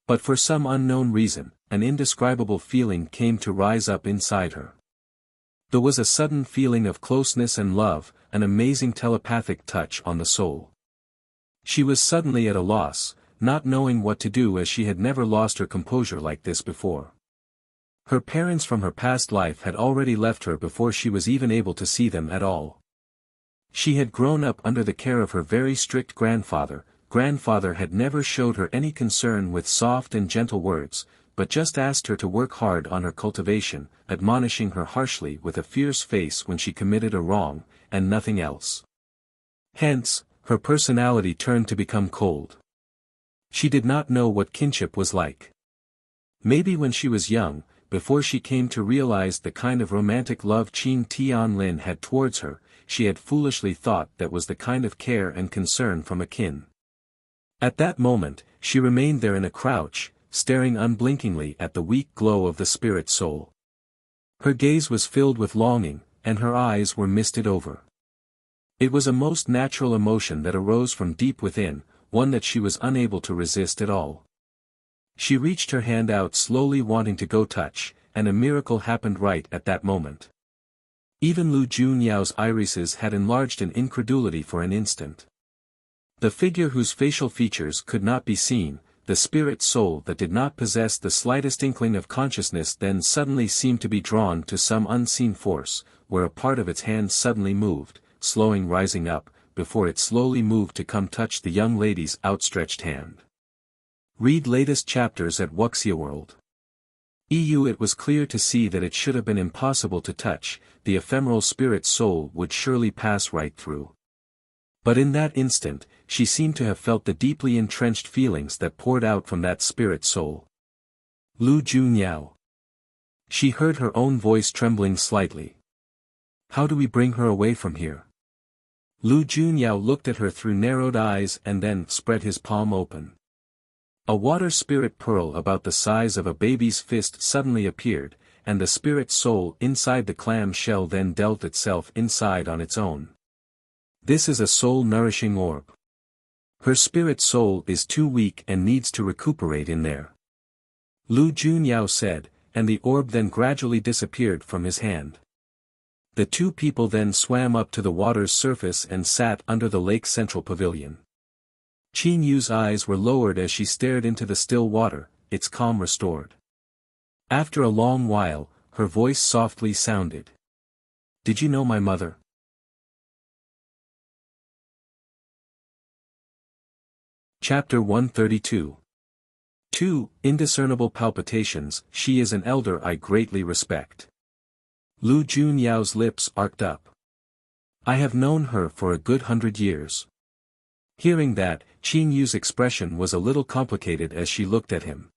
But for some unknown reason, an indescribable feeling came to rise up inside her. There was a sudden feeling of closeness and love, an amazing telepathic touch on the soul. She was suddenly at a loss, not knowing what to do as she had never lost her composure like this before. Her parents from her past life had already left her before she was even able to see them at all. She had grown up under the care of her very strict grandfather. Grandfather had never showed her any concern with soft and gentle words, but just asked her to work hard on her cultivation, admonishing her harshly with a fierce face when she committed a wrong, and nothing else. Hence, her personality turned to become cold. She did not know what kinship was like. Maybe when she was young, before she came to realize the kind of romantic love Qin Tianlin had towards her, she had foolishly thought that was the kind of care and concern from a kin. At that moment, she remained there in a crouch, staring unblinkingly at the weak glow of the spirit soul. Her gaze was filled with longing, and her eyes were misted over. It was a most natural emotion that arose from deep within, one that she was unable to resist at all. She reached her hand out slowly wanting to go touch, and a miracle happened right at that moment. Even Lu Junyao's irises had enlarged in incredulity for an instant. The figure whose facial features could not be seen, the spirit soul that did not possess the slightest inkling of consciousness then suddenly seemed to be drawn to some unseen force, where a part of its hand suddenly moved, slowing rising up, before it slowly moved to come touch the young lady's outstretched hand. Read latest chapters at Wuxia World. EU. It was clear to see that it should have been impossible to touch, the ephemeral spirit soul would surely pass right through. But in that instant, she seemed to have felt the deeply entrenched feelings that poured out from that spirit soul. Lu Junyao. She heard her own voice trembling slightly. "How do we bring her away from here?" Lu Junyao looked at her through narrowed eyes and then spread his palm open. A water spirit pearl about the size of a baby's fist suddenly appeared, and the spirit soul inside the clam shell then dealt itself inside on its own. This is a soul-nourishing orb. Her spirit soul is too weak and needs to recuperate in there. Lu Junyao said, and the orb then gradually disappeared from his hand. The two people then swam up to the water's surface and sat under the lake's central pavilion. Qin Yu's eyes were lowered as she stared into the still water, its calm restored. After a long while, her voice softly sounded. "Did you know my mother?" Chapter 132. 2. Indiscernible Palpitations. She is an elder I greatly respect. Lu Junyao's lips arced up. I have known her for a good 100 years. Hearing that, Qin Yu's expression was a little complicated as she looked at him.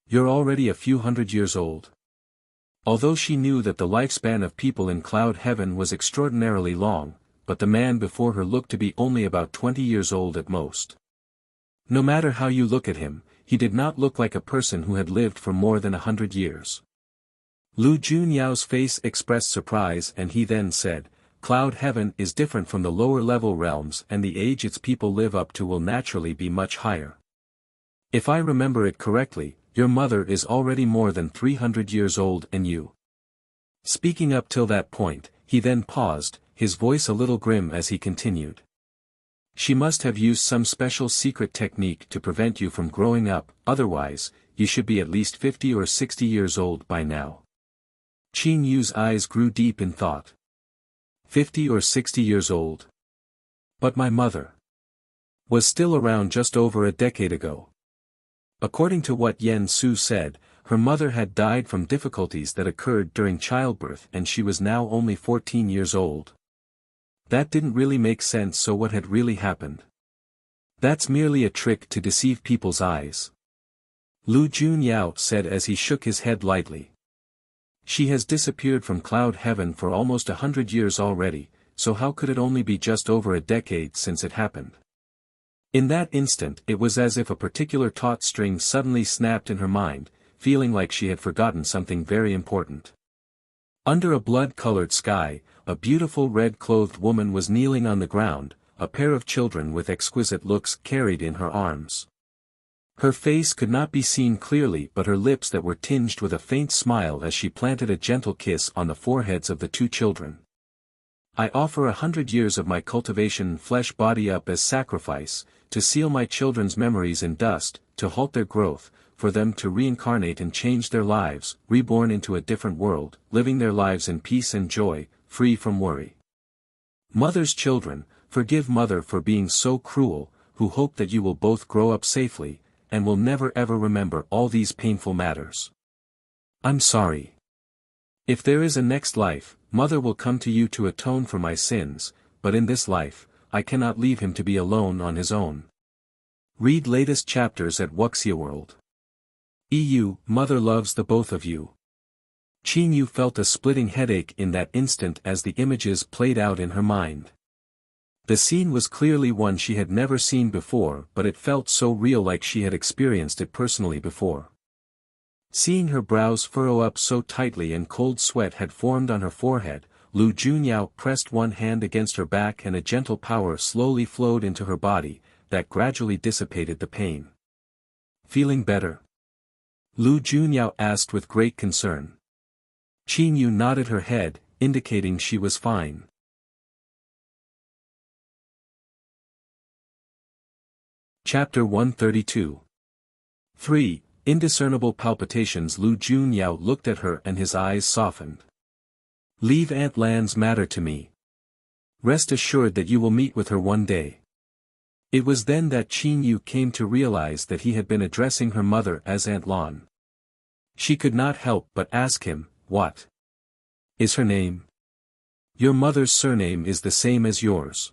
You're already a few 100 years old. Although she knew that the lifespan of people in Cloud Heaven was extraordinarily long, but the man before her looked to be only about 20 years old at most. No matter how you look at him, he did not look like a person who had lived for more than 100 years. Lu Junyao's face expressed surprise and he then said, Cloud Heaven is different from the lower-level realms and the age its people live up to will naturally be much higher. If I remember it correctly, your mother is already more than 300 years old and you. Speaking up till that point, he then paused, his voice a little grim as he continued. She must have used some special secret technique to prevent you from growing up, otherwise, you should be at least 50 or 60 years old by now. Qin Yu's eyes grew deep in thought. 50 or 60 years old. But my mother was still around just over a decade ago. According to what Yen Su said, her mother had died from difficulties that occurred during childbirth and she was now only 14 years old. That didn't really make sense, so what had really happened? That's merely a trick to deceive people's eyes. Lu Junyao said as he shook his head lightly. She has disappeared from Cloud Heaven for almost 100 years already, so how could it only be just over a decade since it happened? In that instant it was as if a particular taut string suddenly snapped in her mind, feeling like she had forgotten something very important. Under a blood-colored sky, a beautiful red-clothed woman was kneeling on the ground, a pair of children with exquisite looks carried in her arms. Her face could not be seen clearly, but her lips that were tinged with a faint smile as she planted a gentle kiss on the foreheads of the two children. I offer 100 years of my cultivation flesh body up as sacrifice, to seal my children's memories in dust, to halt their growth, for them to reincarnate and change their lives, reborn into a different world, living their lives in peace and joy, free from worry. Mother's children, forgive mother for being so cruel, who hope that you will both grow up safely, and will never ever remember all these painful matters. I'm sorry. If there is a next life, mother will come to you to atone for my sins, but in this life, I cannot leave him to be alone on his own. Read latest chapters at Wuxia World. EU, mother loves the both of you. Qin Yu felt a splitting headache in that instant as the images played out in her mind. The scene was clearly one she had never seen before, but it felt so real, like she had experienced it personally before. Seeing her brows furrow up so tightly and cold sweat had formed on her forehead, Lu Junyao pressed one hand against her back and a gentle power slowly flowed into her body, that gradually dissipated the pain. Feeling better? Lu Junyao asked with great concern. Qin Yu nodded her head, indicating she was fine. Chapter 132. 3. Indiscernible Palpitations. Lu Junyao looked at her and his eyes softened. Leave Aunt Lan's matter to me. Rest assured that you will meet with her one day. It was then that Qin Yu came to realize that he had been addressing her mother as Aunt Lan. She could not help but ask him, what is her name? Your mother's surname is the same as yours.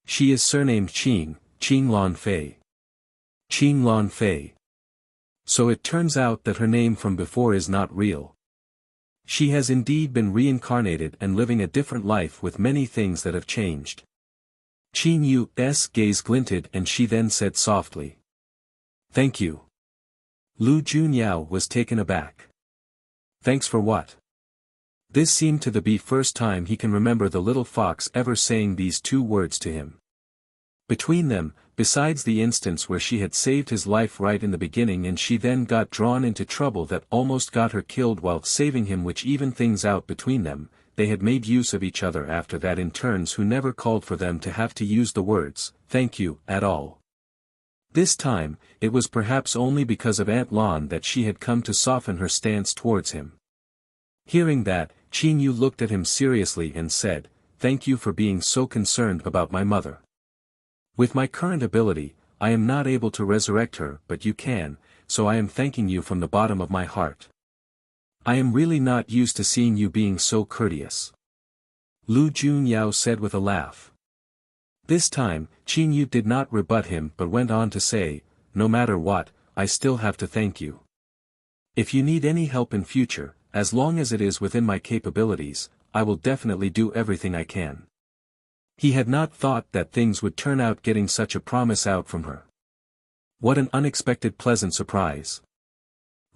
She is surnamed Qing, Qing Lan Fei. Qing Lan Fei. So it turns out that her name from before is not real. She has indeed been reincarnated and living a different life with many things that have changed. Qin Yu's gaze glinted and she then said softly. Thank you. Lu Junyao was taken aback. Thanks for what? This seemed to be the first time he can remember the little fox ever saying these two words to him. Between them, besides the instance where she had saved his life right in the beginning and she then got drawn into trouble that almost got her killed while saving him, which evened things out between them, they had made use of each other after that in turns who never called for them to have to use the words, "thank you," at all. This time, it was perhaps only because of Aunt Lon that she had come to soften her stance towards him. Hearing that, Qin Yu looked at him seriously and said, "Thank you for being so concerned about my mother. With my current ability, I am not able to resurrect her, but you can, so I am thanking you from the bottom of my heart. I am really not used to seeing you being so courteous," Lu Junyao said with a laugh. This time, Qin Yu did not rebut him but went on to say, "No matter what, I still have to thank you. If you need any help in future, as long as it is within my capabilities, I will definitely do everything I can." He had not thought that things would turn out getting such a promise out from her. What an unexpected pleasant surprise.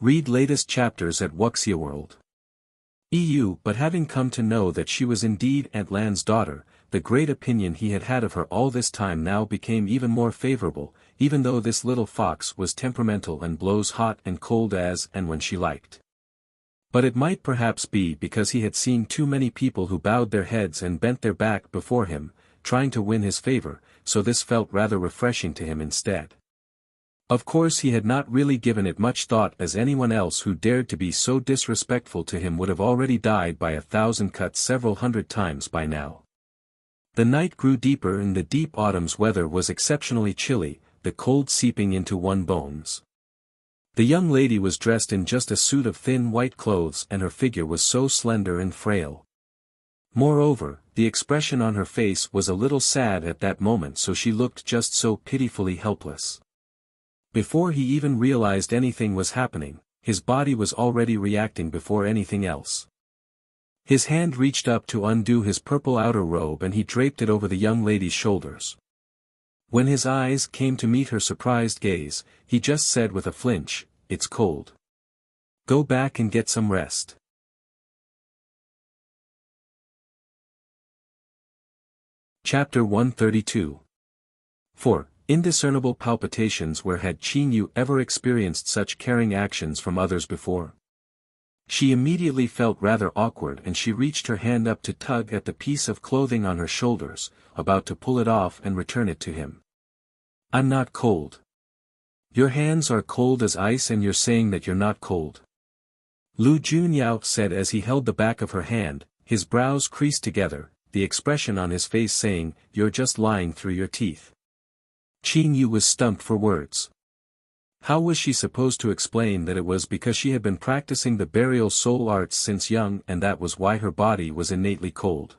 Read latest chapters at Wuxia World. EU. But having come to know that she was indeed Aunt Lan's daughter, the great opinion he had had of her all this time now became even more favorable, even though this little fox was temperamental and blows hot and cold as and when she liked. But it might perhaps be because he had seen too many people who bowed their heads and bent their back before him, trying to win his favor, so this felt rather refreshing to him instead. Of course he had not really given it much thought, as anyone else who dared to be so disrespectful to him would have already died by 1,000 cuts several hundred times by now. The night grew deeper and the deep autumn's weather was exceptionally chilly, the cold seeping into one's bones. The young lady was dressed in just a suit of thin white clothes and her figure was so slender and frail. Moreover, the expression on her face was a little sad at that moment, so she looked just so pitifully helpless. Before he even realized anything was happening, his body was already reacting before anything else. His hand reached up to undo his purple outer robe and he draped it over the young lady's shoulders. When his eyes came to meet her surprised gaze, he just said with a flinch, "It's cold. Go back and get some rest." Chapter 132. 4. Indiscernible palpitations. Where had Qin Yu ever experienced such caring actions from others before? She immediately felt rather awkward and she reached her hand up to tug at the piece of clothing on her shoulders, about to pull it off and return it to him. "I'm not cold." "Your hands are cold as ice and you're saying that you're not cold," Lu Junyao said as he held the back of her hand, his brows creased together, the expression on his face saying, "You're just lying through your teeth." Qin Yu was stumped for words. How was she supposed to explain that it was because she had been practicing the burial soul arts since young and that was why her body was innately cold?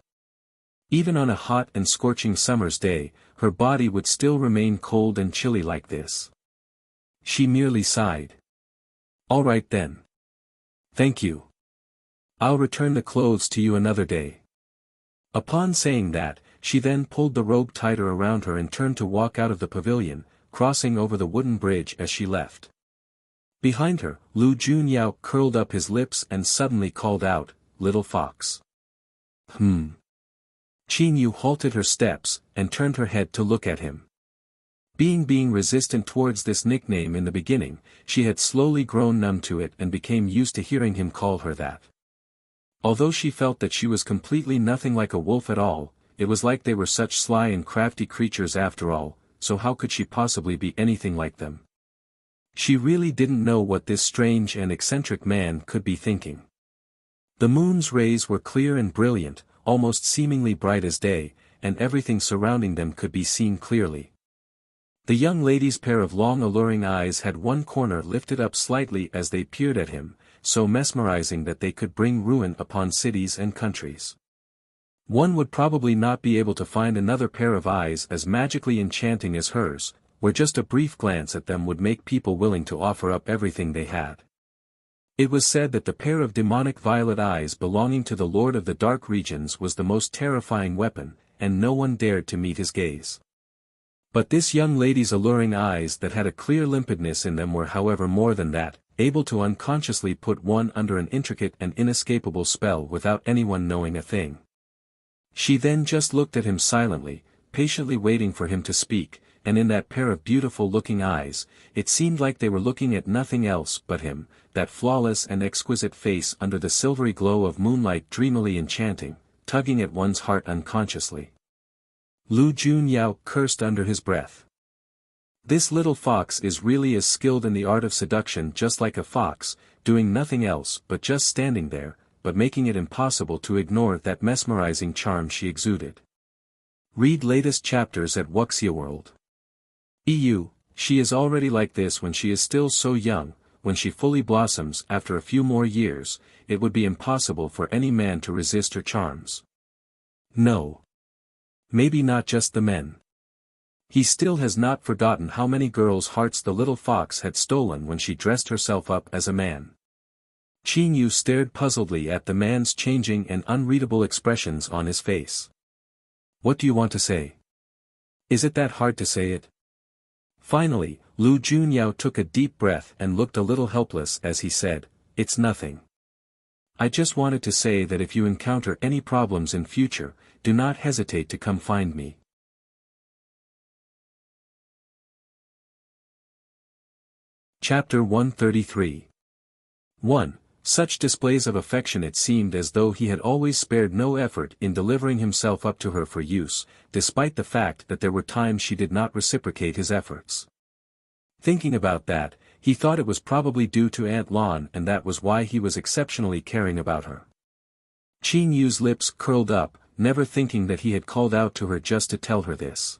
Even on a hot and scorching summer's day, her body would still remain cold and chilly like this. She merely sighed. "All right then. Thank you. I'll return the clothes to you another day." Upon saying that, she then pulled the robe tighter around her and turned to walk out of the pavilion, crossing over the wooden bridge as she left. Behind her, Lu Junyao curled up his lips and suddenly called out, "Little fox." Qin Yu halted her steps, and turned her head to look at him. Being resistant towards this nickname in the beginning, she had slowly grown numb to it and became used to hearing him call her that. Although she felt that she was completely nothing like a wolf at all, it was like they were such sly and crafty creatures after all, so how could she possibly be anything like them? She really didn't know what this strange and eccentric man could be thinking. The moon's rays were clear and brilliant, almost seemingly bright as day, and everything surrounding them could be seen clearly. The young lady's pair of long alluring eyes had one corner lifted up slightly as they peered at him, so mesmerizing that they could bring ruin upon cities and countries. One would probably not be able to find another pair of eyes as magically enchanting as hers, where just a brief glance at them would make people willing to offer up everything they had. It was said that the pair of demonic violet eyes belonging to the Lord of the Dark Regions was the most terrifying weapon, and no one dared to meet his gaze. But this young lady's alluring eyes that had a clear limpidness in them were however more than that, able to unconsciously put one under an intricate and inescapable spell without anyone knowing a thing. She then just looked at him silently, patiently waiting for him to speak, and in that pair of beautiful-looking eyes, it seemed like they were looking at nothing else but him, that flawless and exquisite face under the silvery glow of moonlight dreamily enchanting, tugging at one's heart unconsciously. Lu Junyao cursed under his breath. This little fox is really as skilled in the art of seduction just like a fox, doing nothing else but just standing there, but making it impossible to ignore that mesmerizing charm she exuded. Read latest chapters at Wuxia World. EU, she is already like this when she is still so young. When she fully blossoms after a few more years, it would be impossible for any man to resist her charms. No. Maybe not just the men. He still has not forgotten how many girls' hearts the little fox had stolen when she dressed herself up as a man. Qin Yu stared puzzledly at the man's changing and unreadable expressions on his face. What do you want to say? Is it that hard to say it? Finally, Lu Junyao took a deep breath and looked a little helpless as he said, "It's nothing. I just wanted to say that if you encounter any problems in future, do not hesitate to come find me." Chapter 133. 1. Such displays of affection. It seemed as though he had always spared no effort in delivering himself up to her for use, despite the fact that there were times she did not reciprocate his efforts. Thinking about that, he thought it was probably due to Aunt Lon, and that was why he was exceptionally caring about her. Qin Yu's lips curled up, never thinking that he had called out to her just to tell her this.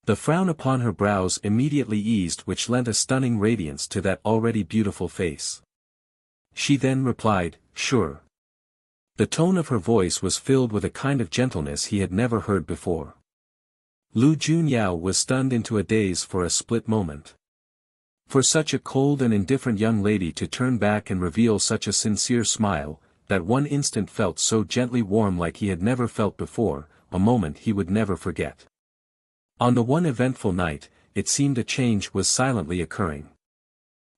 The frown upon her brows immediately eased, which lent a stunning radiance to that already beautiful face. She then replied, "Sure." The tone of her voice was filled with a kind of gentleness he had never heard before. Lu Junyao was stunned into a daze for a split moment. For such a cold and indifferent young lady to turn back and reveal such a sincere smile, that one instant felt so gently warm like he had never felt before, a moment he would never forget. On the one eventful night, it seemed a change was silently occurring.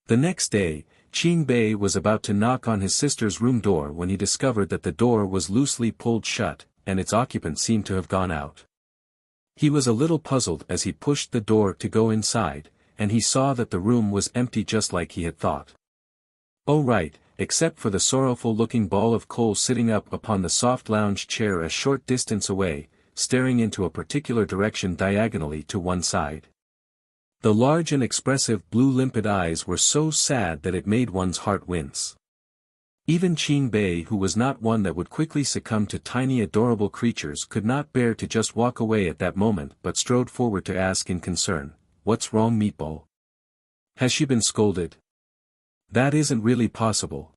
The next day, Qin Bei was about to knock on his sister's room door when he discovered that the door was loosely pulled shut, and its occupant seemed to have gone out. He was a little puzzled as he pushed the door to go inside, and he saw that the room was empty just like he had thought. Oh right, except for the sorrowful-looking ball of coal sitting up upon the soft lounge chair a short distance away, staring into a particular direction diagonally to one side. The large and expressive blue limpid eyes were so sad that it made one's heart wince. Even Qin Bei, who was not one that would quickly succumb to tiny adorable creatures, could not bear to just walk away at that moment but strode forward to ask in concern, "What's wrong, Meatball? Has she been scolded?" "That isn't really possible.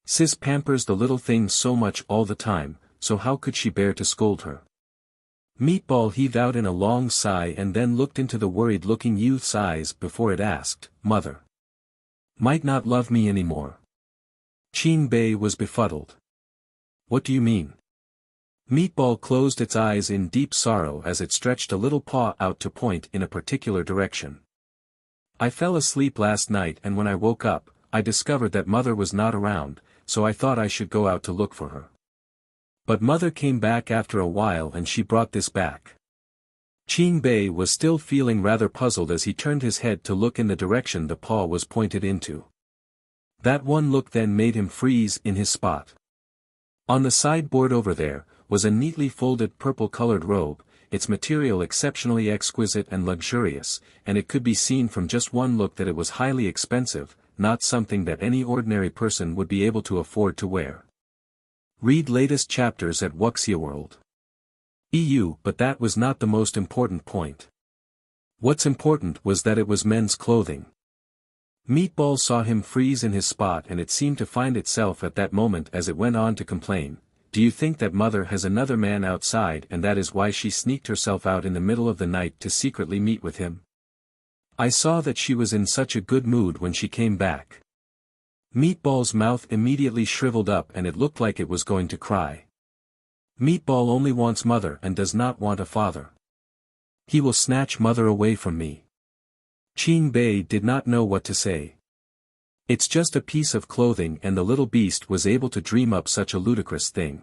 Sis pampers the little thing so much all the time, so how could she bear to scold her?" Meatball heaved out in a long sigh and then looked into the worried-looking youth's eyes before it asked, "Mother might not love me anymore?" Qin Bei was befuddled. "What do you mean?" Meatball closed its eyes in deep sorrow as it stretched a little paw out to point in a particular direction. "I fell asleep last night, and when I woke up, I discovered that Mother was not around, so I thought I should go out to look for her. But Mother came back after a while and she brought this back." Qin Bei was still feeling rather puzzled as he turned his head to look in the direction the paw was pointed into. That one look then made him freeze in his spot. On the sideboard over there, was a neatly folded purple-colored robe, its material exceptionally exquisite and luxurious, and it could be seen from just one look that it was highly expensive, not something that any ordinary person would be able to afford to wear. Read latest chapters at Wuxia World. EU. But that was not the most important point. What's important was that it was men's clothing. Meatball saw him freeze in his spot, and it seemed to find itself at that moment as it went on to complain, "Do you think that Mother has another man outside, and that is why she sneaked herself out in the middle of the night to secretly meet with him? I saw that she was in such a good mood when she came back." Meatball's mouth immediately shriveled up and it looked like it was going to cry. Meatball only wants Mother and does not want a father. He will snatch Mother away from me. Qin Bei did not know what to say. It's just a piece of clothing, and the little beast was able to dream up such a ludicrous thing.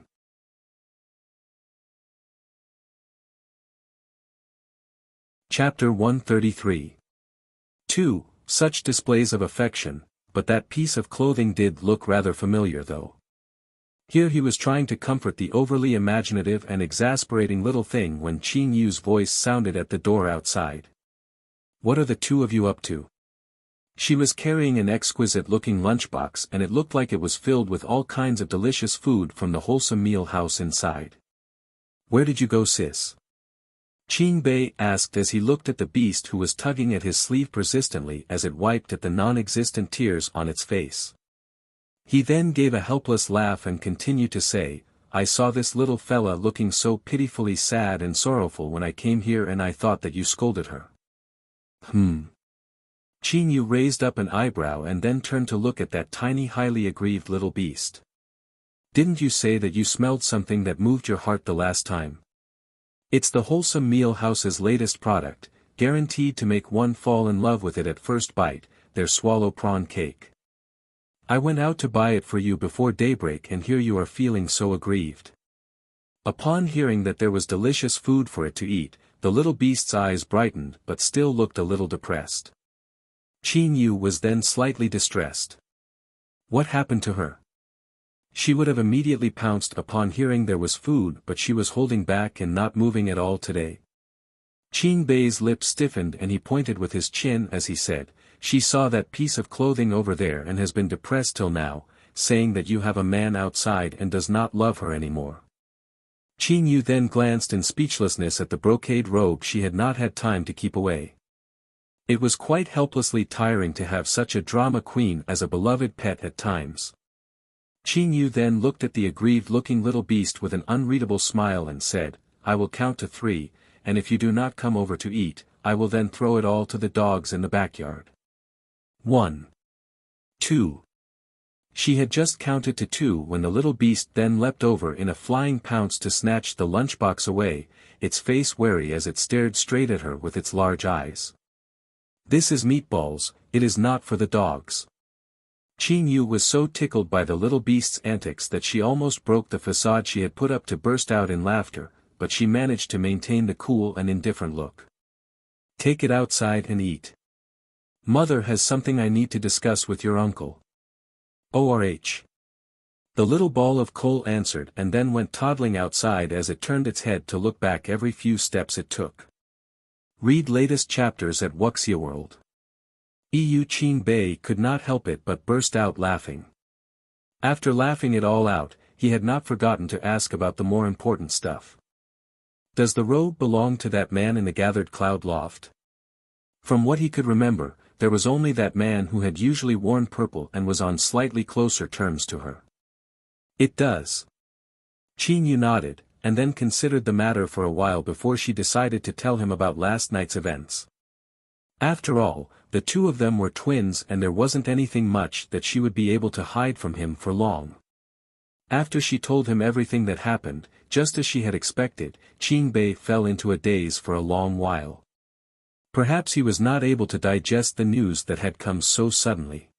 Chapter 133. 2. Such displays of affection, but that piece of clothing did look rather familiar though. Here he was trying to comfort the overly imaginative and exasperating little thing when Qing Yu's voice sounded at the door outside. "What are the two of you up to?" She was carrying an exquisite-looking lunchbox and it looked like it was filled with all kinds of delicious food from the wholesome meal house inside. "Where did you go, sis?" Qing Bei asked as he looked at the beast who was tugging at his sleeve persistently as it wiped at the non-existent tears on its face. He then gave a helpless laugh and continued to say, "I saw this little fella looking so pitifully sad and sorrowful when I came here and I thought that you scolded her." Qing Yu raised up an eyebrow and then turned to look at that tiny highly aggrieved little beast. "Didn't you say that you smelled something that moved your heart the last time? It's the Wholesome Meal House's latest product, guaranteed to make one fall in love with it at first bite, their swallow prawn cake. I went out to buy it for you before daybreak and here you are feeling so aggrieved." Upon hearing that there was delicious food for it to eat, the little beast's eyes brightened but still looked a little depressed. Qing Yu was then slightly distressed. What happened to her? She would have immediately pounced upon hearing there was food but she was holding back and not moving at all today. Qing Bei's lips stiffened and he pointed with his chin as he said, "She saw that piece of clothing over there and has been depressed till now, saying that you have a man outside and does not love her anymore." Qing Yu then glanced in speechlessness at the brocade robe she had not had time to keep away. It was quite helplessly tiring to have such a drama queen as a beloved pet at times. Qing Yu then looked at the aggrieved-looking little beast with an unreadable smile and said, "I will count to 3, and if you do not come over to eat, I will then throw it all to the dogs in the backyard. 1. 2. She had just counted to 2 when the little beast then leapt over in a flying pounce to snatch the lunchbox away, its face wary as it stared straight at her with its large eyes. "This is meatballs, it is not for the dogs." Qing Yu was so tickled by the little beast's antics that she almost broke the facade she had put up to burst out in laughter, but she managed to maintain the cool and indifferent look. "Take it outside and eat. Mother has something I need to discuss with your uncle." "ORH." The little ball of coal answered and then went toddling outside as it turned its head to look back every few steps it took. Read latest chapters at Wuxia World. EU Qing Bei could not help it but burst out laughing. After laughing it all out, he had not forgotten to ask about the more important stuff. "Does the robe belong to that man in the gathered cloud loft?" From what he could remember, there was only that man who had usually worn purple and was on slightly closer terms to her. "It does." Qing Yu nodded, and then considered the matter for a while before she decided to tell him about last night's events. After all, the two of them were twins and there wasn't anything much that she would be able to hide from him for long. After she told him everything that happened, just as she had expected, Qing Bei fell into a daze for a long while. Perhaps he was not able to digest the news that had come so suddenly.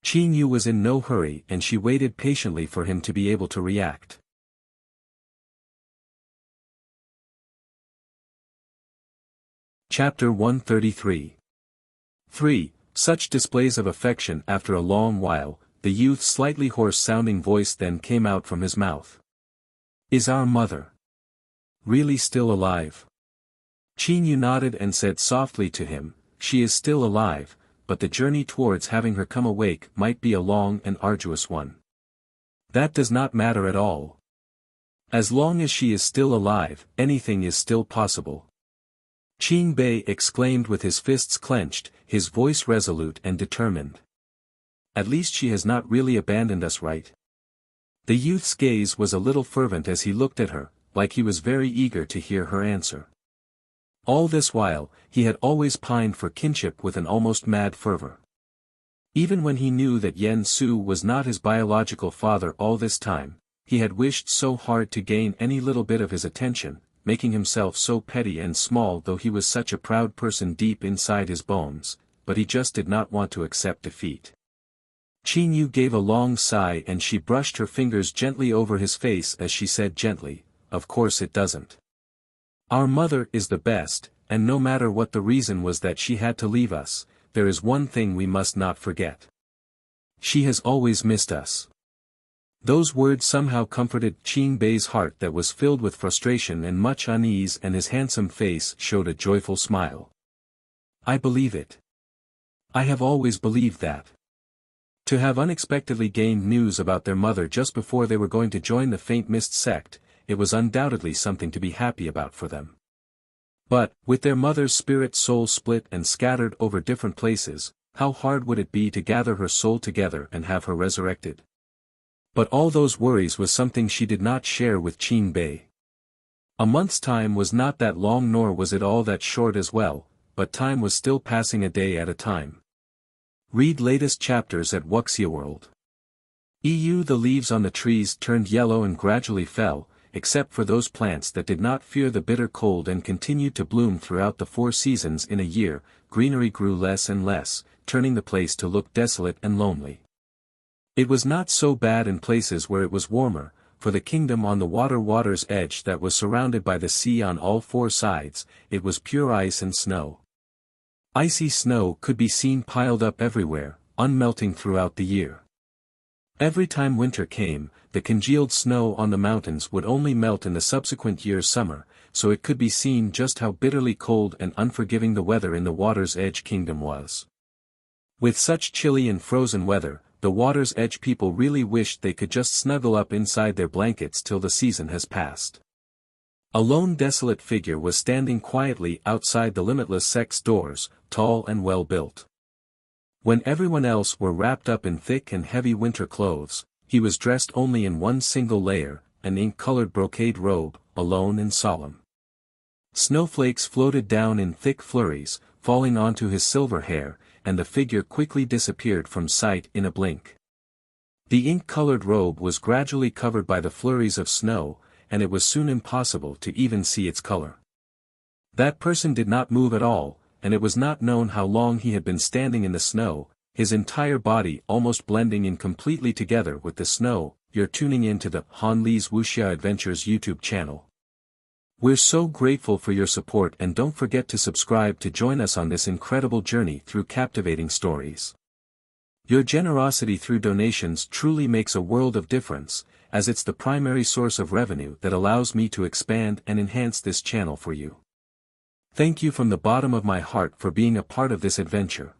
Qing Yu was in no hurry and she waited patiently for him to be able to react. Chapter 133. 3. Such displays of affection. After a long while, the youth's slightly hoarse-sounding voice then came out from his mouth. "Is our mother really still alive?" Qing Yu nodded and said softly to him, "She is still alive, but the journey towards having her come awake might be a long and arduous one." "That does not matter at all. As long as she is still alive, anything is still possible." Qing Bei exclaimed with his fists clenched, his voice resolute and determined. "At least she has not really abandoned us, right?" The youth's gaze was a little fervent as he looked at her, like he was very eager to hear her answer. All this while, he had always pined for kinship with an almost mad fervor. Even when he knew that Yen Su was not his biological father all this time, he had wished so hard to gain any little bit of his attention, making himself so petty and small though he was such a proud person deep inside his bones, but he just did not want to accept defeat. Qing Yu gave a long sigh and she brushed her fingers gently over his face as she said gently, "Of course it doesn't. Our mother is the best, and no matter what the reason was that she had to leave us, there is one thing we must not forget. She has always missed us." Those words somehow comforted Qing Bei's heart that was filled with frustration and much unease, and his handsome face showed a joyful smile. "I believe it. I have always believed that." To have unexpectedly gained news about their mother just before they were going to join the Faint Mist sect, it was undoubtedly something to be happy about for them. But, with their mother's spirit soul split and scattered over different places, how hard would it be to gather her soul together and have her resurrected? But all those worries was something she did not share with Qing Bei. A month's time was not that long, nor was it all that short as well, but time was still passing a day at a time. Read latest chapters at Wuxia World. The leaves on the trees turned yellow and gradually fell, except for those plants that did not fear the bitter cold and continued to bloom throughout the 4 seasons in a year. Greenery grew less and less, turning the place to look desolate and lonely. It was not so bad in places where it was warmer, for the kingdom on the water's edge that was surrounded by the sea on all 4 sides, it was pure ice and snow. Icy snow could be seen piled up everywhere, unmelting throughout the year. Every time winter came, the congealed snow on the mountains would only melt in the subsequent year's summer, so it could be seen just how bitterly cold and unforgiving the weather in the Water's Edge Kingdom was. With such chilly and frozen weather, the Water's Edge people really wished they could just snuggle up inside their blankets till the season has passed. A lone desolate figure was standing quietly outside the Limitless Sect's doors, tall and well built. When everyone else were wrapped up in thick and heavy winter clothes, he was dressed only in one single layer, an ink-colored brocade robe, alone and solemn. Snowflakes floated down in thick flurries, falling onto his silver hair, and the figure quickly disappeared from sight in a blink. The ink-colored robe was gradually covered by the flurries of snow, and it was soon impossible to even see its color. That person did not move at all, and it was not known how long he had been standing in the snow, his entire body almost blending in completely together with the snow. You're tuning into the Han Li's Wuxia Adventures YouTube channel. We're so grateful for your support, and don't forget to subscribe to join us on this incredible journey through captivating stories. Your generosity through donations truly makes a world of difference, as it's the primary source of revenue that allows me to expand and enhance this channel for you. Thank you from the bottom of my heart for being a part of this adventure.